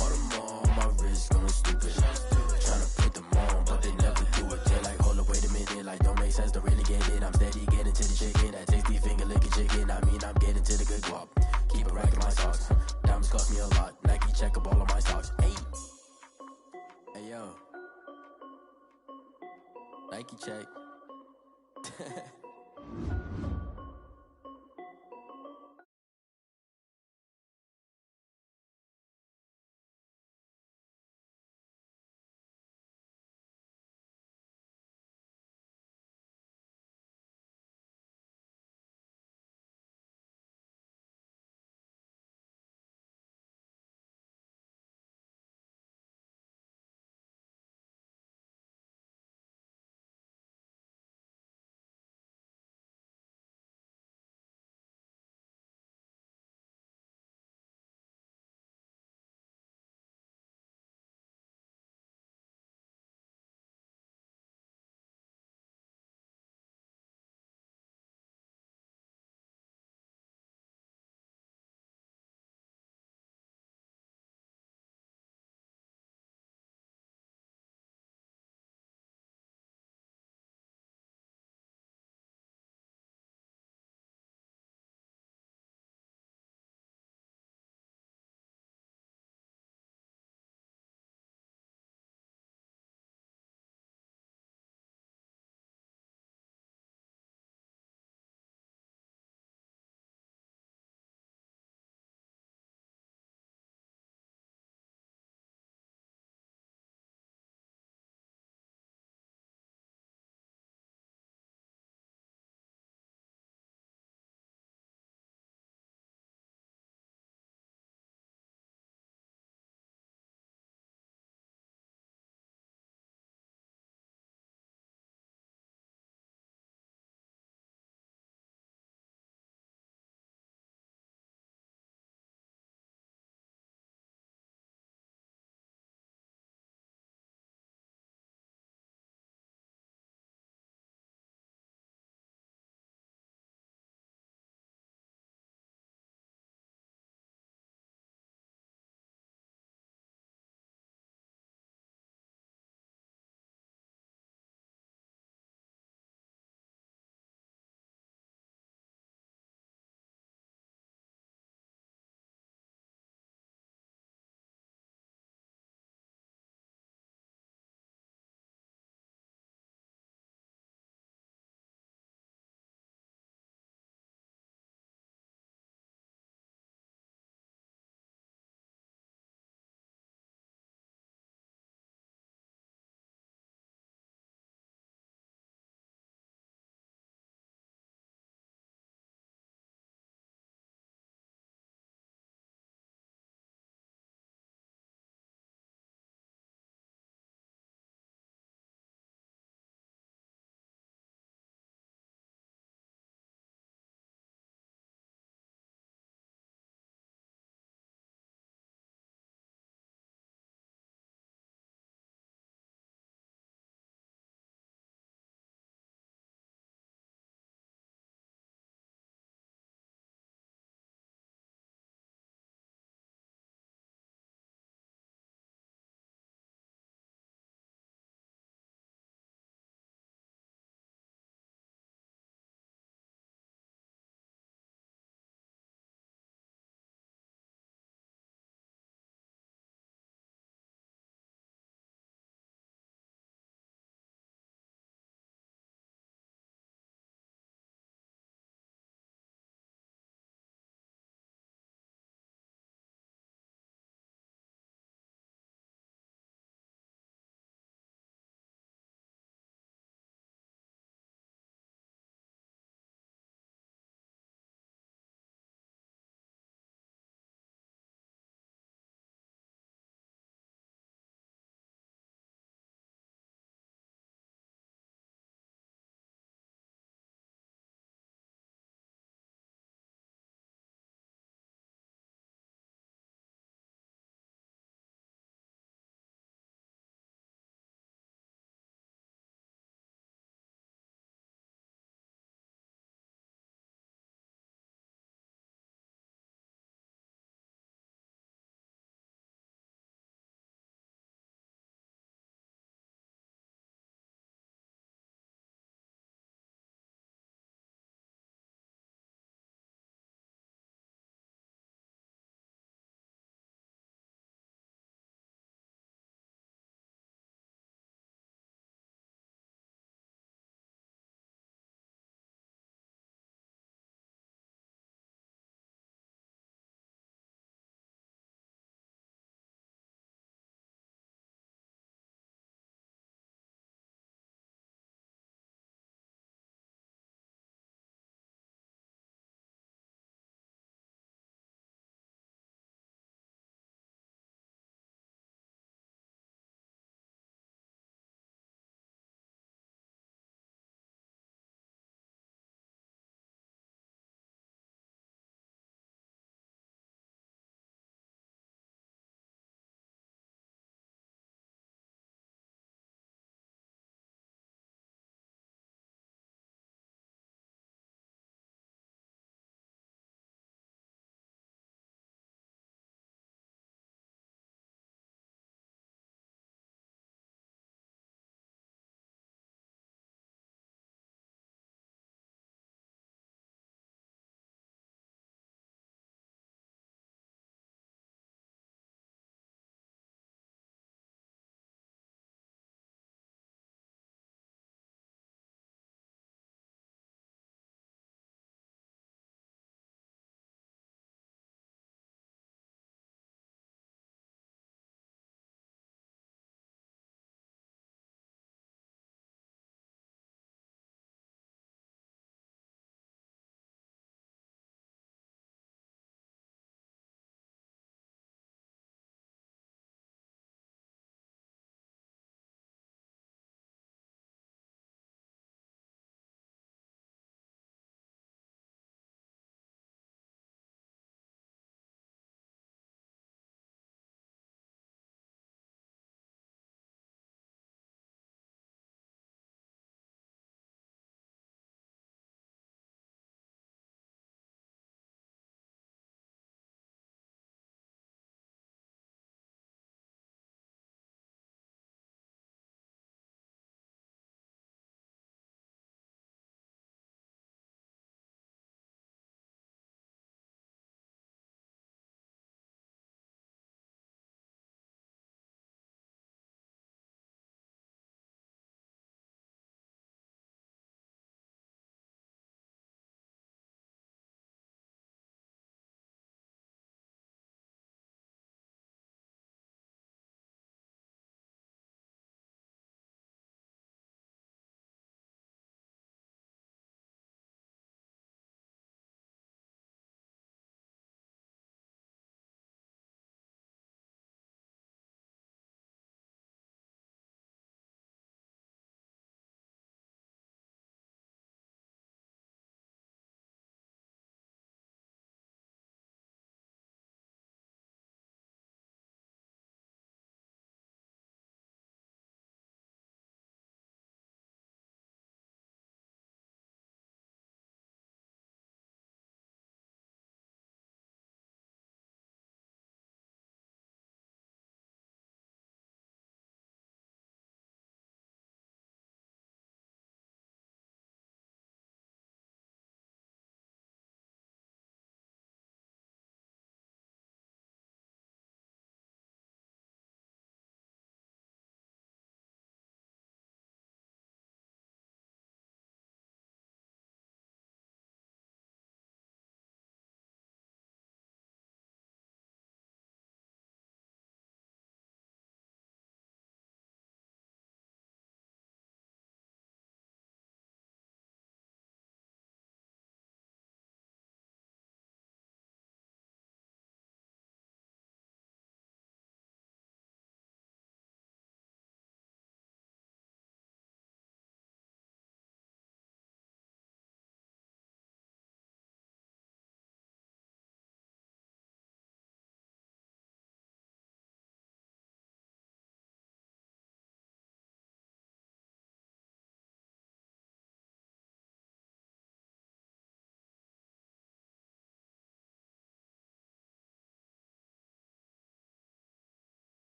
All them on my wrist going stupid. Tryna put them on, but they never do it. They like, hold up, wait a minute, like don't make sense, don't really get it. I'm steady getting to the chicken, that tasty finger licking chicken. I mean, I'm getting to the good guap. Keep it racking my socks. Diamonds cost me a lot. Nike check up all of my stocks. Hey yo, Nike check.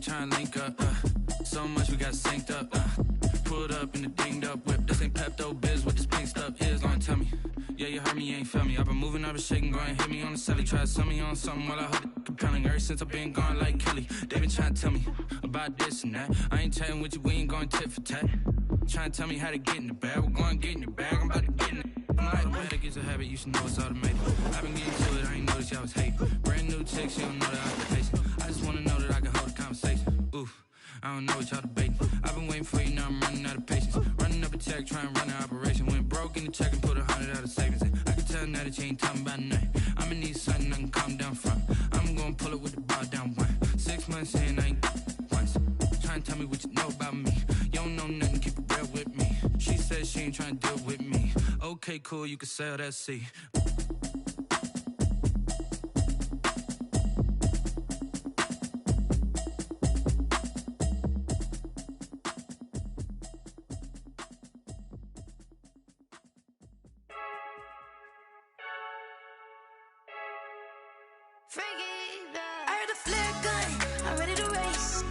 trying to link up. So much we got synced up. Pulled up in the dinged up whip. This ain't Pepto Biz, what this pink stuff is. Long tell me. Yeah, you heard me, you ain't felt me. I've been moving, I've been shaking, go and hit me on the celly. Try to sell me on something while I hold it compelling. Ever since I've been gone like Kelly, they been trying to tell me about this and that. I ain't chatting with you, we ain't going tit for tat. Trying to tell me how to get in the bag. We're going to get in the bag, I'm about to get in it. I'm like, automatic is a habit, you should know it's automated. I've been getting to it, I ain't noticed y'all was hating. Brand new chicks, you don't know the occupation. I just wanna know that I can hold a conversation. Oof, I don't know what y'all debating. I've been waiting for you, now I'm running out of patience. Running up a check, trying to run an operation. Went broke in the check and put 100 out of savings in. I can tell now that you ain't talking about nothing. I'ma need something I can calm down from. I'm gonna pull it with the bar down one. 6 months in, I ain't once. Trying to tell me what you know about me. You don't know nothing, keep it real with me. She said she ain't trying to deal with me. Okay, cool, you can sell that C. I heard a flare gun, I'm ready to race.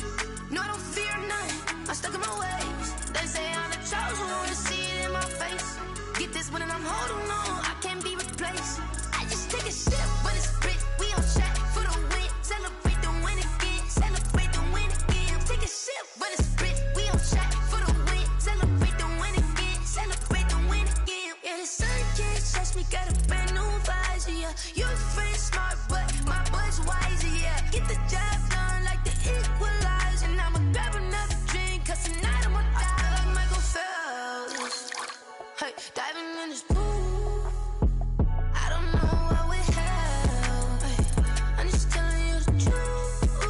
No, I don't fear none, I'm stuck in my ways. They say I'm the chosen one, to see it in my face. Get this one and I'm holding on, I can't be replaced. I just take a sip when it's split, we on track for the win. Celebrate the win again, celebrate the win again. Take a sip when it's split, we on track for the win. Celebrate the win again, celebrate the win again. Yeah, the sun can't touch me, got a brand new visor, yeah. You're a friend smart, but my boy's wiser, yeah. Get the job done like the equalizer. And I'ma grab another drink, cause tonight I'ma die like Michael Phelps. Hey, diving in this pool, I don't know what would help. Hey, I'm just telling you the truth.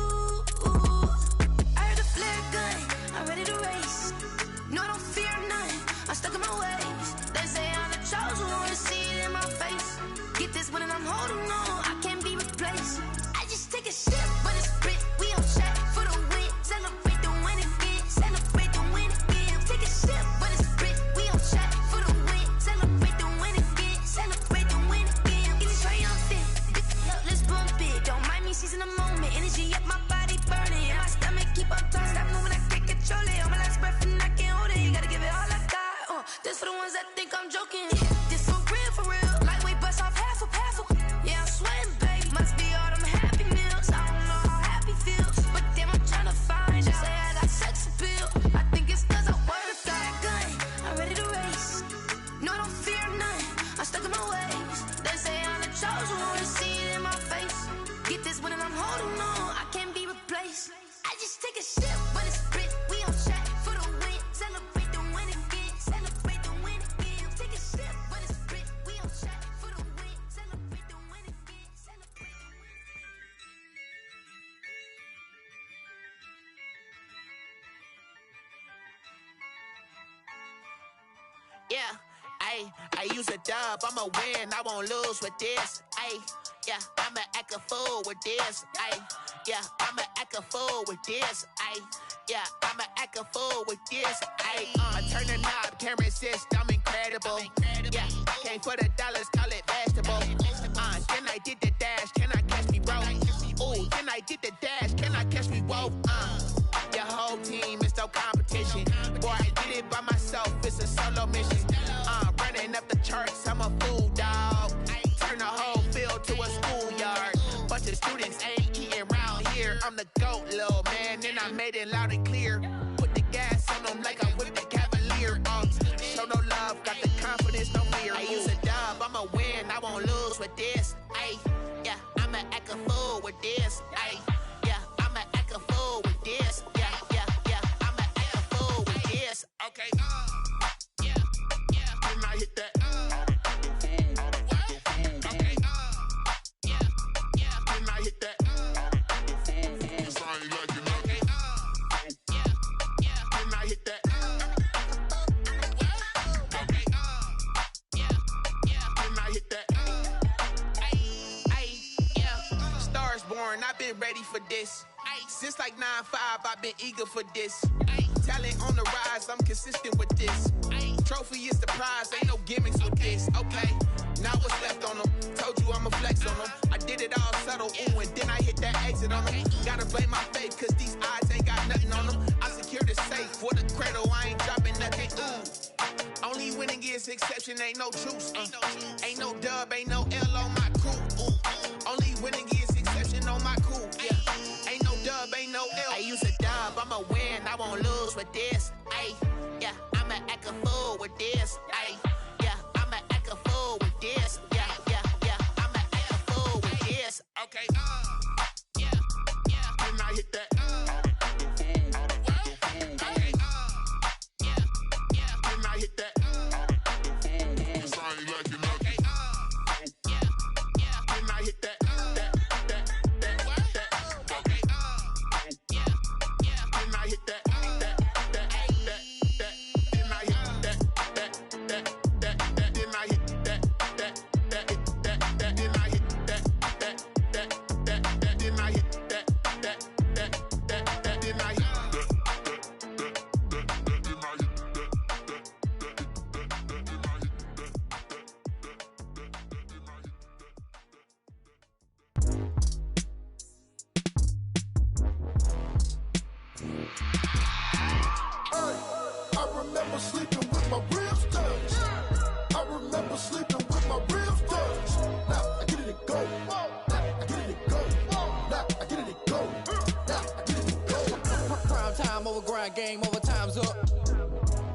I heard a flare gun, I'm ready to race. No, I don't fear none, I'm stuck in my ways. They say I'm the chosen one, to see it in my face. Get this one and I'm holding on, I can't be replaced. I just take a sip when it's split, we on track for the win. Celebrate the win again, celebrate the win again. Take a sip when it's split, we on track for the win. Celebrate the win again, celebrate the win again. Get it triumphant, let's bump it. Don't mind me seizing the moment, energy up my body burning. And my stomach keep on turning, stop moving, I can't control it. On my last breath and I can't hold it, you gotta give it all I got. This for the ones that think I'm joking. This for real, lightweight bust off half a. Yeah, I'm sweating, baby. Must be all them happy meals. I don't know how happy feels, but damn, I'm trying to find out. Say I got sex appeal. I think it's cause I wear the fire gun. I'm ready to race. No, I don't fear none, I'm stuck in my ways. They say I'm the chosen one, to see it in my face. Get this one and I'm holding on, I can't be replaced. I just take a sip when it's split, we on track for the win. Celebrate the win again, celebrate the win again. Take a sip when it's split, we on track for the win. Celebrate the win again, celebrate the win. Yeah, I use a dub, I'ma win, I won't lose with this. Yeah, I'ma act a fool with this. Yeah, I'ma act a fool with this. Yeah, I'ma act a fool with this. I turn the knob, can't resist, I'm incredible. Yeah, came for the dollars, call it vegetable. Then I did the dash, can I catch me, bro? Ooh, then I did the dash, can I catch me, whoa? Your whole team is no competition. Boy, I did it by myself, it's a solo mission. Running up the charts, I'm a fool, dog. Turn the whole field to a schoolyard. Bunch of students ain't eating around here. I'm the GOAT, little man, and I made it loud and clear. Put the gas on them like I'm with the Cavalier. Show no love, got the confidence, no fear. I use a dub, I'ma win, I won't lose with this. Yeah, I'ma act a fool with this. Yeah, I'ma act a fool with this. Yeah, I'ma act a fool with this. Okay, yeah, when I hit that. Okay, yeah, when I hit that. When I hit that. Okay, yeah, when I hit that. Yeah, stars born, I've been ready for this. Since like 9-5, I've been eager for this. Talent on the rise, I'm consistent with this. Trophy is the prize, ain't no gimmicks with this. Okay, now what's left on them? Told you I'ma flex on them. I did it all subtle, ooh, and then I hit that can't exit on them. Gotta blame my faith, cause these eyes ain't got nothing on them. I secure the safe for the cradle, I ain't dropping nothing. Only winning is exception, ain't no truce. Ain't no dub, ain't no L on my crew. Only winning is exception on my crew. Yeah. Ain't no dub, ain't no L. I use a dub, I'ma win, I won't lose with this. Ay, yeah, I'ma act a fool with this. Ay, yeah, I'ma act a fool with this. Yeah, yeah, yeah, I'ma act a fool with this. Okay, yeah, yeah. Didn't I hit that? Game over, time's up.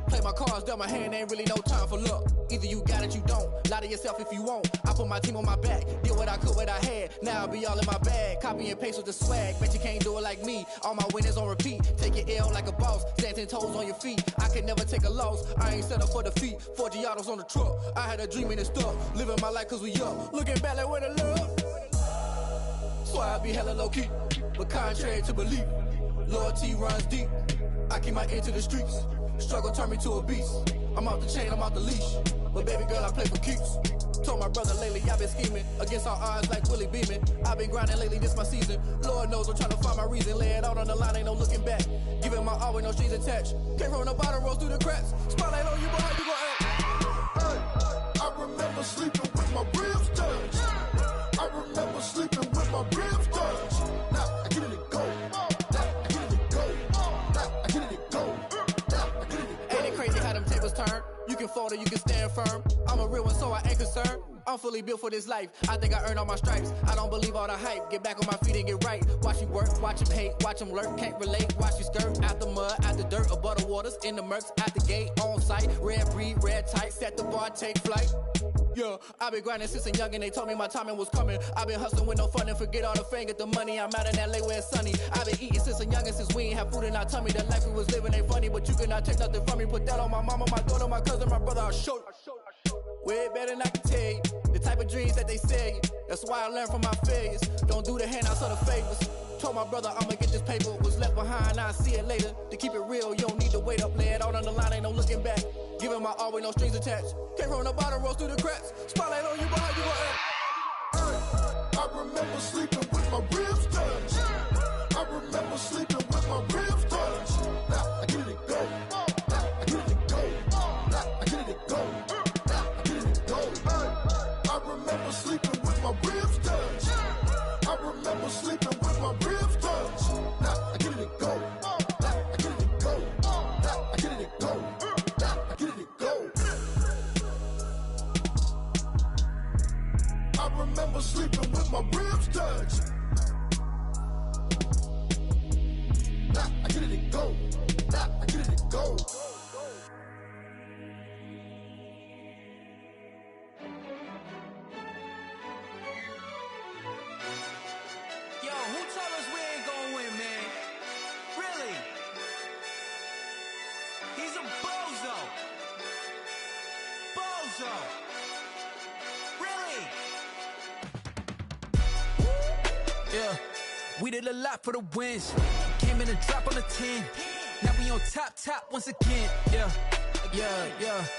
Play my cards, dealt my hand, ain't really no time for luck. Either you got it, you don't. Lie to yourself if you won't. I put my team on my back, did what I could, what I had. Now I'll be all in my bag. Copy and paste with the swag. Bet you can't do it like me. All my winners on repeat. Take your L like a boss. Stand 10 toes on your feet. I can never take a loss. I ain't set up for defeat. 4 Giottos on the truck. I had a dream and it stuck. Living my life cause we up. Looking back like where the love. So I be hella low key. But contrary to belief, loyalty runs deep. I keep my ear to the streets. Struggle turned me to a beast. I'm off the chain, I'm off the leash. But baby girl, I play for keeps. Told my brother lately, I've been scheming. Against all odds like Willie Beeman. I've been grinding lately, this my season. Lord knows I'm trying to find my reason. Lay it out on the line, ain't no looking back. Giving my all with no strings attached. Came from the bottom, rose through the cracks. Spotlight on you, but how you gon' act? Hey, I remember sleeping with my ribs touched. I remember sleeping with my ribs touched. Now I get it and go. Turn. You can fold or you can stand firm. I'm a real one, so I ain't concerned. I'm fully built for this life. I think I earned all my stripes. I don't believe all the hype. Get back on my feet and get right. Watch you work, watch him hate, watch him lurk. Can't relate, watch you skirt. Out the mud, out the dirt, above the waters, in the murks, out the gate, on site. Red breed, red tight, set the bar, take flight. Yeah, I've been grinding since a youngin'. They told me my timing was coming. I've been hustling with no fun and forget all the fame, get the money. I'm out in LA where it's sunny. I've been eating since a youngin', since we ain't have food in our tummy. The life we was living ain't funny, but you cannot take nothing from me. Put that on my mama, my daughter, my cousin, my brother. I'll show you. Way better than I can tell you. The type of dreams that they sell you. That's why I learned from my failures. Don't do the handouts or the favors. Told my brother I'ma get this paper. Was left behind, I'll see it later. To keep it real, you don't need to wait up. Lay it out on the line, ain't no looking back. Giving my all with no strings attached. Came from the bottom, rose through the cracks. Spotlight on you, but how you gon' act? I remember sleeping with my ribs touched. I remember sleeping with my ribs touched. Now I get it and go. Now I get it and go. Now I get it and go. Now I get it and go. I remember sleeping with my ribs touched. I remember sleeping with my ribs touched. Now I get it and go. Now I get it and go. Now I get it and go. Now I get it and go. I remember sleeping with my ribs touched. Now I get it and go. Now I get it and go. Yo, who told us we ain't gonna win, man? Really? He's a bozo. Bozo. Really? Yeah, we did a lot for the wins. Came in a drop on the 10. Now we on top once again. Yeah.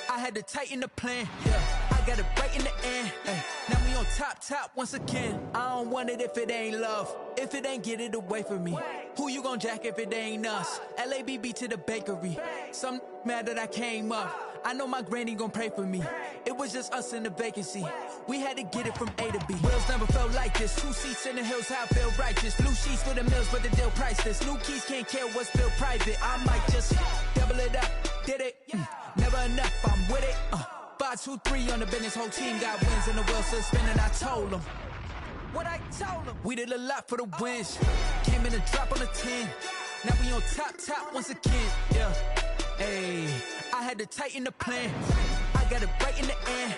I had to tighten the plan. Yeah, I got it right in the end. Ay. Now we on top once again. I don't want it if it ain't love. If it ain't, get it away from me. Who you gon' jack if it ain't us? LABB to the bakery. Some mad that I came up. I know my granny gon' pray for me. It was just us in the vacancy. We had to get it from A to B. Wheels never felt like this. 2 seats in the hills, how I feel righteous. Blue sheets for the mills, but the deal priceless. New keys can't care what's still private. I might just double it up. Did it? Never enough, I'm with it. 5, 2, 3 on the business. Whole team got wins and the wheels still spinning. I told them what I told them. We did a lot for the wins. Came in a drop on the 10. Now we on top once again. Yeah. Hey, I had to tighten the plan. I got it right in the end.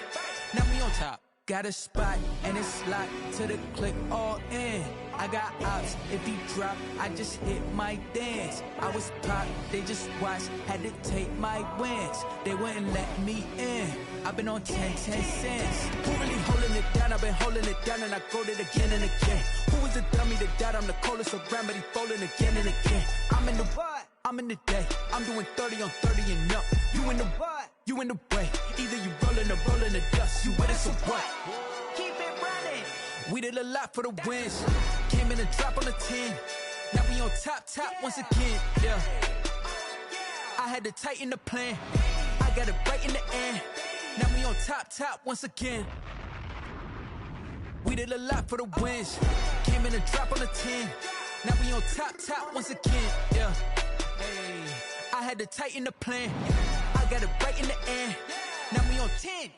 Now we on top. Got a spot and it's locked to the click all in. I got ops, if he drop, I just hit my dance. I was pop, they just watched, had to take my wins. They wouldn't let me in. I've been on 10 cents. Who really holding it down? I've been holding it down and I wrote it again and again. Who was the dummy that died? I'm the coldest around, but he folding again and again. I'm in the what? I'm in the day. I'm doing 30 on 30 and up. You in the what? You in the way. Either you rolling or rolling the dust. You with us or what? Keep it running. We did a lot for the wins. Came in a drop on the 10. Now we on top once again. Yeah. I had to tighten the plan. I got it right in the end. Now we on top once again. We did a lot for the wins. Came in a drop on the 10. Now we on top once again. Yeah. Hey, I had to tighten the plan. I got it right in the end. Now we on 10.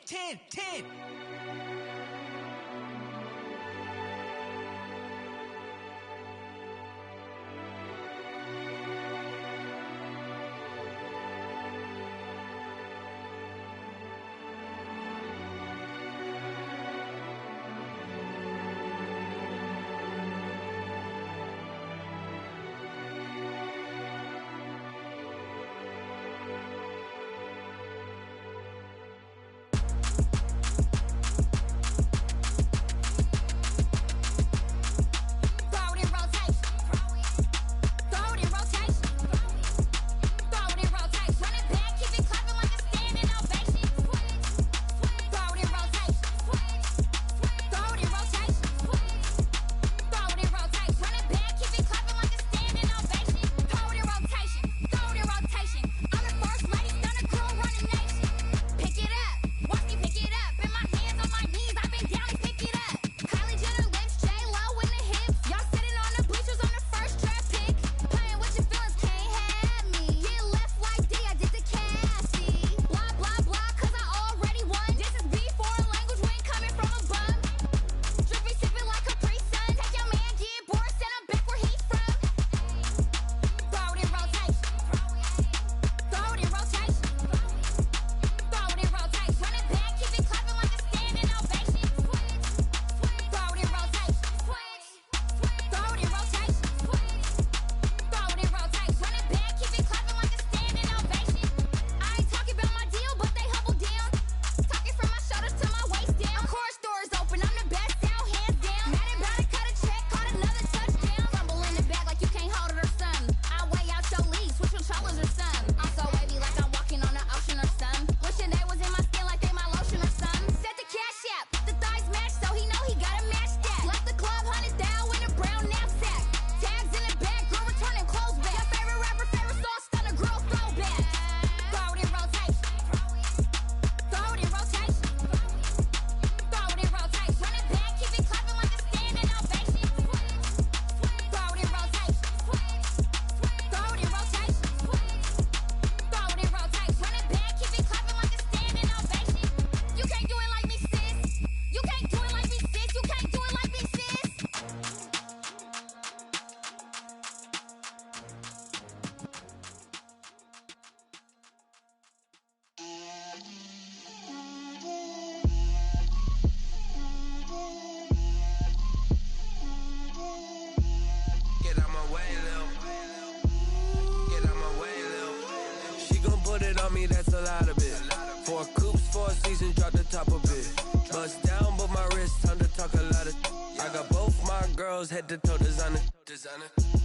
me, that's a lot of it. 4 coops, 4 seasons, drop the top of it. Bust down, but my wrist, time to talk a lot of. I got both my girls, head to toe designer.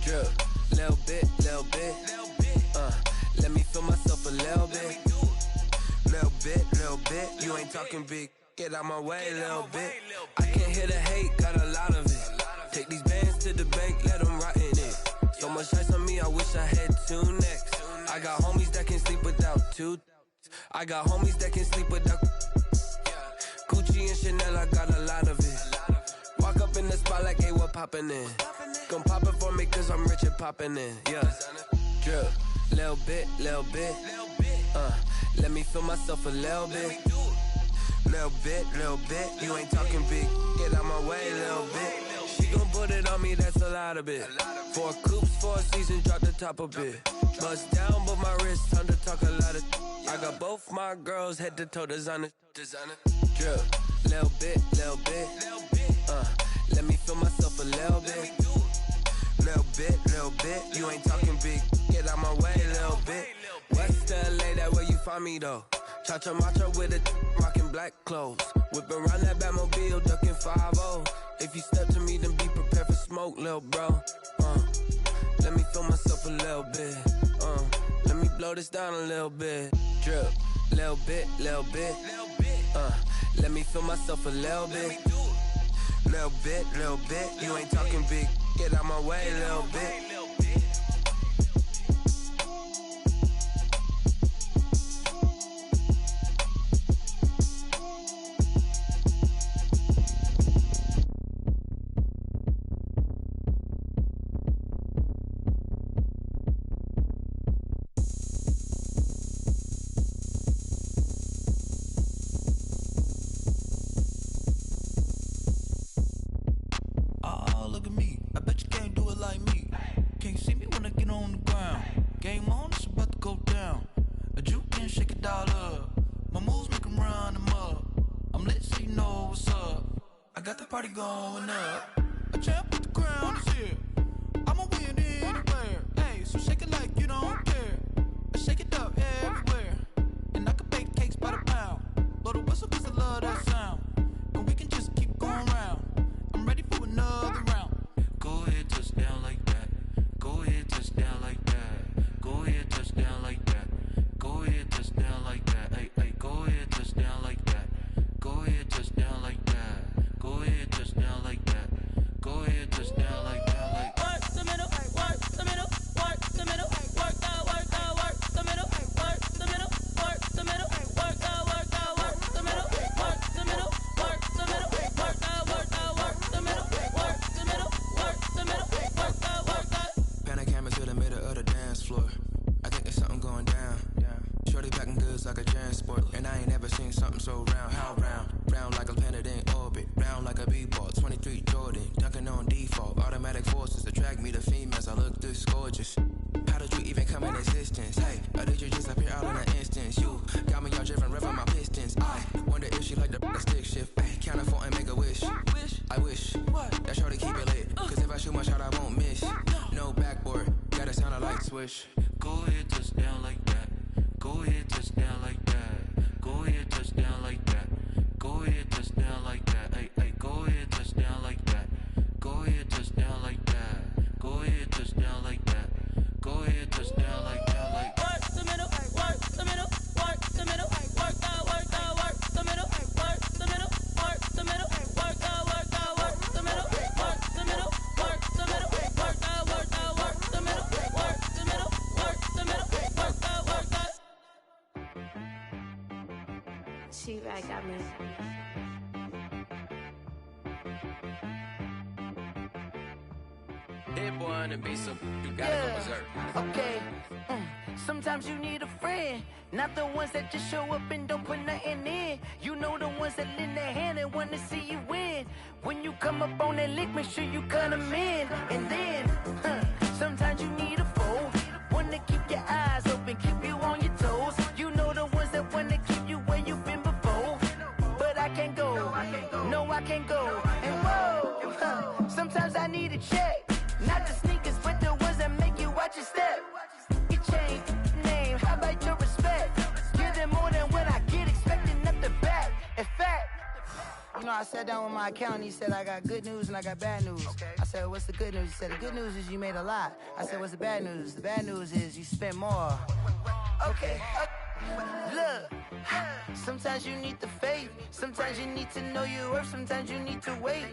Drip, little bit. Let me feel myself a little bit. Little bit. You ain't talking big. Get out my way, little bit. I can't hear the hate, got a lot of it. Take these bands to the bank, let them rot in it. So much ice on me, I wish I had 2 necks. I got homies that can sleep without 2. I got homies that can sleep without. Gucci and Chanel, I got a lot of it. Walk up in the spot like, hey, what poppin' in? Gon' pop it for me cause I'm rich and poppin' in. Yeah, drip, little bit. Let me feel myself a little bit. Little bit. You ain't talking big. Get out my way, little bit. She gon' put it on me, that's a lot of it. 4 coupes, 4 seasons, drop the top a bit. Bust down, but my wrist, time to talk a lot of. I got both my girls head to toe designer. Drip, little bit. Let me feel myself a little bit. Little bit. You ain't talking big. Get out my way, little bit. West LA, that where you find me though. Cha-cha macha with a rockin' black clothes. Whip around that Batmobile, ducking 5-0. If you step to me, then be prepared for smoke, lil' bro. Let me feel myself a little bit. Let me blow this down a little bit. Drip, little bit. Let me feel myself a little bit. Little bit. You ain't talking big. Get out my way, little bit. Look at me, I bet you can't do it like me. Can't see me when I get on the ground. Game on, it's about to go down. A juke and shake it all up. My moves make them run them up. I'm lit so you know what's up. I got the party going up. A champ with the crown is here. I'ma win anywhere. Hey, so shake it like you don't care. I shake it up everywhere. And I can bake cakes by the pound. Blow the whistle cause I love that sound. And we can just keep going round. I'm ready for another round. Go ahead, touch down like that. Go ahead, touch down like that. Go ahead, touch down like that. Go ahead, touch down like that. Hey, go ahead, touch down like that. Go ahead, touch down like that. Go ahead, touch down like that. Go ahead, touch down like that. Work the middle, work the middle, work the middle, work the middle, work the middle, work the middle, work the middle, work the middle, work the middle, work the middle, work the middle, Pan a camera to the middle of the dance floor. I think there's something going down. Shorty packing goods like a transport, and I ain't never seen something so round. How round? Round like a planet in orbit, round like a b-ball. 23 Jordan, dunking on default. Automatic forces attract me to females. I look this gorgeous. How did you even come in existence? Hey, or did you just appear out in an instance? You got me all driven, revving my pistons. I wonder if she like the stick shift. Hey, count a 4 and make a wish. I wish that shorty keep it lit. Cause if I shoot my shot, I won't miss. No backboard, gotta sound a light switch. Go ahead, touch down like that. Go ahead, touch down like that. Go ahead, touch down like that. Go ahead, touch down like that. Hey, go ahead, touch down like that. Go ahead, touch down like that. Go ahead, touch down like that. Go ahead, touch down like that. Like work the middle, work the middle, work the middle, work the middle, work the middle, work the middle, work the middle, work the middle, work the middle, work the middle, work the middle, work the middle, work the middle, work the. She right got me. Hit boy on the beat, so you gotta go berserk. Okay. Sometimes you need a friend, not the ones that just show up and don't put nothing in. You know the ones that lend their hand and want to see you win. When you come up on that lick, make sure you cut them in. And then, sometimes you need a foe, one to keep your eyes open, keep you on your toes. You know the ones that want to keep you where you've been before. But I can't go, no I can't go. And whoa, sometimes I need a check. Not the sneakers, but the ones that make you watch your step. Your chain, name, how about your respect? Give them more than what I get, expecting up the back. In fact, you know, I sat down with my accountant, he said, I got good news and I got bad news. I said, what's the good news? He said, the good news is you made a lot. I said, what's the bad news? The bad news is you spent more. Okay. Look, sometimes you need the faith, sometimes you need to know your worth, sometimes you need to wait.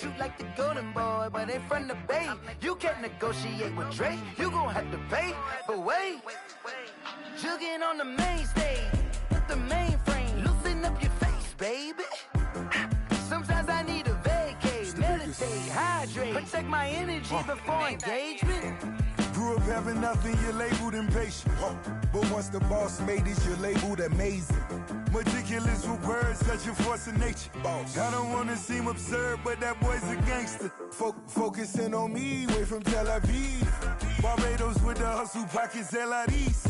Shoot like the golden boy, but ain't from the bay. You can't negotiate with Drake, you gon' have to pay. But wait, Jugging on the main stage with the mainframe. Loosen up your face, baby. Sometimes I need a vacate, meditate, hydrate, protect my energy before engagement. Grew up having nothing, you're labeled impatient. But once the boss made it, you're labeled amazing. Meticulous with words, such a force of nature. I don't wanna seem absurd, but that boy's a gangster. Focusing on me, way from Tel Aviv. Barbados with the hustle pockets, LIDs.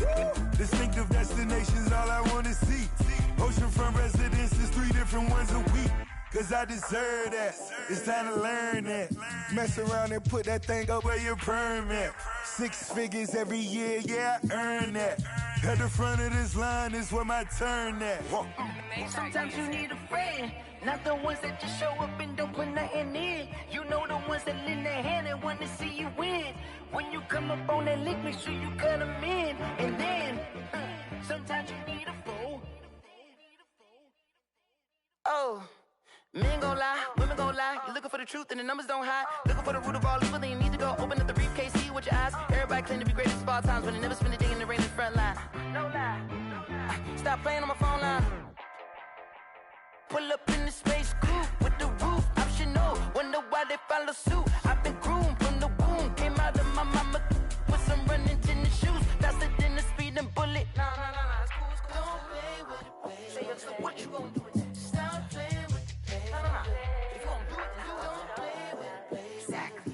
Distinctive destinations, all I wanna see. Oceanfront residences, 3 different ones a week. Cause I deserve that, it's time to learn that. Mess around and put that thing up where your permit. 6 figures every year, yeah, I earn that. At the front of this line is where my turn at. Sometimes you need a friend, not the ones that just show up and don't put nothing in. You know the ones that lend their hand and want to see you win. When you come up on that lick, make sure you cut them in. And then, sometimes you need a fool. Oh. Men gon' lie, women gon' lie. You're looking for the truth and the numbers don't hide. Looking for the root of all evil, then you need to go open up the briefcase, see with your eyes. Everybody claim to be greatest of all times, but they never spend a day in the rain in the front line. No lie. Stop playing on my phone line. Pull up in the space coupe with the roof optional. Wonder why they follow suit. I've been groomed from the womb. Came out of my mama with some running tennis shoes. Faster than the speeding bullet. No, it's cool, it's cool. Don't play with it, baby. Say what you gonna do with it? Stop playing with it. If you gon' do it, you don't play with it. Exactly.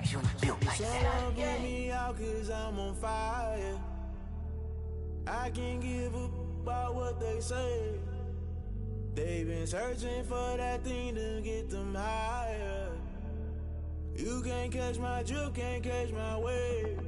Cause you built like that. Someone put me out cause I'm on fire. I can't give up about what they say. They've been searching for that thing to get them higher. You can't catch my drift, can't catch my wave.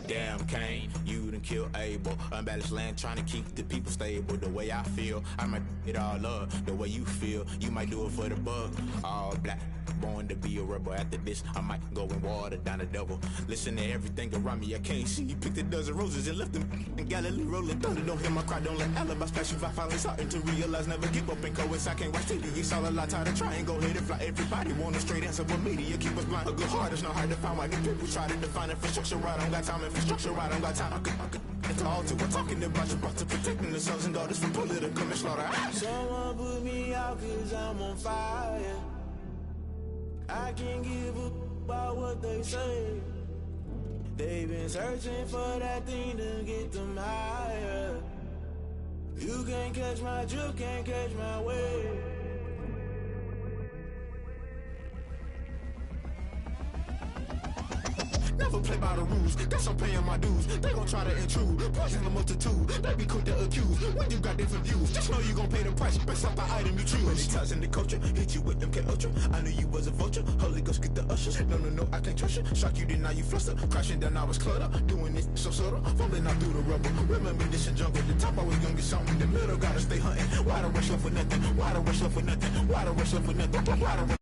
Damn, Kane, you done killed Abel. Unbalanced land, trying to keep the people stable. The way I feel, I might it all up. The way you feel, you might do it for the buck. All black, born to be a rebel. After this, I might go and water down the double. Listen to everything around me, I can't see. Picked a dozen roses and left them in Galilee rolling thunder. Don't hear my cry, don't let alibis flash. If I finally starting to realize, never give up and coincide. I can't watch TV, it's all a lot. Tired of trying, go ahead and fly. Everybody want a straight answer, but media keep us blind. A good heart is not hard to find. Why the people try to define infrastructure right? I don't got time. Infrastructure right, I don't got time. I could it's all to we're talking about you, about to protecting the sons and daughters from political and slaughter. Someone put me out cause I'm on fire. I can't give up about what they say. They've been searching for that thing to get them higher. You can't catch my drift, can't catch my wave. Never play by the rules, guess I'm paying my dues. They gon' try to intrude, poison the multitude. They be quick to accuse, when you got different views. Just know you gon' pay the price, based off the item you choose. Many ties in the culture, hit you with MK Ultra. I knew you was a vulture, Holy Ghost get the ushers. No, I can't trust you. Shock you, then now you fluster. Crashing down, I was cluttered. Doing this so subtle, fumbling out through the rubble. Remember this in jungle, the top I was gonna get something. The middle gotta stay hunting. Why the rush left for nothing? Why the rush left for nothing? Why the rush left for nothing? Why the rush